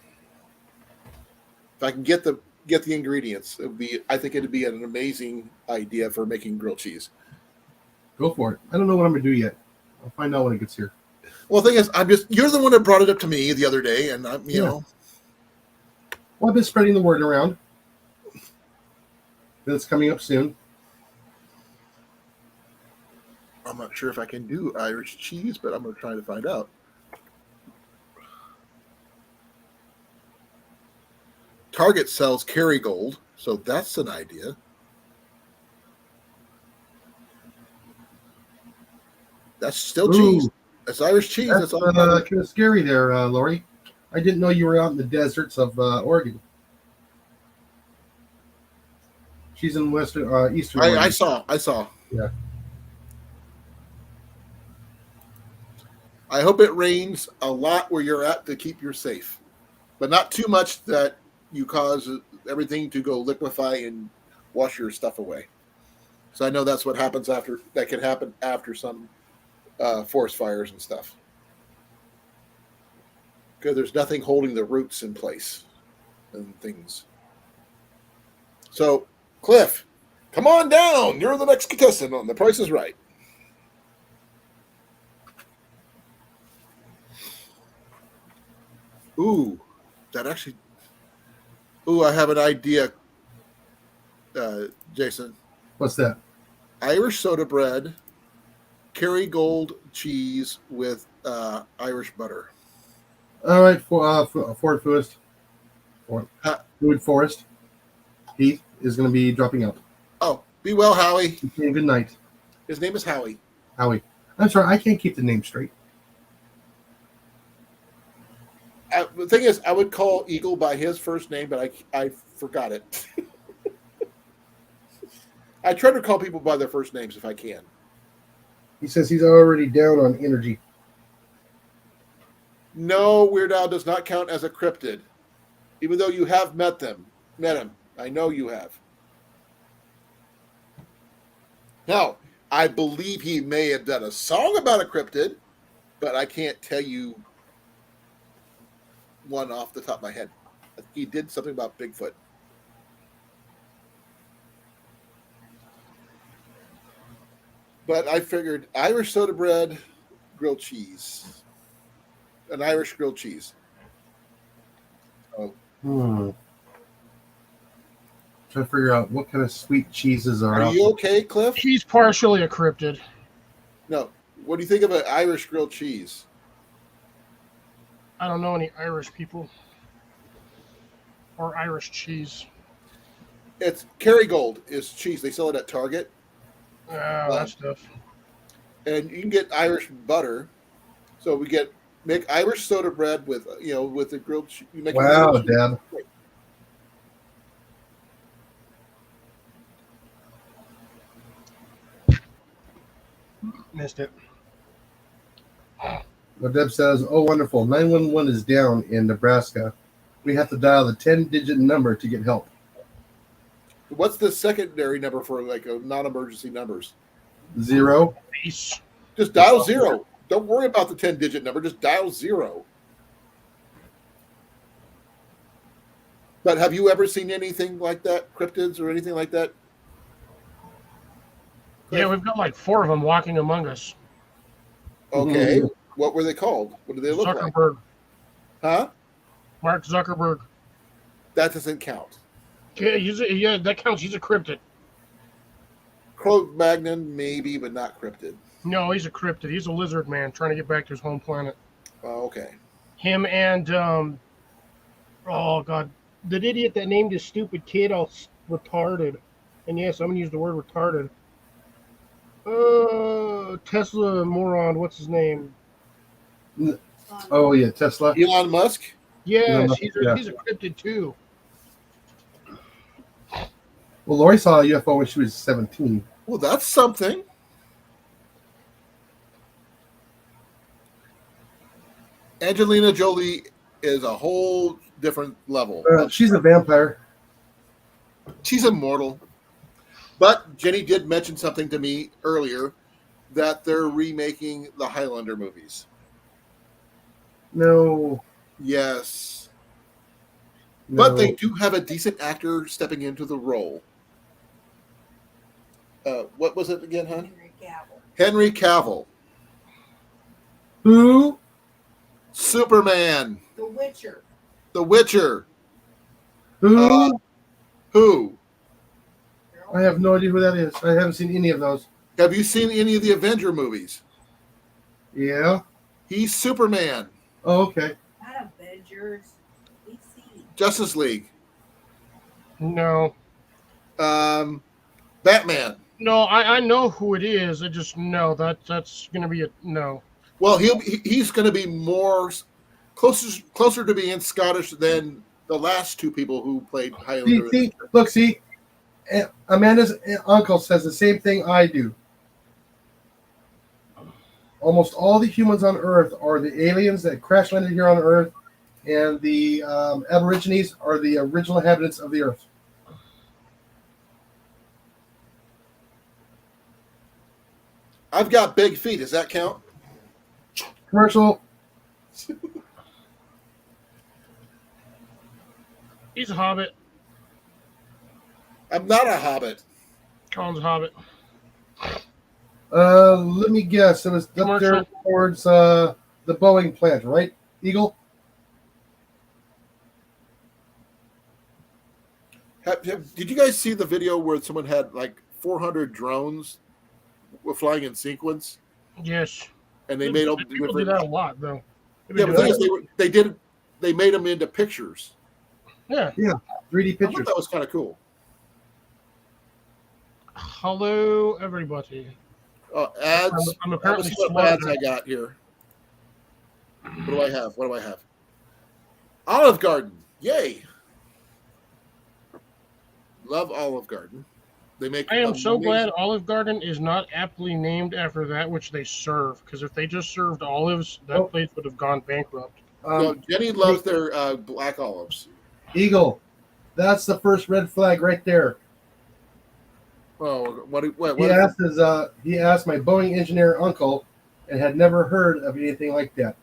If I can get the get the ingredients. I think it'd be an amazing idea for making grilled cheese. Go for it. I don't know what I'm gonna do yet. I'll find out when it gets here. Well, the thing is, you're the one that brought it up to me the other day, and I'm, you Yeah. know, Well, I've been spreading the word around that it's coming up soon. I'm not sure if I can do Irish cheese, but I'm going to try to find out. Target sells Kerrygold, so that's an idea. That's still cheese. Ooh, That's Irish cheese. that's That's all. kind of scary there, Lori. I didn't know you were out in the deserts of Oregon. She's in western, eastern. I Oregon. saw. Yeah. I hope it rains a lot where you're at to keep you safe, but not too much that you cause everything to go liquefy and wash your stuff away. So I know that's what happens after. That can happen after some forest fires and stuff, because there's nothing holding the roots in place and things. So, Cliff, come on down. You're the next contestant on The Price is Right. Ooh, that actually. Ooh, I have an idea, Jason. What's that? Irish soda bread, Kerrygold cheese with Irish butter. All right, Ford Forest. Ha- Food Forest. He is going to be dropping out. Oh, be well, Howie. Okay, good night, His name is Howie. Howie. I'm sorry, I can't keep the name straight. The thing is, I would call Eagle by his first name, but I forgot it. I try to call people by their first names if I can. He says he's already down on energy. No, Weird Al does not count as a cryptid, even though you have met him. I know you have. Now, I believe he may have done a song about a cryptid, but I can't tell you one off the top of my head. I think he did something about Bigfoot. But I figured Irish soda bread, grilled cheese. An Irish grilled cheese. Oh, Trying to figure out what kind of sweet cheeses are are out you there. okay, Cliff? He's partially a cryptid. No. What do you think of an Irish grilled cheese? I don't know any Irish people or Irish cheese. It's Kerrygold is cheese. They sell it at Target. That stuff. And you can get Irish butter. So we make Irish soda bread with with the grilled cheese. Wow, Dad. Missed it. Well, Deb says, "Oh, wonderful! 911 is down in Nebraska. We have to dial the 10-digit number to get help. What's the secondary number for like a non-emergency numbers? 0. Peace. Just dial 0. Don't worry about the 10-digit number. Just dial 0. But have you ever seen anything like that, cryptids or anything like that? Yeah, we've got like 4 of them walking among us. Okay. Mhm. What were they called? What do they look like? Zuckerberg. Huh? Mark Zuckerberg. That doesn't count. Yeah, that counts. He's a cryptid. Cro-Magnon, maybe, but not cryptid. No, he's a cryptid. He's a lizard man trying to get back to his home planet. Oh, okay. Him and, oh, God. The idiot that named his stupid kid all retarded. And yes, I'm going to use the word retarded. Tesla moron. What's his name? Oh yeah, Tesla. Elon Musk? Yes, Yeah. he's a cryptid too. Well, Lori saw a UFO when she was 17. Well, that's something. Angelina Jolie is a whole different level. She's a vampire. She's immortal. But Jenny did mention something to me earlier that they're remaking the Highlander movies. No. Yes. But No. they do have a decent actor stepping into the role. What was it again, hon? Henry Cavill. Henry Cavill. Who? Superman. The Witcher. The Witcher. Who? Who? I have no idea who that is. I haven't seen any of those. Have you seen any of the Avenger movies? Yeah. He's Superman. Oh, okay. Not Avengers. DC. Justice League. No. Batman. No, I know who it is. I just know that's gonna be a no. Well, he's going to be more closer to being Scottish than the last two people who played Highlander. See, Amanda's uncle says the same thing I do. Almost all the humans on Earth are the aliens that crash landed here on Earth, and the Aborigines are the original inhabitants of the Earth. I've got big feet. Does that count? Commercial. He's a hobbit. I'm not a hobbit. Colin's a hobbit. Let me guess. It was up there Commercial. towards the Boeing plant, right? Eagle? Did you guys see the video where someone had like 400 drones were flying in sequence, Yes. and they made them People do that a lot, though. Yeah, but the thing is, they made them into pictures. Yeah. 3D I thought pictures. that was kind of cool. Hello, everybody. Ads. I'm apparently Let's see what smarter ads I got here. What do I have? Olive Garden. Yay. Love Olive Garden. They make. I am so amazing- glad Olive Garden is not aptly named after that which they serve. Because if they just served olives, that place would have gone bankrupt. No, Jenny loves their black olives. Eagle. That's the first red flag right there. Oh, what He asked my Boeing engineer uncle and had never heard of anything like that.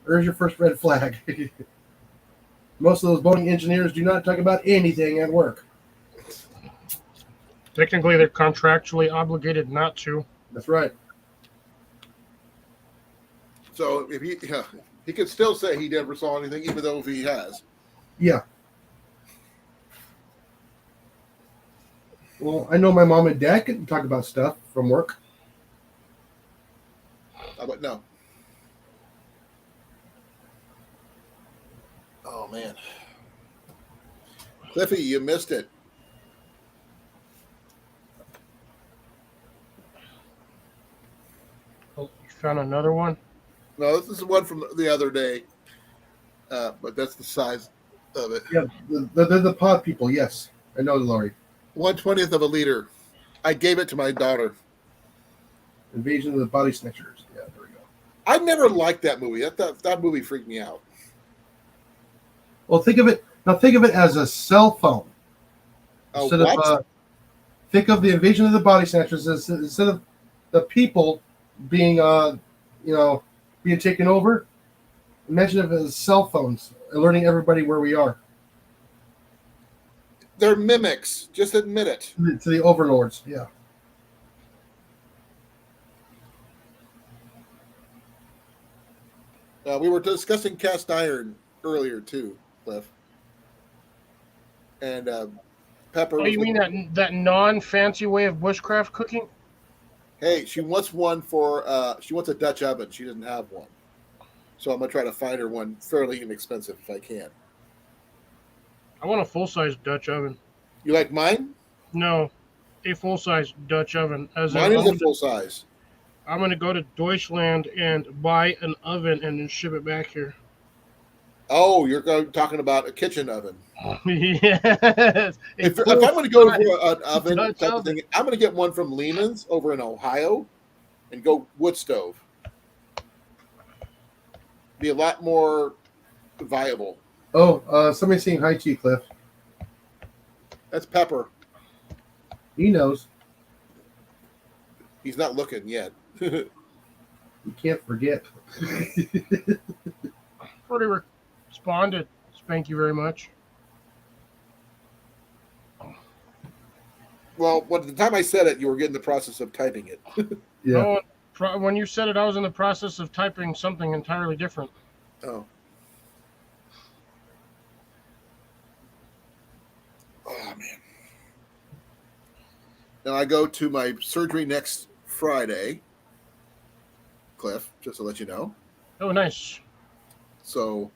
There's your first red flag. Most of those Boeing engineers do not talk about anything at work. Technically, they're contractually obligated not to. That's right. So if he could still say he never saw anything, even though if he has. Yeah. Well, I know my mom and dad can talk about stuff from work. But no. Oh man, Cliffy, you missed it. Oh, you found another one? No, this is one from the other day, but that's the size of it. Yeah, the pod people. Yes, I know, Laurie. 1/20th of a liter. I gave it to my daughter. Invasion of the Body Snatchers. Yeah, there we go. I never liked that movie. That movie freaked me out. Well, think of it as a cell phone. Instead of think of the Invasion of the Body Snatchers as instead of the people being being taken over. Imagine it as cell phones alerting everybody where we are. They're mimics. Just admit it. To the overlords. Yeah. We were discussing cast iron earlier too, Cliff. And Pepper. Oh, you mean that non-fancy way of bushcraft cooking? Hey, she wants one she wants a Dutch oven. She doesn't have one. So I'm going to try to find her one fairly inexpensive if I can. I want a full-size Dutch oven. You like mine? No, a full-size Dutch oven. Mine is a full size. I'm going to go to Deutschland and buy an oven and then ship it back here. Oh, you're talking about a kitchen oven. Yes. If I'm going to go for an oven Dutch type of thing, I'm going to get one from Lehman's over in Ohio and go wood stove. Be a lot more viable. Oh, somebody's saying hi to you, Cliff. That's Pepper. He knows. He's not looking yet. You can't forget. Already responded. Thank you very much. Well, by the time I said it, you were getting the process of typing it. Yeah. Oh, when you said it, I was in the process of typing something entirely different. Oh. Oh, man. Now I go to my surgery next Friday, Cliff, just to let you know. Oh, nice. So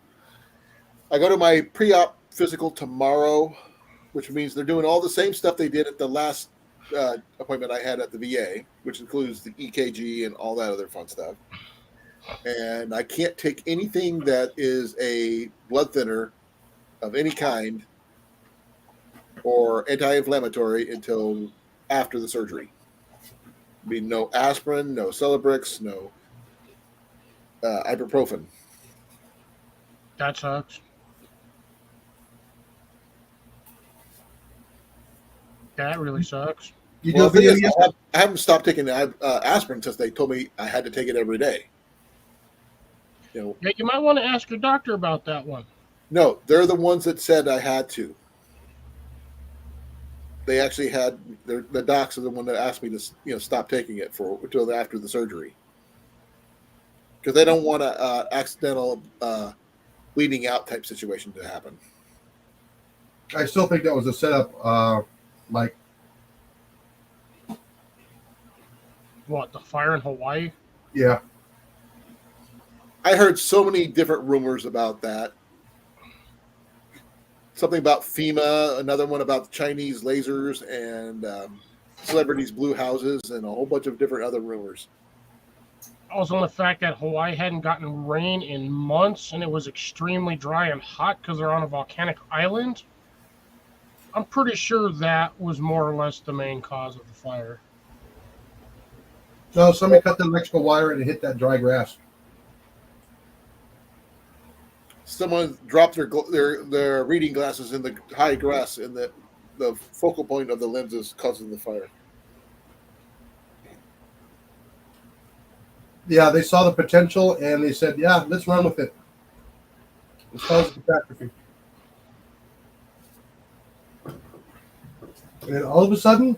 I go to my pre-op physical tomorrow, which means they're doing all the same stuff they did at the last appointment I had at the VA, which includes the EKG and all that other fun stuff. And I can't take anything that is a blood thinner of any kind or anti-inflammatory until after the surgery. I mean, no aspirin, no Celebrex, no ibuprofen. That sucks. That really sucks. You Well, do a video the thing is, yet? I haven't stopped taking aspirin since they told me I had to take it every day. You know, Yeah, you might want to ask your doctor about that one. no, they're the ones that said I had to. They actually had the docs are the one that asked me to stop taking it for until after the surgery because they don't want a accidental bleeding out type situation to happen. I still think that was a setup, Mike. What, the fire in Hawaii? Yeah. I heard so many different rumors about that. Something about FEMA, another one about the Chinese lasers and celebrities' blue houses, and a whole bunch of different other rumors. Also, the fact that Hawaii hadn't gotten rain in months and it was extremely dry and hot because they're on a volcanic island. I'm pretty sure that was more or less the main cause of the fire. So somebody cut the electrical wire and it hit that dry grass. Someone dropped their reading glasses in the high grass, and the focal point of the lenses causing the fire. Yeah, they saw the potential and they said, "Yeah, let's run with it. Let's cause a catastrophe." And all of a sudden,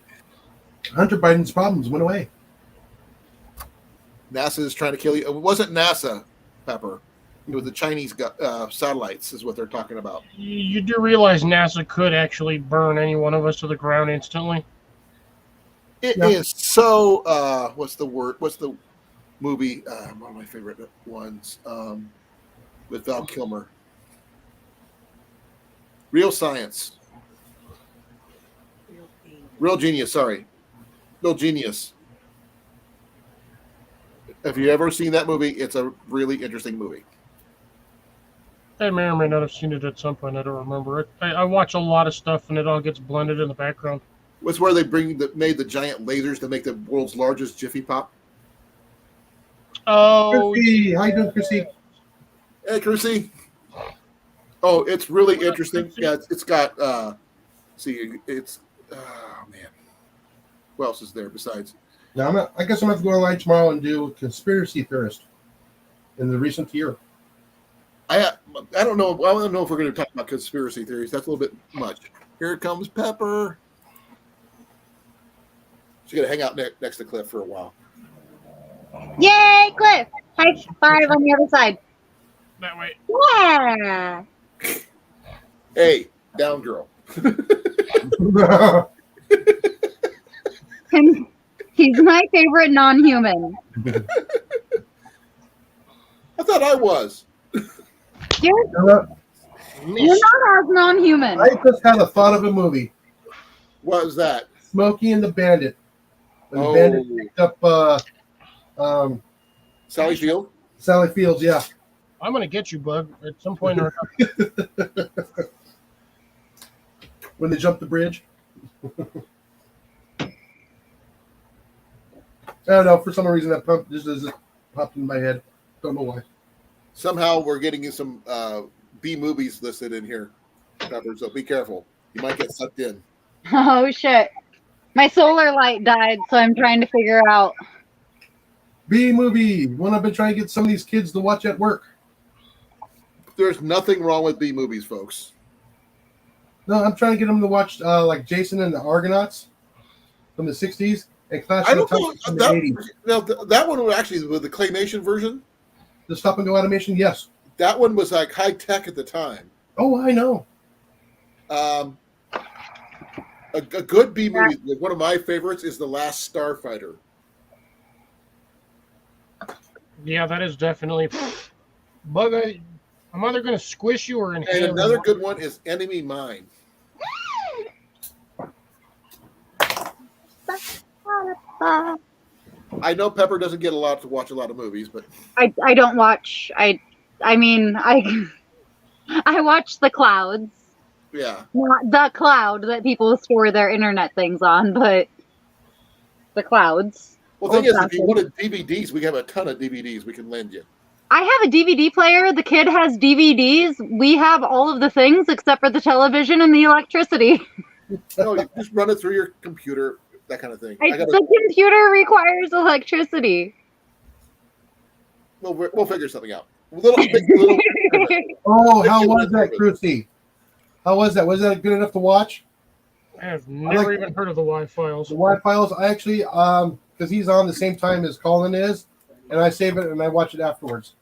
Hunter Biden's problems went away. NASA is trying to kill you. It wasn't NASA, Pepper. It was the Chinese satellites, is what they're talking about. You do realize NASA could actually burn any one of us to the ground instantly? It Yeah. is so. What's the word? What's the movie? One of my favorite ones with Val Kilmer. Real Science. Real pain. Real Genius. Sorry, Real Genius. If you ever seen that movie, it's a really interesting movie. I may or may not have seen it at some point. I don't remember it. I watch a lot of stuff and it all gets blended in the background. It's where they made the giant lasers to make the world's largest Jiffy Pop. Oh, Chrissy, how you doing, Chrissy? Hey, Chrissy. Oh, it's really interesting. Yeah, it's got. It's. Oh man, what else is there besides? Now I guess I'm gonna have to go online tomorrow and do conspiracy theorist in the recent year. I don't know. I don't know if we're going to talk about conspiracy theories. That's a little bit much. Here comes Pepper. She's going to hang out next to Cliff for a while. Yay, Cliff! High five on the other side. that way. Yeah. Hey, down girl. He's my favorite non-human. I thought I was. You're not as non-human. I just had a thought of a movie, What was that? Smokey and the Bandit. When the Oh. bandit picked up Sally Field? Sally Fields, yeah. I'm going to get you, Bug, at some point or another. When they jumped the bridge. I don't know, for some reason that just popped in my head. Don't know why. Somehow we're getting some B movies listed in here, Pepper, so be careful. You might get sucked in. Oh shit. My solar light died, so I'm trying to figure out. B movie, one I've been trying to get some of these kids to watch at work. There's nothing wrong with B movies, folks. No, I'm trying to get them to watch like Jason and the Argonauts from the 60s and Clash I of the don't know Titans from the 80s. that one was actually with the claymation version. The stop and go animation, yes. That one was like high tech at the time. Oh, I know. A good B movie. One of my favorites is The Last Starfighter. Yeah, that is definitely. But I'm either going to squish you or inhale. And another good one is Enemy Mine. I know Pepper doesn't get to watch a lot of movies, but I don't watch. I mean, I watch the clouds. yeah. Not the cloud that people store their internet things on, but the clouds. Well, the thing is, if you wanted DVDs, we have a ton of DVDs we can lend you. I have a DVD player. The kid has DVDs. We have all of the things except for the television and the electricity. No, you just run it through your computer, that kind of thing. The computer requires electricity. We'll figure something out. Oh, how was that, Crucy? How was that? Was that good enough to watch? I have never even heard of the Y-Files. The Y-Files, I actually, because he's on the same time as Colin is, and I save it and I watch it afterwards.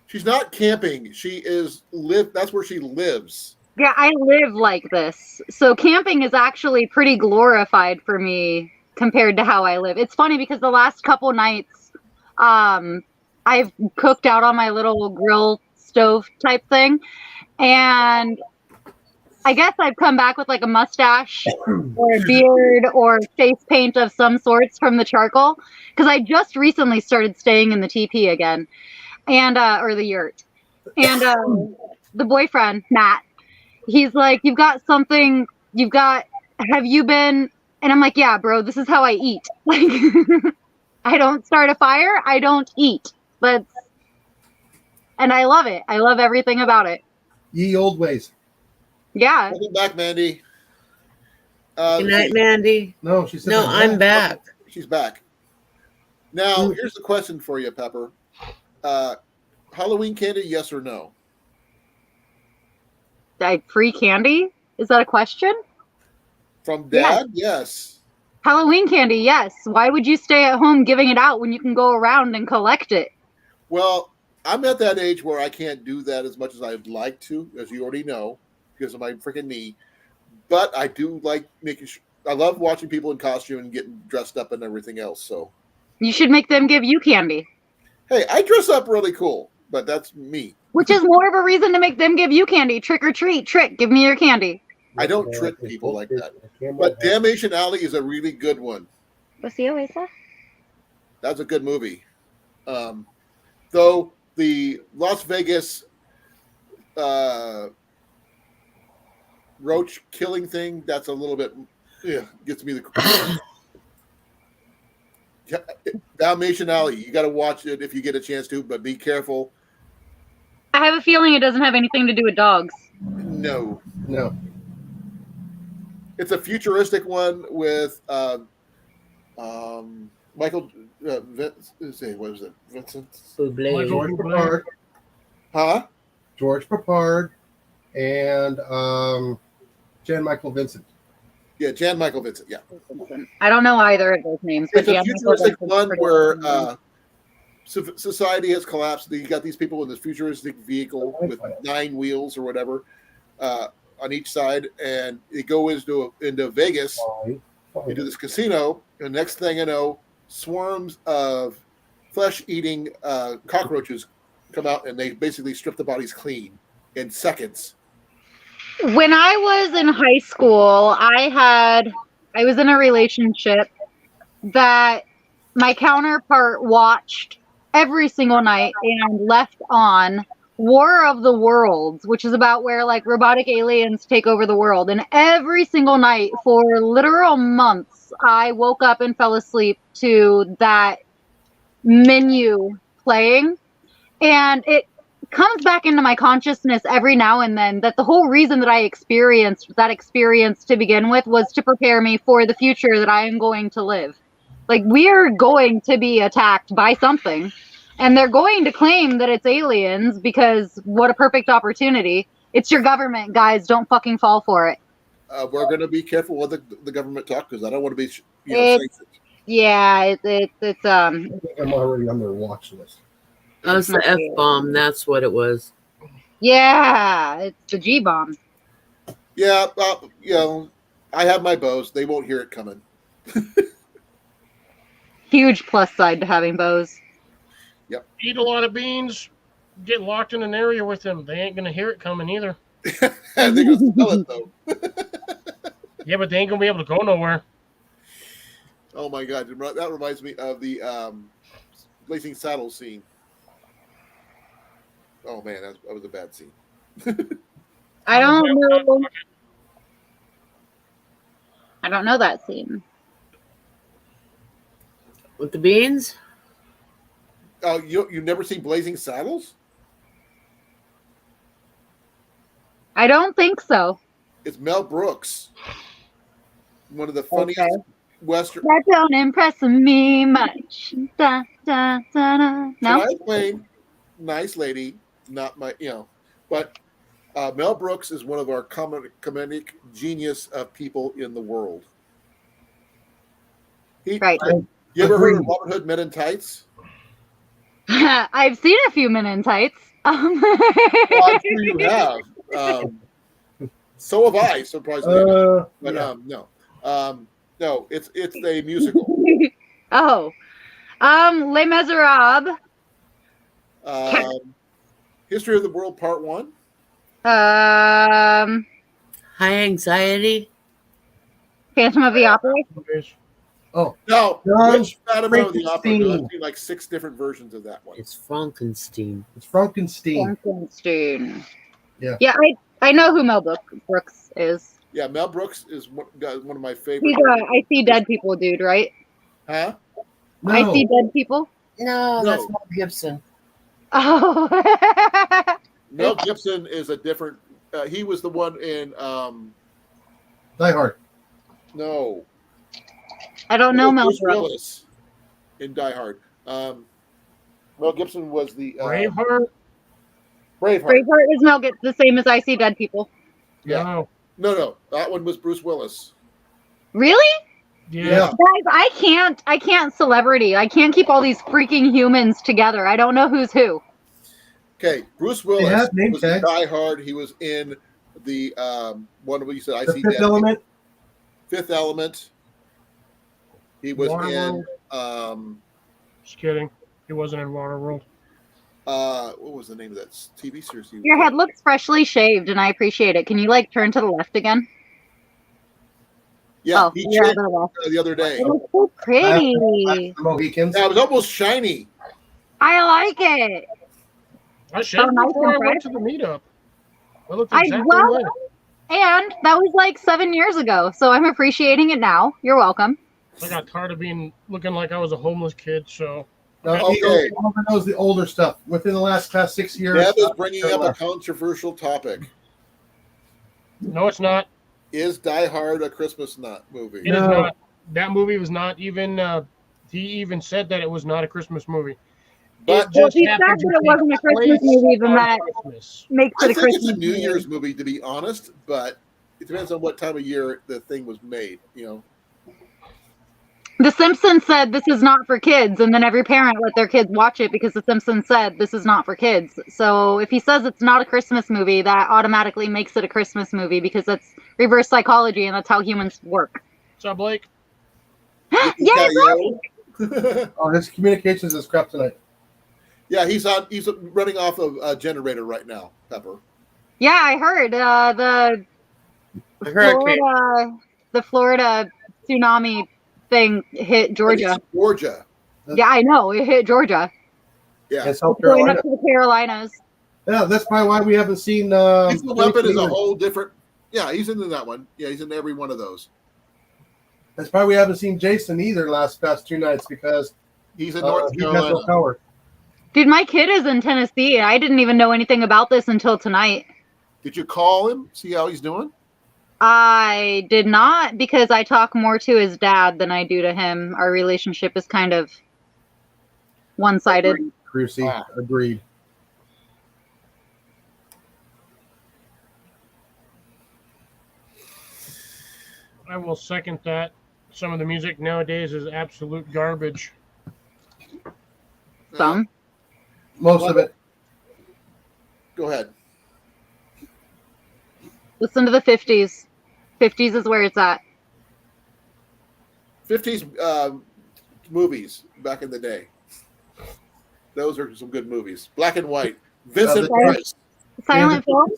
She's not camping. She is that's where she lives. Yeah, I live like this. So camping is actually pretty glorified for me compared to how I live. It's funny because the last couple nights, I've cooked out on my little grill stove type thing. And I guess I've come back with like a mustache or a beard or face paint of some sorts from the charcoal. Because I just recently started staying in the teepee again. And or the yurt. And the boyfriend, Matt, he's like, have you been? And I'm like, yeah, bro, this is how I eat. Like, I don't start a fire. I don't eat. And I love it. I love everything about it. Ye old ways. Yeah. Welcome back, Mandy. Good night, Mandy. No, she said. No, I'm back. She's back. Now, here's the question for you, Pepper. Halloween candy, yes or no? Free candy? Is that a question? From Dad, yes. Halloween candy, yes. Why would you stay at home giving it out when you can go around and collect it? Well, I'm at that age where I can't do that as much as I'd like to, as you already know, because of my freaking knee. But I do like making sure. I love watching people in costume and getting dressed up and everything else. So you should make them give you candy. Hey, I dress up really cool, but that's me. Which is more of a reason to make them give you candy. Trick or treat. Trick. Give me your candy. I don't trick people like that. But Damnation Alley is a really good one. That's a good movie. Though the Las Vegas roach killing thing, that's a little bit, gets me the... Dalmatian Alley, you got to watch it if you get a chance to, but be careful. I have a feeling it doesn't have anything to do with dogs. No. It's a futuristic one with Michael. What was it? Vincent. George Papard. Huh? George Papard and Jan Michael Vincent. Yeah, Jan Michael Vincent. Yeah. I don't know either of those names. But it's a futuristic one where society has collapsed. You got these people in this futuristic vehicle with 9 wheels or whatever on each side, and they go into Vegas, into this casino, and next thing you know, swarms of flesh-eating cockroaches come out, and they basically strip the bodies clean in seconds. When I was in high school, I was in a relationship that my counterpart watched every single night and left on War of the Worlds, which is about where like robotic aliens take over the world. And every single night for literal months, I woke up and fell asleep to that menu playing. And it comes back into my consciousness every now and then that the whole reason that I experienced that experience to begin with was to prepare me for the future that I am going to live. Like, we are going to be attacked by something. And they're going to claim that it's aliens because what a perfect opportunity. It's your government, guys. Don't fucking fall for it. We're going to be careful what the government talk because I don't want to be, It's- censored. Yeah, it's I think I'm already on their watch list. Oh, it's the F bomb. That's what it was. yeah, it's the G bomb. Yeah, I have my bows. They won't hear it coming. Huge plus side to having bows. Eat a lot of beans. Get locked in an area with them. They ain't gonna hear it coming either. They're going to smell it though. Yeah, but they ain't gonna be able to go nowhere. Oh my God, that reminds me of the Blazing Saddles scene. Oh man, that was a bad scene. I don't know. I don't know that scene. With the beans? Oh, you've never seen Blazing Saddles? I don't think so. It's Mel Brooks, one of the funniest Okay. Western. That don't impress me much. Da, da, da, da. And No? I explain, nice lady, not my, but Mel Brooks is one of our comedic genius of people in the world. Right. You ever heard of Robin Hood Men in Tights? I've seen a few men in tights. Well, I'm sure you have. So have I, surprisingly. But yeah. no, it's a musical. Oh. Les Miserables. History of the World Part 1. Um, High anxiety? Phantom of the Opera. No, John which Phantom of the Opera? Frankenstein. I've seen like 6 different versions of that one. It's Frankenstein. It's Frankenstein. Frankenstein. Yeah. Yeah, I know who Mel Brooks is. Yeah, Mel Brooks is one of my He's favorite. I See Dead People dude, right? Huh? No. I See Dead People. No, No. that's Mel Gibson. Oh. Mel Gibson is a different. He was the one in. Die Hard. No. I don't know Mel Bruce Brooks. Willis in Die Hard. Mel Gibson was the Braveheart? Braveheart. Braveheart is Mel Gibson, the same as I See Dead People. Yeah. No, that one was Bruce Willis. Really? Yeah. Guys, I can't celebrity. I can't keep all these freaking humans together. I don't know who's who. Okay, Bruce Willis have name was in tags. Die Hard. He was in the one of what you said. I The see Fifth Dead Element. Fifth Element. He was in Waterworld. Just kidding. He wasn't in Waterworld. what was the name of that TV series? He was Your in? head looks freshly shaved, and I appreciate it. Can you turn to the left again? Yeah, Oh, he you're changed out of the left. the other day. It looks so pretty. The Mohicans. Yeah, it was almost shiny. I like it. I shaved nice before I and went fresh. to the meetup. I looked I exactly well, like and that was like 7 years ago, so I'm appreciating it now. You're welcome. I got tired of looking like I was a homeless kid, so No, Okay. Oliver knows the older stuff. Within the last 6 years. Deb is bringing up a controversial topic. no, it's not. Is Die Hard a Christmas movie? It is not. That movie was not even. He even said that it was not a Christmas movie. But Well, if he said happened to that it take wasn't a Christmas place movie, then on that Christmas. makes I it a think Christmas it's a New movie. Year's movie, to be honest. But it depends on what time of year the thing was made. The Simpsons said this is not for kids, and then every parent let their kids watch it because The Simpsons said this is not for kids. So if he says it's not a Christmas movie, that automatically makes it a Christmas movie because that's reverse psychology and that's how humans work. What's up, Blake? Yeah, Yippee-ki-yo. Oh, his communications is crap tonight. Yeah, he's running off of a generator right now, Pepper. Yeah, I heard the Florida tsunami thing hit Georgia. It's Georgia. Yeah, I know it hit Georgia. Yeah. And South Going Carolina. up to the Carolinas. Yeah, that's probably why we haven't seen. Lethal Weapon is a whole different. Yeah, he's in that one. Yeah, he's in every one of those. That's probably we haven't seen Jason either past 2 nights because He's in North he has Carolina. no power. Dude, my kid is in Tennessee. I didn't even know anything about this until tonight. Did you call him? See how he's doing? I did not because I talk more to his dad than I do to him. Our relationship is kind of one-sided. Crucy. Ah. Agreed. I will second that. Some of the music nowadays is absolute garbage. Some. Most of it. Go ahead. Listen to the 50s. 50s is where it's at. 50s movies back in the day. Those are some good movies. Black and white. Vincent Right. Price. Silent film.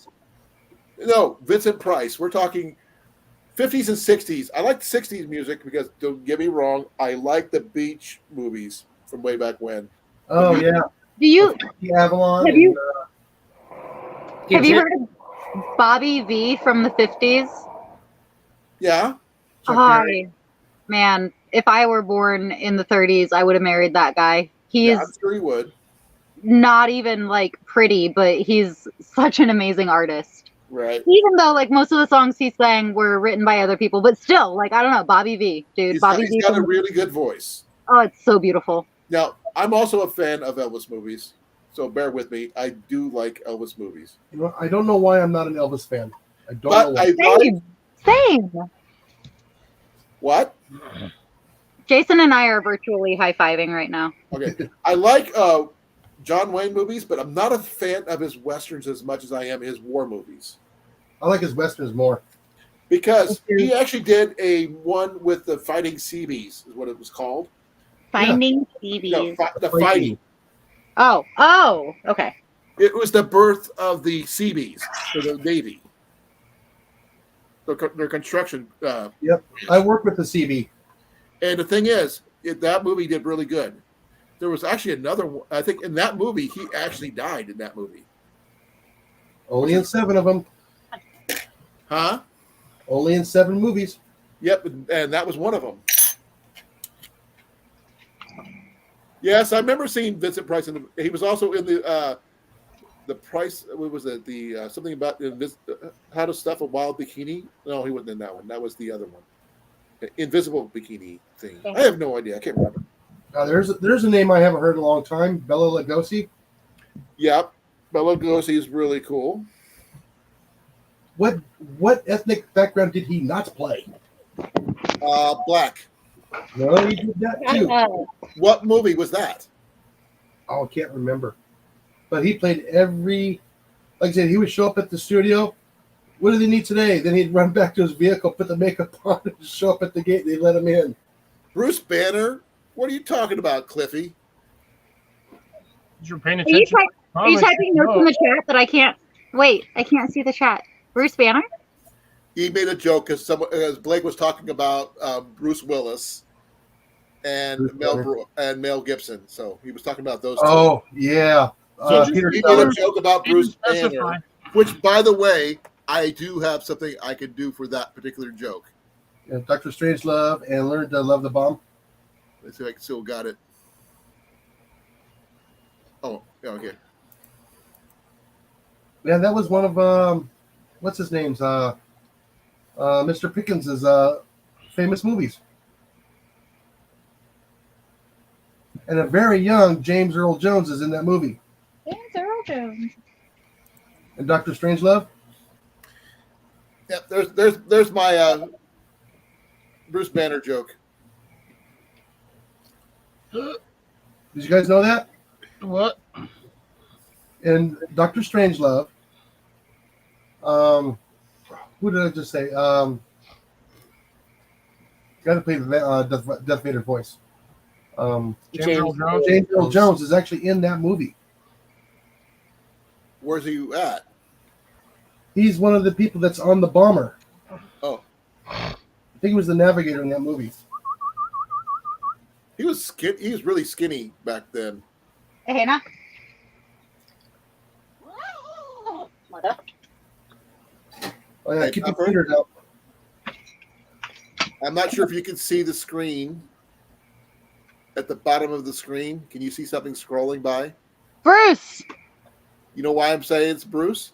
No, Vincent Price. We're talking 50s and 60s. I like 60s music because, don't get me wrong, I like the beach movies from way back when. Oh yeah. Do you The Avalon. Have you- and, have you heard of Bobby V from the 50s? Yeah. Chuck Hi, Berry. man. If I were born in the 30s, I would have married that guy. He's Yeah, I'm sure he would. not even like pretty, but he's such an amazing artist. Right. Even though like most of the songs he sang were written by other people, but still, like I don't know, Bobby V, dude. He's Bobby V. got a from- really good voice. Oh, it's so beautiful. Now, I'm also a fan of Elvis movies, so bear with me. I do like Elvis movies. You know, I don't know why I'm not an Elvis fan. I don't know But why. I like Same. Same. what? Jason and I are virtually high-fiving right now. Okay. I like John Wayne movies, but I'm not a fan of his westerns as much as I am his war movies. I like his westerns more. Because he actually did a one with the Fighting Seabees, is what it was called. Finding No, Stevie. the Fighting. Oh, okay. It was the birth of the Seabees for the Navy. Their construction. I work with the CB. And the thing is, that movie did really good. There was actually another one. I think in that movie, he actually died in that movie. Only in 7 of them. Huh? Only in 7 movies. Yep, and that was one of them. Yes, I remember seeing Vincent Price. He was also in the Price. What was it? The something about how to stuff a wild bikini. No, he wasn't in that one. That was the other one. Invisible bikini thing. I have no idea. I can't remember. There's a name I haven't heard in a long time. Bela Lugosi. Yep, Bela Lugosi is really cool. What ethnic background did he not play? Black. No, he did that too. What movie was that? Oh, I can't remember. But he played every. Like I said, he would show up at the studio. What do they need today? Then he'd run back to his vehicle, put the makeup on, and show up at the gate. They'd let him in. Bruce Banner? What are you talking about, Cliffy? You're paying Are you, attention. are you typing notes in the chat that I can't? Wait, I can't see the chat. Bruce Banner? He made a joke because Blake was talking about Bruce Willis and Mel Gibson. So he was talking about those two. Oh yeah, So Peter He made Sellers. a joke about Bruce Specify. Banner, which, by the way, I do have something I could do for that particular joke. Yeah, Dr. Strangelove and Learn to Love the Bomb. Let's see if I can still got it. Oh, yeah, okay. Yeah, that was one of what's his name's Mr. Pickens's famous movies. And a very young James Earl Jones is in that movie. James Earl Jones. And Dr. Strangelove. Yeah, there's my Bruce Banner joke. Did you guys know that? What? And Dr. Strangelove. Who did I just say? Got to play the Darth Vader voice. James Earl Jones. James Earl Jones is actually in that movie. Where's he at? He's one of the people that's on the bomber. Oh, I think he was the navigator in that movie. he was He was really skinny back then. Hey, Hannah. Mother. Oh yeah, Hey, keep your Pepper? fingers out. I'm not sure if you can see the screen. At the bottom of the screen, can you see something scrolling by? Bruce, You know why I'm saying it's Bruce?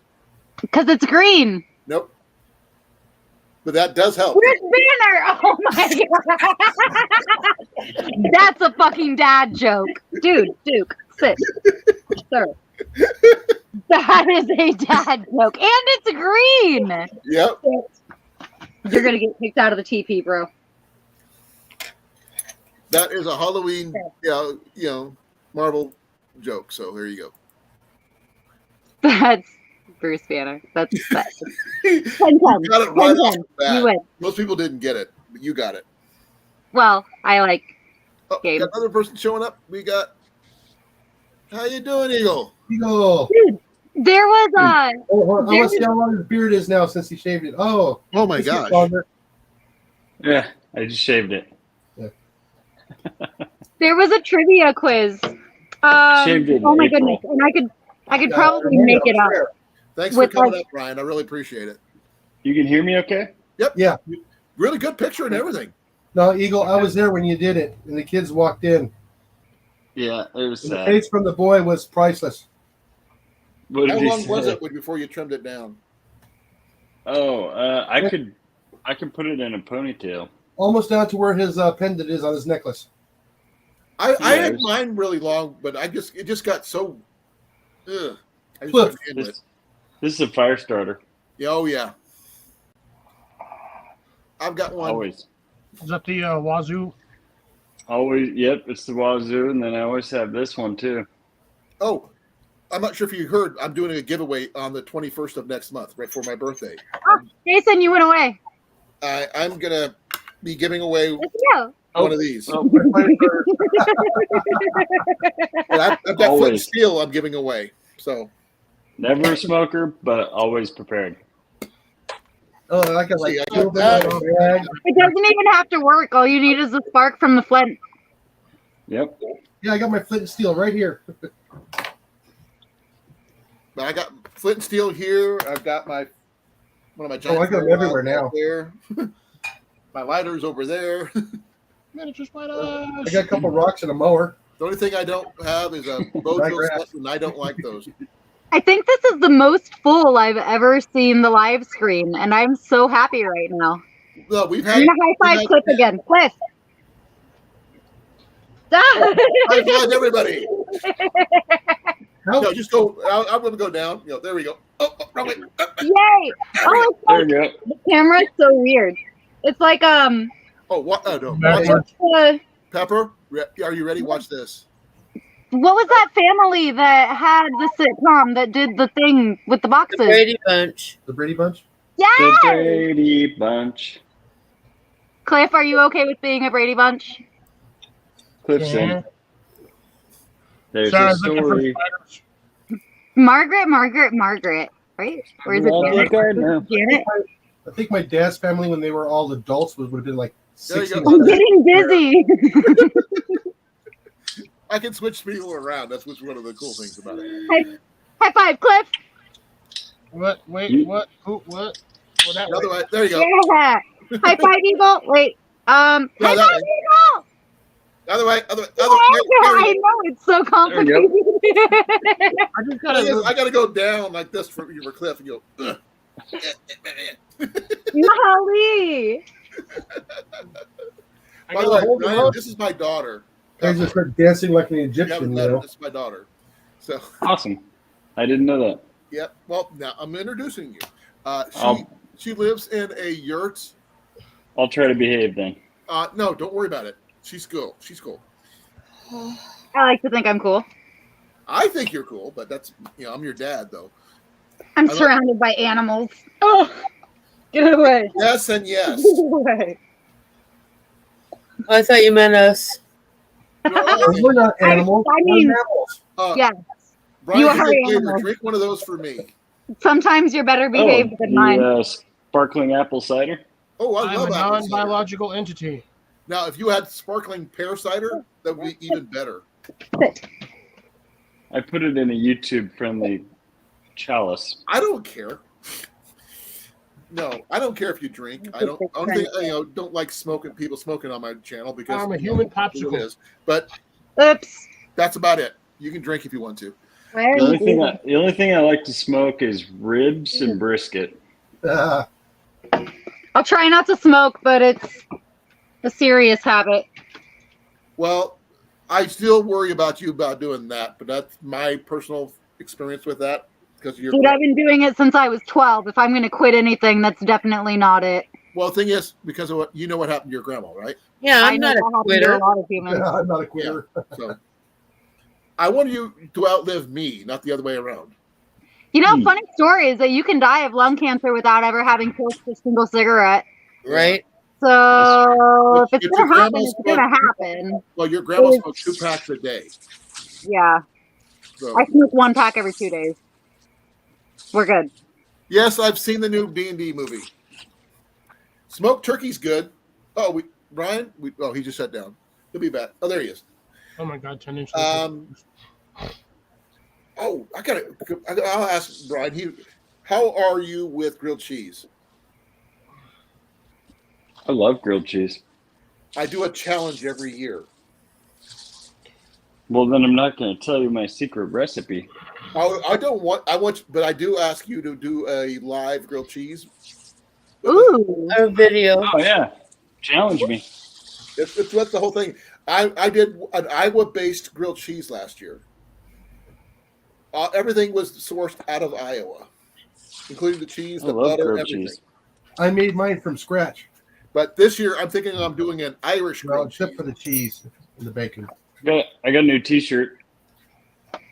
because it's green. Nope. But that does help. Bruce Banner. Oh my god. That's a fucking dad joke. Dude, Duke, Sit. Sir. That is a dad joke. And it's green. Yep. You're going to get kicked out of the TP, bro. That is a Halloween, Marvel joke. So there you go. That's Bruce Banner. That's that. 10-10. You got it right off 10-10. the bat. You win. Most people didn't get it, but you got it. Well, I like Oh, Gabe. got another person showing up. We got. How you doing, Eagle? Eagle. There was I want to see how long his beard is now since he shaved it. Oh my this is gosh. longer. Yeah, I just shaved it. there was a trivia quiz. Shaved it in Oh my April. goodness. And I could Yeah, probably yeah, make it up. fair. Thanks for With coming like- up, Ryan. I really appreciate it. You can hear me okay? Yeah. Really good picture and everything. No, Eagle, I was there when you did it, and the kids walked in. Yeah, it was And the sad. face from the boy was priceless. What How did he long was say? it before you trimmed it down? Oh, I could put it in a ponytail. Almost down to where his pendant is on his necklace. I Yeah, had it was- mine really long, but it just got so. Ugh. I just Flip. couldn't handle it. This is a fire starter. Yeah, oh yeah. I've got one. Always. Is that the Wazoo? Always. Yep, it's the Wazoo, and then I always have this one too. Oh, I'm not sure if you heard. I'm doing a giveaway on the 21st of next month, right for my birthday. Oh, Jason, you went away. I'm gonna be giving away Let's go. one of these. Oh, And I've got Flint and Always. Steel. I'm giving away. So never a smoker, but always prepared. Oh, I got like See, I a little got bit of that. bag. It doesn't even have to work. All you need is the spark from the flint. Yep. Yeah, I got my flint and steel right here. I got Flint and Steel here. I've got one of my giant. I got them everywhere now. There. My lighter's over there. Man, it just went I got a couple rocks and a mower. The only thing I don't have is a bow drill Digress. set, and I don't like those. I think this is the most full I've ever seen the live screen, and I'm so happy right now. No, we've I'm had. gonna high five had- Cliff again. Cliff. Stop. High five, everybody. How? No, just go. I'm going to go down. There we go. Oh, wrong way. Yay! Oh, it's There like, you go. the camera's so weird. It's like Oh, what? Oh, no. Backwards. Pepper, are you ready? Watch this. what was that family that had the sitcom that did the thing with the boxes? Brady Bunch. The Brady Bunch? Yeah. The Brady Bunch. Cliff, are you okay with being a Brady Bunch? Cliff's Yeah. in. There's Sounds a like different story. fighters. Margaret, right? Or is it Well, Janet? look, I know. Janet? I think my dad's family, when they were all adults, would have been like There you 60. go. I'm getting dizzy. I can switch people around. That's what's one of the cool things about it. High five, Cliff. What? Wait, You- what? Who? What? Well, that The other way. way. There you go. Yeah. High five, Eagle. Wait. No, High that five, way. Eagle. The other way. Other way. Yeah, There I you go. know it's so complicated. I just gotta. I got to go down like this for Cliff and go. Ugh. Molly. I By the gotta way, hold the Ryan, rope. this is my daughter. They just start dancing like an You haven't Egyptian, met her. you know. This is my daughter. So, Awesome. I didn't know that. yep. Well, now I'm introducing you. I'll- She lives in a yurt. I'll try to behave then. No, don't worry about it. She's cool. She's cool. I like to think I'm cool. I think you're cool, but that's I'm your dad though. I'm I like- surrounded by animals. Oh, get away. Yes and yes. Get away. I thought you meant us. We're not animals. I mean- we're mammals. Yeah. Brian, You you are a favor. animals. Drink one of those for me. Sometimes you're better behaved than the, mine. sparkling apple cider. Oh, I I'm love a apple cider. non-biological entity. Now, if you had sparkling pear cider, that would be even better. I put it in a YouTube-friendly chalice. I don't care. No, I don't care if you drink. I don't. Only thing, don't like people smoking on my channel because I'm a human it popsicle. is. But Oops. that's about it. You can drink if you want to. Where are The only you? thing the only thing I like to smoke is ribs and brisket. I'll try not to smoke, but it's a serious habit. Well, I still worry about you about doing that, but that's my personal experience with that because you're. Dude, I've been doing it since I was 12. If I'm going to quit anything, that's definitely not it. Well, the thing is, because of what what happened to your grandma, right? Yeah, I I'm know not that a happened to quitter. a lot of humans. I'm not a quitter. So I want you to outlive me, not the other way around. You know, funny story is that you can die of lung cancer without ever having smoked a single cigarette. Right? So if it's But going your to happen, grandma it's going to smoked- happen. Well, your grandma It's- smoked 2 packs a day. Yeah. So I smoke 1 pack every 2 days. We're good. yes, I've seen the new D&D movie. Smoked turkey's good. Oh, Brian? He just sat down. He'll be back. Oh, there he is. Oh my God, 10 inch. I'll ask Brian. How are you with grilled cheese? I love grilled cheese. I do a challenge every year. Well, then I'm not going to tell you my secret recipe. I do ask you to do a live grilled cheese. Ooh. A video. Oh yeah, challenge me. That's the whole thing. I did an Iowa-based grilled cheese last year. Everything was sourced out of Iowa, including the cheese, I the love butter, grilled everything. cheese. I made mine from scratch. But this year, I'm thinking I'm doing an Irish Well, grilled except cheese. for the cheese and the bacon. I got a new T-shirt.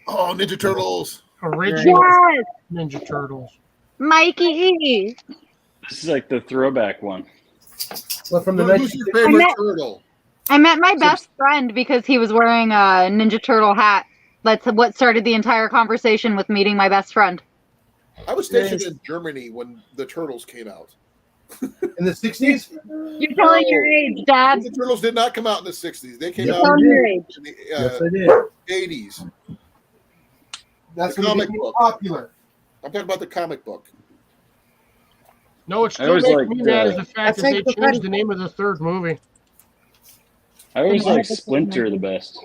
Oh, Ninja Turtles! Original Yes, Ninja Turtles. Mikey. This is like the throwback one. Well, from the Who's your favorite turtle? I met my best friend because he was wearing a Ninja Turtle hat. That's what started the entire conversation with meeting my best friend. I was stationed in Germany when the Turtles came out. in the 60s? You're telling your age, Dad. The Turtles did not come out in the 60s. They came Yes, out Telling they your did. age. in the Yes, they did. 80s. That's The when comic it became book. popular. I'm talking about the comic book. No, it I still always makes liked, me mad is the fact that I they think the changed fun- the name of the 3rd movie. I always like Splinter the best,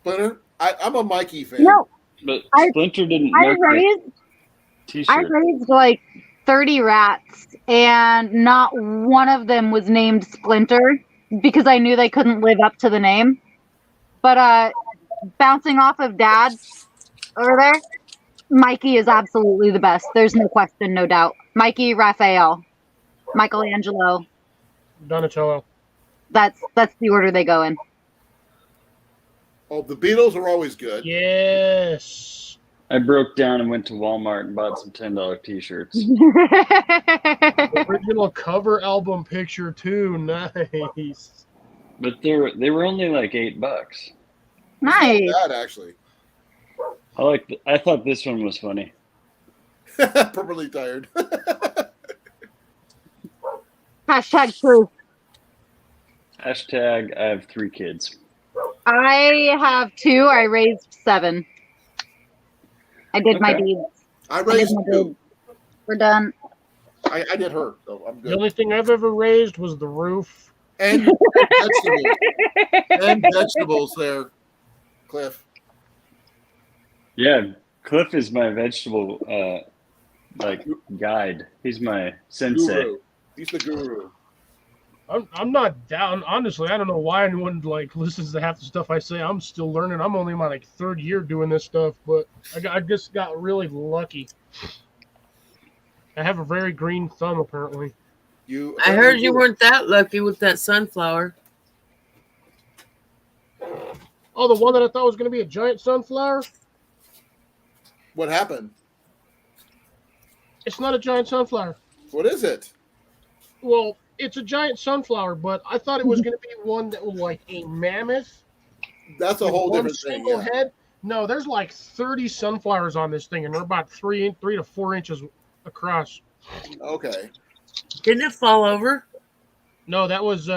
Splinter? I'm a Mikey fan. No, but I- Splinter didn't I make the raised I T-shirt. raised like 30 rats, and not one of them was named Splinter because I knew they couldn't live up to the name. But bouncing off of Dad over there, Mikey is absolutely the best. There's no question, no doubt. Mikey, Raphael, Michelangelo. Donatello. That's the order they go in. Oh, the Beatles are always good. Yes. I broke down and went to Walmart and bought some $10 T-shirts. Original cover album picture too. Nice. But they were only like $8. Nice. That actually. I thought this one was funny. Permanently tired. Hashtag truth. Hashtag I have 3 kids. I have 2. I raised 7. I did my Okay. deeds. I I did raised my 2. deeds. We're done. I did her, so I'm The good. only thing I've ever raised was the roof. And vegetables. And vegetables there, Cliff. Yeah, Cliff is my vegetable guide. He's my sensei. Guru. He's the guru. I'm not down. Honestly, I don't know why anyone listens to half the stuff I say. I'm still learning. I'm only in my 3rd year doing this stuff, but I just got really lucky. I have a very green thumb, apparently. I heard you weren't that lucky with that sunflower. Oh, the one that I thought was going to be a giant sunflower? What happened? It's not a giant sunflower. What is it? Well, it's a giant sunflower, but I thought it was going to be one that was like a mammoth. That's a with whole one different thing. single Yeah. head. No, there's like 30 sunflowers on this thing, and they're about 3 to 4 inches across. Okay. Didn't it fall over? No, that was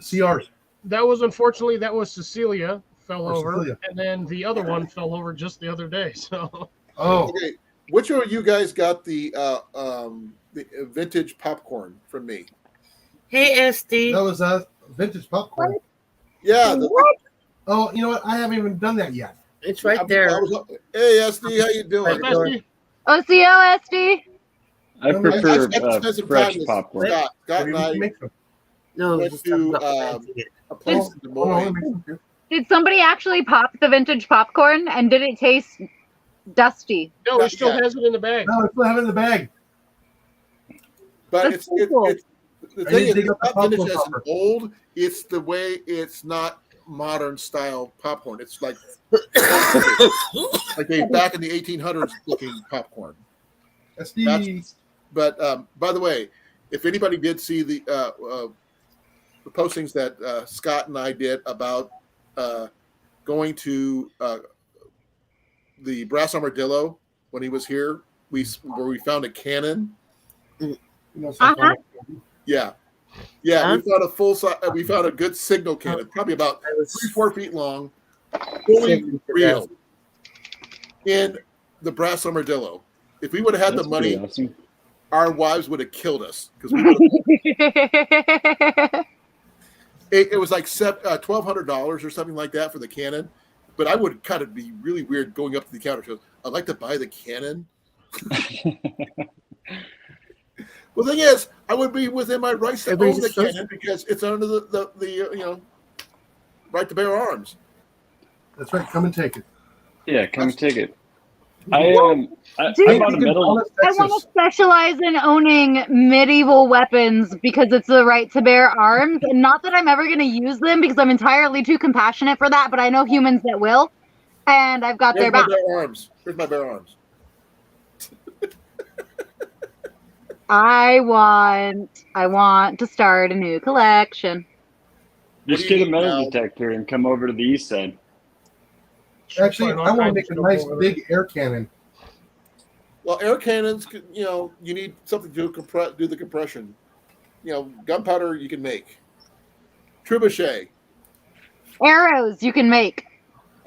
CRs. that was unfortunately Cecilia fell Or over, Cecilia. and then the other one fell over just the other day. So Oh, Okay. Which one of you guys got the vintage popcorn from me? Hey, SD. that was vintage popcorn. Yeah. Oh, you know what? I haven't even done that yet. It's right there. Hey, SD, how you doing? Right there. Bestie, OCOSD. I I prefer spent some time fresh with popcorn. Scott What and do you I make them? No, went just to, talking about a place in Des Moines. Did somebody actually pop the vintage popcorn, and did it taste dusty? No, he still has it in the bag. No, I still have it in the bag. But That's so cool. the I thing didn't is, dig it's up the not finished popcorn as an popper. old. It's the way it's not modern style popcorn. It's like like a back in the 1800s looking popcorn. That's the But by the way, if anybody did see the postings that Scott and I did about going to the Brass Armadillo when he was here, where we found a cannon. Uh-huh. Yeah, Huh? we found a full size. We found a good signal cannon, probably about 3-4 feet long, fully real, in the Brass Armadillo. If we would have had That's the money, pretty awesome. our wives would have killed us because we would have. It was like $1,200 or something like that for the cannon, but I would kind of be really weird going up to the counter. Goes, I'd like to buy the cannon. Well, the thing is, I would be within my rights to own the cannon because it's under the right to bear arms. That's right. Come and take it. Yeah, come and take it. Dude, I bought a metal. I want to specialize in owning medieval weapons because it's the right to bear arms. And not that I'm ever going to use them because I'm entirely too compassionate for that, but I know humans that will. And I've got their back. Here's my bear arms. I want to start a new collection. Just get a metal detector and come over to the east side. Actually, I want to make a nice big air cannon. Well, air cannons, you need something to do the compression. Gunpowder you can make. Trebuchet. Arrows you can make.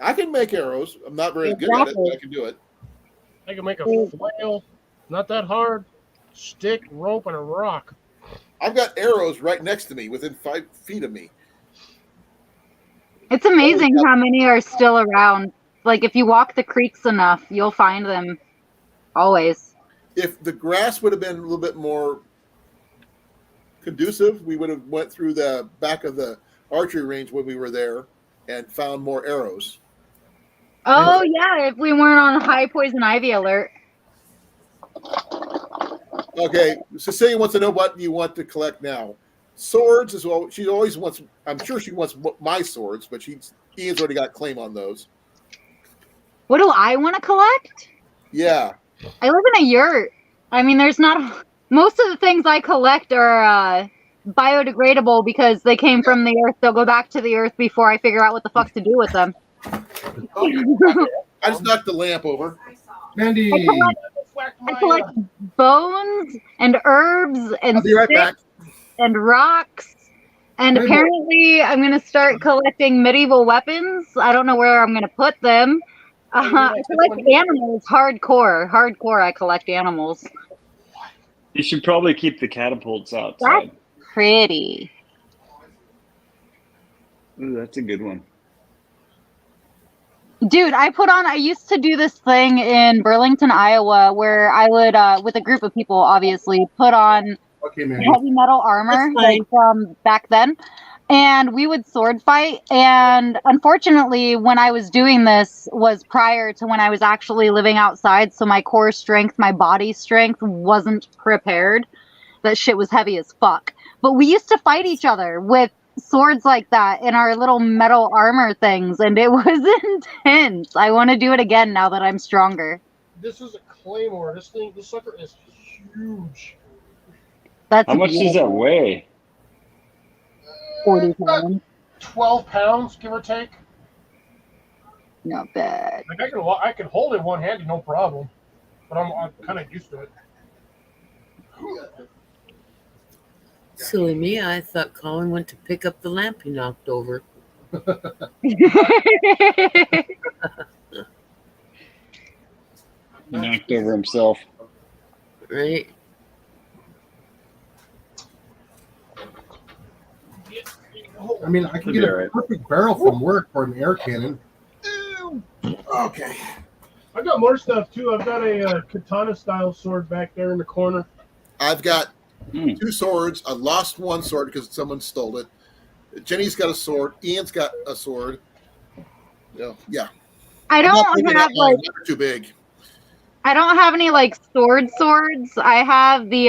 I can make arrows. I'm not very good at it, but I can do it. I can make a flail. Not that hard. Stick, rope, and a rock. I've got arrows right next to me, within 5 feet of me. It's amazing how many are still around. Like, if you walk the creeks enough, you'll find them always. If the grass would have been a little bit more conducive, we would have went through the back of the archery range when we were there and found more arrows. Oh, yeah, if we weren't on high poison ivy alert. Okay, Cecilia wants to know what you want to collect now. Swords as well. She always wants. I'm sure she wants my swords, but Ian's already got a claim on those. What do I want to collect? Yeah. I live in a yurt. I mean, there's not. Most of the things I collect are biodegradable because they came from the earth. They'll go back to the earth before I figure out what the fuck to do with them. I just knocked the lamp over. Mandy. I collect bones and herbs and I'll be right sticks back. and rocks. And Wait, apparently I'm going to start collecting medieval weapons. I don't know where I'm going to put them. I collect animals hardcore. Hardcore, I collect animals. You should probably keep the catapults outside. That's pretty. Ooh, that's a good one. Dude, I used to do this thing in Burlington, Iowa, where I would, with a group of people, obviously, put on heavy metal armor, like from back then, and we would sword fight. And unfortunately, when I was doing this was prior to when I was actually living outside, so my core strength, my body strength wasn't prepared. That shit was heavy as fuck. But we used to fight each other with swords like that in our little metal armor things, and it was intense. I want to do it again now that I'm stronger. This is a claymore. This sucker is huge. That's How much does that weigh? 40 pounds. 12 pounds, give or take. Not bad. Like I can hold it one-handed, no problem. But I'm kind of used to it. Silly me, I thought Colin went to pick up the lamp he knocked over. He knocked over himself. Right? I mean, I can get a perfect barrel from work for an air cannon. Okay. I got more stuff too. I've got a katana style sword back there in the corner. I've got 2 swords. I lost one sword because someone stole it. Jenny's got a sword. Ian's got a sword. Yeah. I I'm not don't picking have up mine. like They're too big. I don't have any like swords. I have the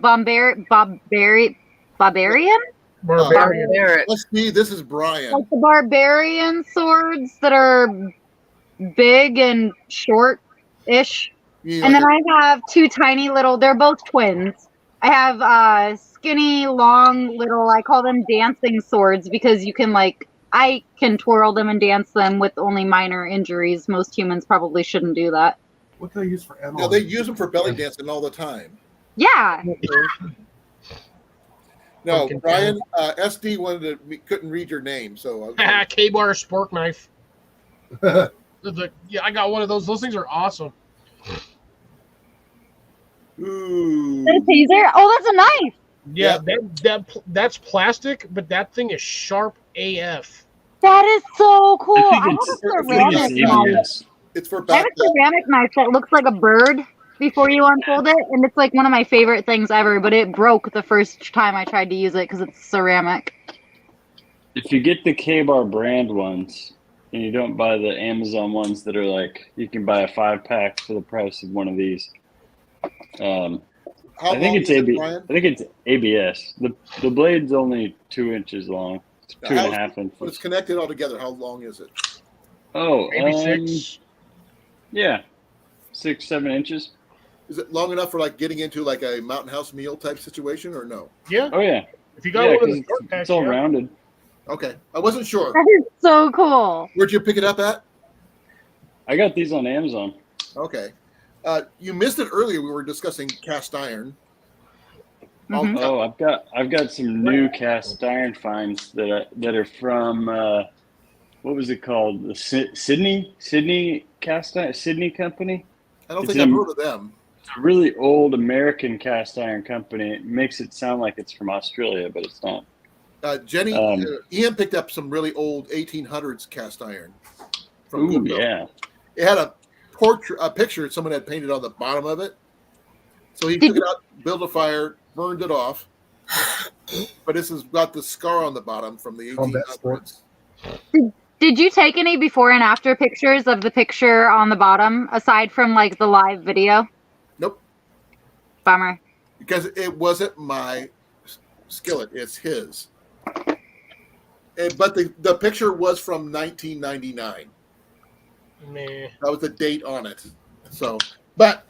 Barbarian. Barbarian. Barrett. Let's see. This is Brian. Like the barbarian swords that are big and short-ish. You And like then I have two tiny little, they're both twins. I have skinny, long, little, I call them dancing swords because you can I can twirl them and dance them with only minor injuries. Most humans probably shouldn't do that. What do they use for ammo? No, they use them for belly dancing all the time. Yeah. No, Pumpkin Brian, SD couldn't read your name, so K-bar spork knife. Yeah, I got one of those. Those things are awesome. ooh. The taser? Oh, that's a knife. Yeah, that's plastic, but that thing is sharp AF. That is so cool. I I think have a it's, I think ceramic it's knife. ABS. It's for I have back. a ceramic knife that looks like a bird before you unfold it, and it's like one of my favorite things ever, but it broke the first time I tried to use it because it's ceramic. If you get the K-Bar brand ones and you don't buy the Amazon ones that are like you can buy a 5-pack for the price of one of these. How I think long it's is it, ABS. Brian? I think it's ABS. The blade's only 2 inches long. It's two and a half When it's inches. connected all together, how long is it? Oh, Maybe 6. yeah, 6-7 inches. Is it long enough for getting into like a Mountain House meal type situation or no? Yeah. Oh yeah, If you got yeah, one of 'cause the short it's packs, all yeah. rounded. Okay, I wasn't sure. That is so cool. Where'd you pick it up at? I got these on Amazon. Okay, you missed it earlier. We were discussing cast iron. Mhm. Oh, I've got some new cast iron finds that are from what was it called? The Sydney cast iron Sydney company. I don't It's think I've in- heard of them. It's a really old American cast iron company. It makes it sound like it's from Australia, but it's not. Jenny, Um, Ian picked up some really old 1800s cast iron from Ooh, Goodwill. yeah. It had a picture someone had painted on the bottom of it. So he took it out, built a fire, burned it off. But this has got the scar on the bottom from the Combat 1800s. Did you take any before and after pictures of the picture on the bottom, aside from the live video? Nope, Bummer. because it wasn't my skillet; it's his. But the picture was from 1999. Meh. That was the date on it. So, but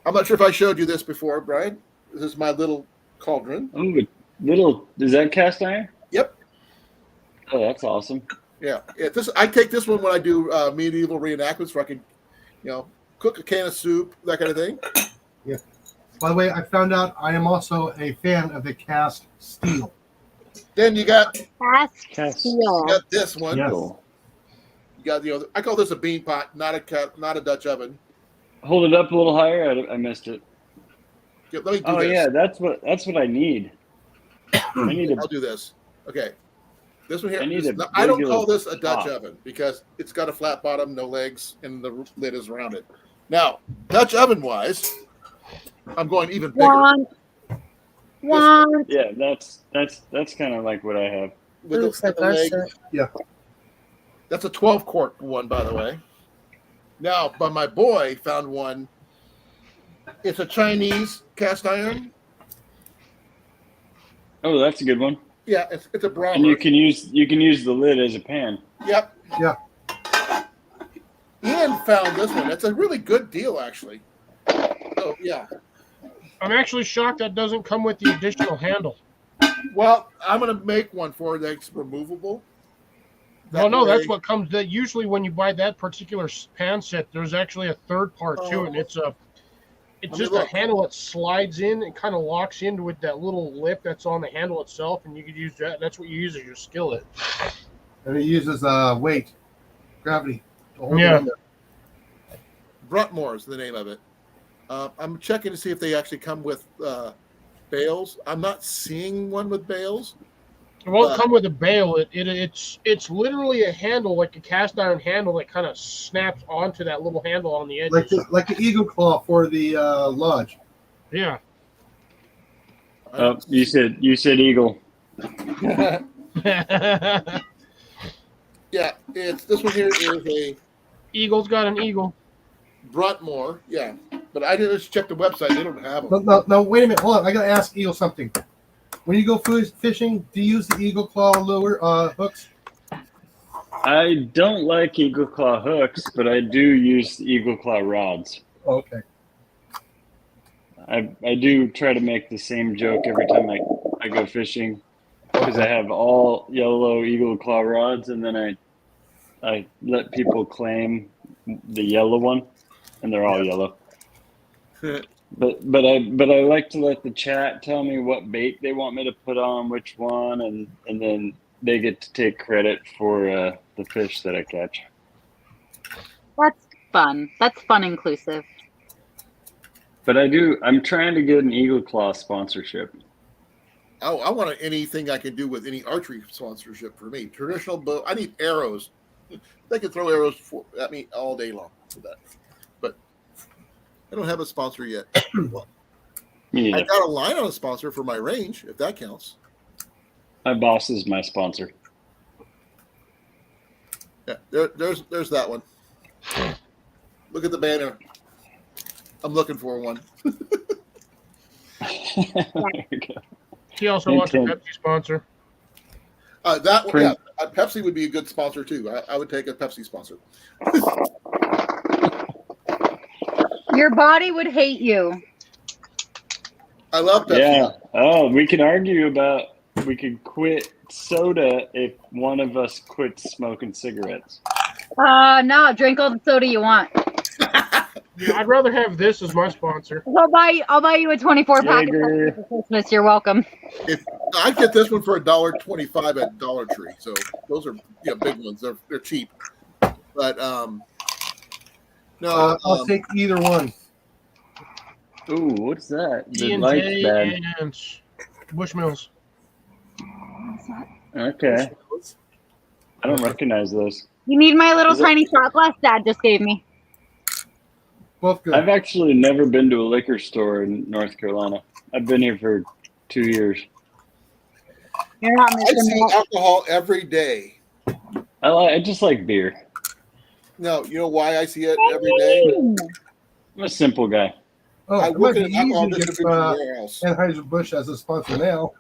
I'm not sure if I showed you this before, Brian. This is my little cauldron. Oh, little is that cast iron? Yep. Oh, that's awesome. Yeah. I take this one when I do medieval reenactments, where I can, cook a can of soup, that kind of thing. By the way, I found out I am also a fan of the cast steel. Then you got Cast steel. this one. Yes. Cool. You got I call this a bean pot, not a Dutch oven. Hold it up a little higher. I missed it. Yeah, let me do Oh this. yeah, that's what I need. I need I'll do this. Okay. This one here. I need a I don't regular call this a Dutch pot. oven because it's got a flat bottom, no legs, and the lid is rounded. Now, Dutch oven wise, I'm going even bigger. One. Yeah, that's kind of like what I have. With Looks like the our leg. set. Yeah. That's a 12-quart one, by the way. Now, but my boy found one. It's a Chinese cast iron. Oh, that's a good one. Yeah, it's a Brahma. And you can use the lid as a pan. Yep. Yeah. Ian found this one. It's a really good deal, actually. So, yeah. I'm actually shocked that doesn't come with the additional handle. Well, I'm going to make one for it that's removable. Well, no, that's way- what comes. That usually when you buy that particular pan set, there's actually a third part to it. And it's Let me just look. a handle that slides in and kind of locks into with that little lip that's on the handle itself, and you could use that. That's what you use as your skillet. And it uses weight, gravity. To hold Yeah. it in there. Bruntmore is the name of it. I'm checking to see if they actually come with bales. I'm not seeing one with bales. It won't come with a bail. It's literally a handle, like a cast iron handle that kind of snaps onto that little handle on the edges. Like the eagle claw for the lodge. Yeah. Oh, you said eagle. Yeah, it's this one here is a Eagle's got an eagle. Bruntmore. Yeah, but I didn't just check the website. They don't have them. No, wait a minute. Hold on. I got to ask Eagle something. When you go fishing, do you use the Eagle Claw lure hooks? I don't like Eagle Claw hooks, but I do use Eagle Claw rods. Oh, okay. I do try to make the same joke every time I go fishing because I have all yellow Eagle Claw rods, and then I let people claim the yellow one, and they're all yellow. But I like to let the chat tell me what bait they want me to put on which one, and then they get to take credit for the fish that I catch. That's fun. That's fun inclusive. But I'm trying to get an Eagle Claw sponsorship. Oh, I want anything I can do with any archery sponsorship for me. Traditional bow. I need arrows. They can throw arrows at me all day long for that. But I don't have a sponsor yet. Well, Me I neither. got a line on a sponsor for my range, if that counts. My boss is my sponsor. Yeah, there's that one. Look at the banner. I'm looking for one. There you go. He also wants a Okay. Pepsi sponsor. That one, Print. yeah. Pepsi would be a good sponsor too. I would take a Pepsi sponsor. Your body would hate you. I love Pepsi. Yeah. Oh, we can argue about we could quit soda if one of us quits smoking cigarettes. No, drink all the soda you want. Yeah, I'd rather have this as my sponsor. I'll buy you a 24 pack of Jaeger. Pepsi for Christmas. You're welcome. If I get this one for $1.25 at Dollar Tree, so those are big ones. They're cheap, but no, I'll take either one. Ooh, what's that? The E&J light's bad. and Bushmills. Okay. I don't recognize those. You need my little Is it- tiny shot glass Dad just gave me. Both good. I've actually never been to a liquor store in North Carolina. I've been here for 2 years. You're not I missing see that. alcohol every day. I just like beer. No, you know why I see it every day? I'm a simple guy. Oh, I it work might in be an alcohol easy to get distribution warehouse. Anheuser-Busch as a sponsor now.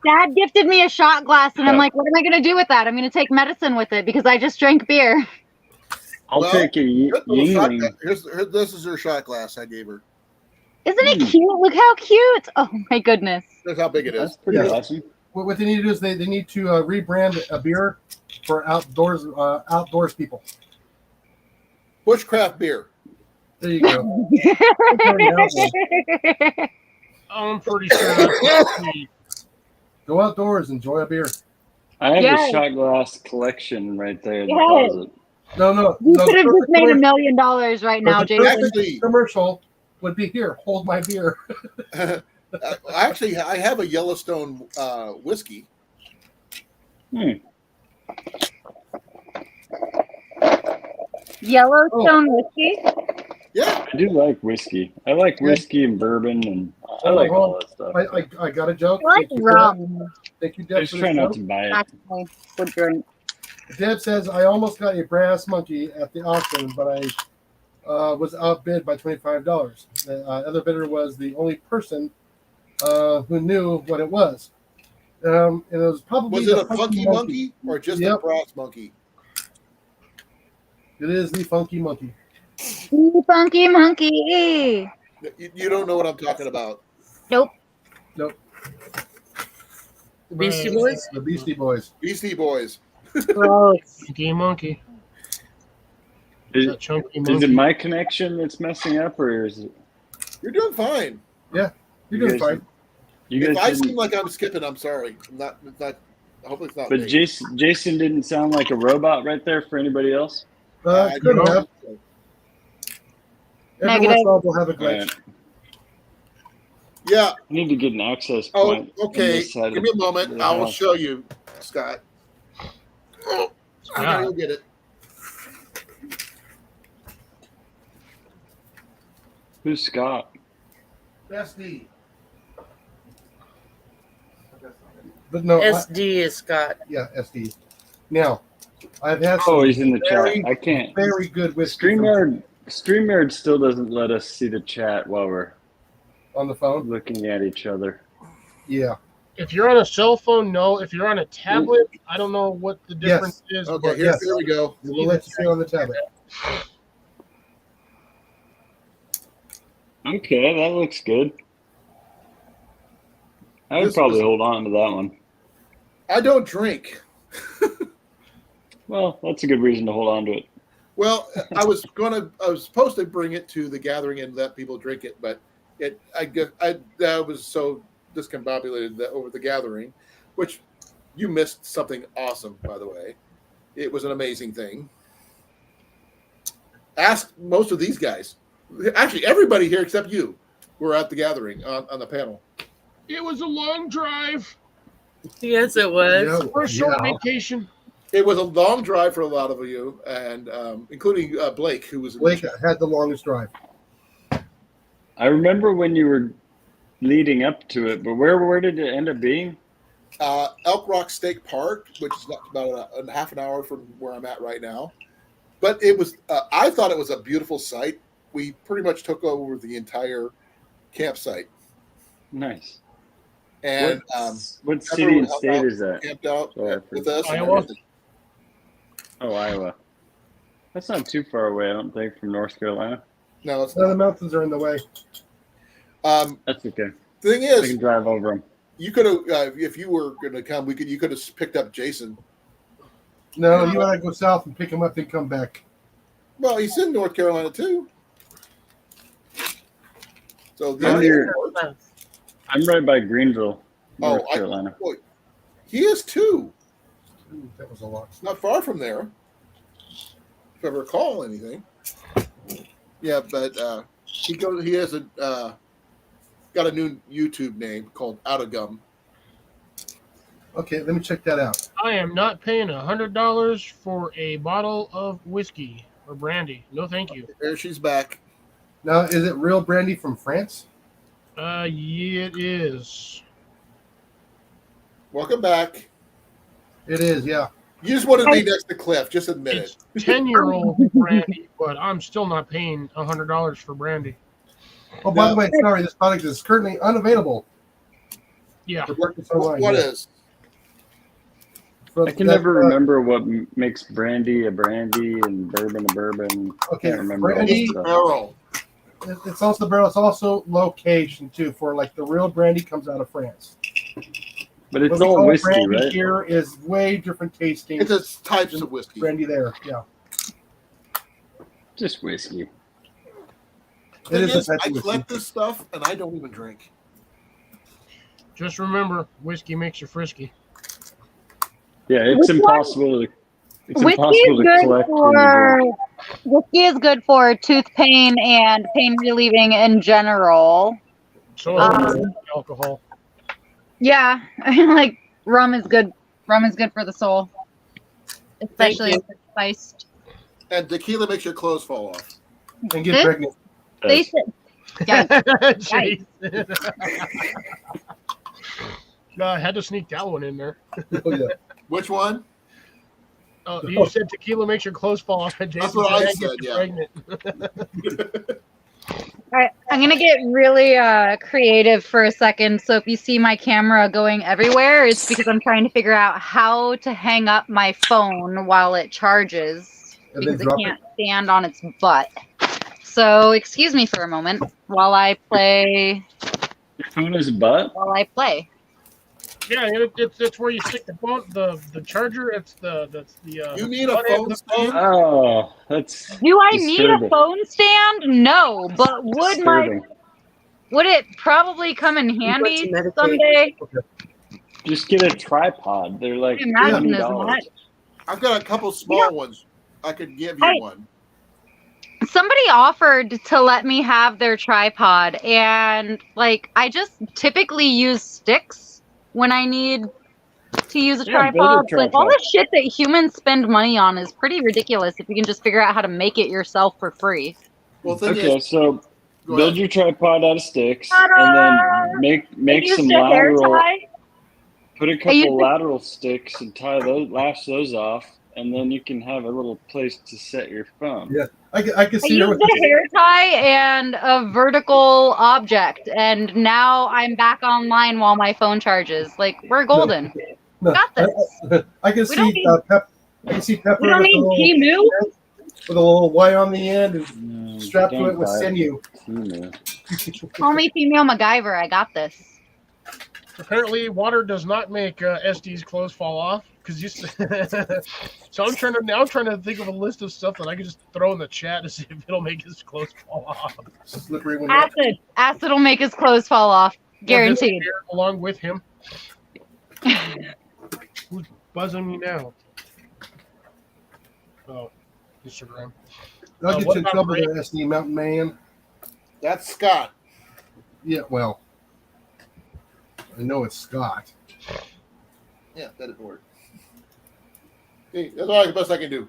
Dad gifted me a shot glass, and I'm Yeah. like, what am I going to do with that? I'm going to take medicine with it because I just drank beer. I'll Well, take a Good little shot Yingling. glass. This is her shot glass I gave her. Isn't it cute? Look how cute. Oh, my goodness. That's how big it That's is. pretty Yes. awesome. What they need to do is they need to rebrand a beer for outdoors people. Bushcraft beer. There you go. I'm pretty sure that's sweet. Go outdoors, enjoy a beer. I have Yes. a shot glass collection right there in the Yes. closet. No. You no, could have just made $1 commercial- million right now, the Jason. Actually, commercial would be here. Hold my beer. actually, I have a Yellowstone whiskey. Yellowstone whiskey. Yeah, I do like whiskey. I like whiskey and bourbon, and I like all that stuff. I got a joke. I like Thank you, rum. Deb. Thank you, I Deb, just for try the not joke. to buy it. Actually, would drink. Deb says, I almost got a brass monkey at the auction, but I was outbid by $25. The other bidder was the only person who knew what it was. And it was probably was it the a funky monkey or just a Yep. brass monkey? It is the funky monkey. Funky monkey. You don't know what I'm talking about. Nope. Beastie Boys? The Beastie Boys. Beastie Boys. Gross. Chunky monkey. Is, That chunky is monkey. it my connection that's messing up, or is it You're doing fine. You're You doing guys- fine. you If I guys? seem Didn't, like I'm skipping, I'm sorry. I'm not. It's not. Hopefully, it's not. but me. Jason didn't sound like a robot right there for anybody else. I Could don't have. know. Every Negative. once in a while we'll have a All right. glitch. Yeah. I need to get an access Oh, point. on okay. this side Give of me a moment. the I will house. show you, Scott. Oh, I gotta go get it. Who's Scott? Bestie. But no, SD is Scott. yeah, SD. Now, I've had some Oh, he's in the very, chat. I can't. very good whiskey StreamYard still doesn't let us see the chat while we're on the phone. looking at each other. Yeah. If you're on a cell phone, no. If you're on a tablet, I don't know what the difference is. Okay, but here we go. We'll let you see on the tablet. Okay, that looks good. I would probably hold on to that one. I don't drink. Well, that's a good reason to hold on to it. Well, I was supposed to bring it to the gathering and let people drink it, but I was so discombobulated over the gathering, which you missed something awesome, by the way. It was an amazing thing. Ask most of these guys. Actually, everybody here except you were at the gathering on the panel. It was a long drive. Yes, it was. For a short vacation. It was a long drive for a lot of you, and including Blake, who was Blake had the longest drive. I remember when you were leading up to it, but where did it end up being? Elk Rock State Park, which is about a half an hour from where I'm at right now. But it was, I thought it was a beautiful site. We pretty much took over the entire campsite. Nice. And what city and state is that? Camped out with us. Iowa. Oh, Iowa. That's not too far away, I don't think, from North Carolina. No, it's No, the not. mountains are in the way. That's okay. Thing I is, can drive over them. you could have, if you were going to come, you could have picked up Jason. No, you and I go south and pick him up and come back. Well, he's in North Carolina too. So I'm right by Greenville, North Oh, Carolina. he is too. Ooh, that was a lot. It's not far from there, if I recall anything. Yeah, but he has got a new YouTube name called Out of Gum. Okay, let me check that out. I am not paying $100 for a bottle of whiskey or brandy. No, thank you. There she's back. Now, is it real brandy from France? Yeah, it is. Welcome back. It is, yeah. You just want to be next to Cliff. Just admit it. It's 10-year-old brandy, but I'm still not paying $100 for brandy. Oh, by the way, sorry, this product is currently unavailable. Yeah. For purchase online. What yeah. is? I can never remember what makes brandy a brandy and bourbon a bourbon. Okay, Can't remember all brandy- that stuff. Barrel. It's also the barrel. It's also location too. For like the real brandy comes out of France. But it's What we all call whiskey, brandy right? Here is way different tasting. It's just types of whiskey. brandy there. Yeah, Just whiskey. it Thing is a is, type I of whiskey. collect this stuff and I don't even drink. Just remember, whiskey makes you frisky. Yeah, it's Which impossible to. It's Whiskey impossible is to good collect when you drink. whiskey is good for tooth pain and pain relieving in general. So alcohol. Yeah, like rum is good. Rum is good for the soul, especially if it's spiced. And tequila makes your clothes fall off. And get pregnant. They said, yeah, Jeez. No, I had to sneak that one in there. Oh, yeah. Which one? You said tequila makes your clothes fall off. And Jason That's what I "That said, gets you yeah. pregnant." all right, I'm gonna get really creative for a second. So if you see my camera going everywhere, it's because I'm trying to figure out how to hang up my phone while it charges And then because it drop can't stand on its butt. So excuse me for a moment while I play. Your phone is a butt? While I play. Yeah, it's where you stick the phone, the charger. That's the. You need a phone stand? Oh, that's. Do I need a disturbing. phone stand? No, but Disturbing. would it probably come in handy meditate. someday? Just get a tripod. They're like I imagine as $20. much. I've got a couple small ones. I could give you one. Somebody offered to let me have their tripod, and like I just typically use sticks when I need to use a Yeah, build a tripod. Like all tripod. the shit that humans spend money on is pretty ridiculous if you can just figure out how to make it yourself for free. Well, the thing Okay, is, so go build ahead. your tripod out of sticks Ta-da! and then make Used some a hair lateral. tie. Put a used couple to- lateral sticks and lash those off, and then you can have a little place to set your phone. Yeah. I can I see her used with a hair tie and a vertical object, and now I'm back online while my phone charges. Like, we're golden. no, Got this. I can We don't see need- I can see Pepper We don't with, need with a little Y on the end and No, strapped to don't it with buy sinew. Timu. Call me female MacGyver. I got this. Apparently, water does not make SD's clothes fall off. Cause so I'm trying to think of a list of stuff that I can just throw in the chat to see if it'll make his clothes fall off. Slippery when wet. Acid will make his clothes fall off. Guaranteed. Along with him. Who's buzzing me now? Oh, Instagram. I'll get what you in about trouble Ray? there, SD Mountain Man. That's Scott. Yeah, well, I know it's Scott. Yeah, that didn't work. Okay, that's all the best I can do.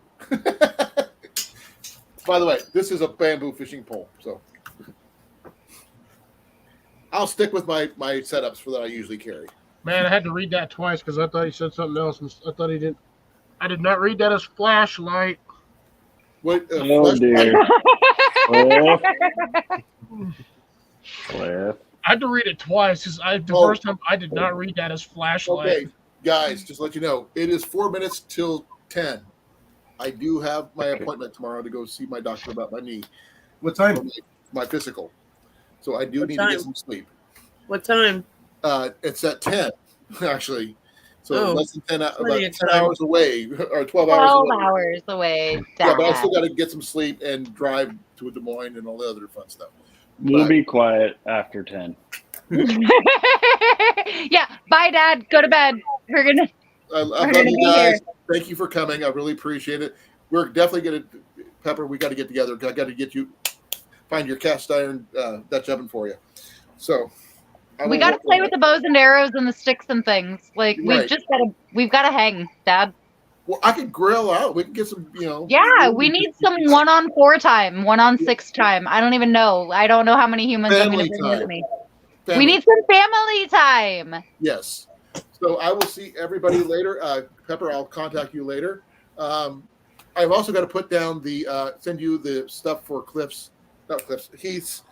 By the way, this is a bamboo fishing pole, so I'll stick with my setups for that I usually carry. Man, I had to read that twice because I thought he said something else. And I thought he didn't. I did not read that as flashlight. What? Oh dear. Cliff. I had to read it twice because the first time I did not read that as flashlight. Okay, guys, just to let you know, it is 4 minutes till 10. I do have my appointment tomorrow to go see my doctor about my knee, What time? my physical. So I do What need to time? get some sleep. What time? It's at 10, actually. So Oh, less than 10, plenty about of 10 time. hours away, or 12 hours 12 away. hours away. Yeah, but I Dad. still got to get some sleep and drive to Des Moines and all the other fun stuff. We'll be quiet after 10. Yeah. Bye, Dad. Go to bed. We're gonna. I love gonna you be guys. here. Thank you for coming. I really appreciate it. We're definitely going to, Pepper, we got to get together. I got to get you, find your cast iron Dutch oven for you. So We got to play with the bows and arrows and the sticks and things. Like Right. we've got to hang, Dad. Well, I can grill out. We can get some, Yeah, we need some 1-on-4 time, 1-on-6 time. I don't even know. I don't know how many humans I'm going Family to bring with time. me. family. We need some family time. Yes. So I will see everybody later. Pepper, I'll contact you later. I've also got to put down send you the stuff for Heath's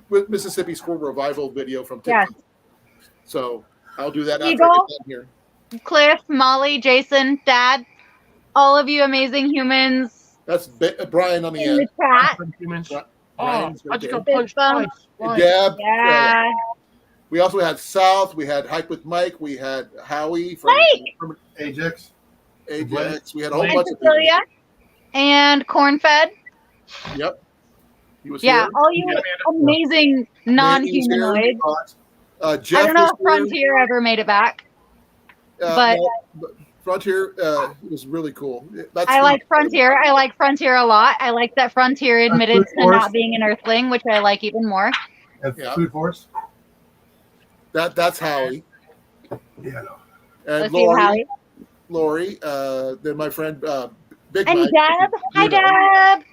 with Mississippi School Revival video from TikTok. Yes. So I'll do that You after I go. get done here. Cliff, Molly, Jason, Dad, all of you amazing humans That's Brian on the in the end. chat. Humans. Right. Oh, Brian's I right just there. got punched twice. Why? Deb. Yeah. We also had South. We had Hike with Mike. We had Howie from Ajax. Ajax. We had a whole And bunch of people. Cecilia and Cornfed. Yep. He was Yeah, here. all you amazing non-humanoids. Jeff I don't know was if Frontier ever made it back. here. but- No, Frontier was really cool. That's I like Frontier. I like Frontier a lot. I like that Frontier admitted Food to Force. not being an Earthling, which I like even more. And Yeah. Food Force. That's Howie. Yeah, no. And Let's see Howie. Lori. Then my friend Big And Mike. Deb. Hi, You know. Deb.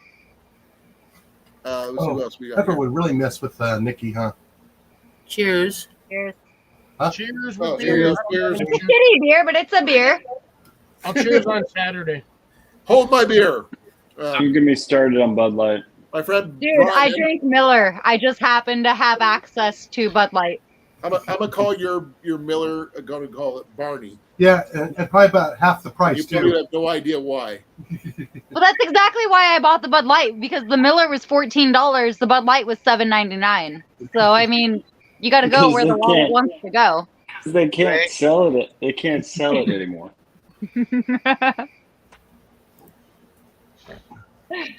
Let's see who else we got. Pepper here. would really mess with Nikki, huh? Cheers. Cheers. Cheers Oh, with here beer. we go. Cheers. It's a shitty beer, but it's a beer. I'll cheers on Saturday. Hold my beer. Don't get me started on Bud Light. My friend Dude, Brian, I drink Miller. I just happen to have access to Bud Light. I'm gonna call your Miller. I'm gonna call it Barney. Yeah, and probably about half the price, You probably too. have no idea why. Well, that's exactly why I bought the Bud Light, because the Miller was $14. The Bud Light was $7.99. So, I mean, you got to go Because where they the wallet can't. wants to go. They can't sell it. They can't sell it anymore.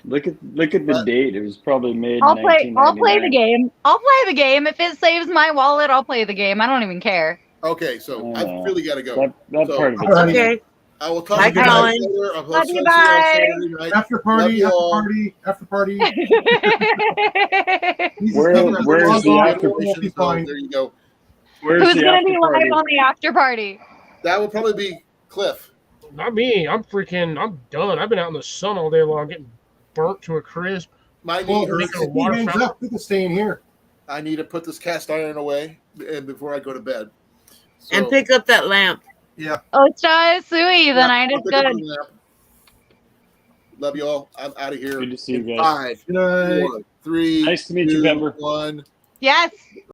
Look at the date. It was probably made in I'll play 1999. the game. I'll play the game. If it saves my wallet, I'll play the game. I don't even care. Okay, so I really got to go. That So- part of it. Okay. I will talk Bye, to you guys Colin. later. I'll Love see you, on bye. Saturday night. After Love party, you after all. party, after party. Where's the after We'll be So fine. there you go. Where's Who's the going to after be party? live on the after party? That will probably be Cliff. Not me. I'm done. I've been out in the sun all day long getting burnt to a crisp. My knee Well, hurts. if he hangs up, we can stay in here. I need to put this cast iron away and before I go to bed. And pick up that lamp. Yeah. Ocha Sui, the Yeah, night I'll is pick up good. the lamp. Love you all. I'm out of here. Good to see you In guys. 5, Good night. 4, 3, Nice to meet you, 2, Pepper. 1. Yes.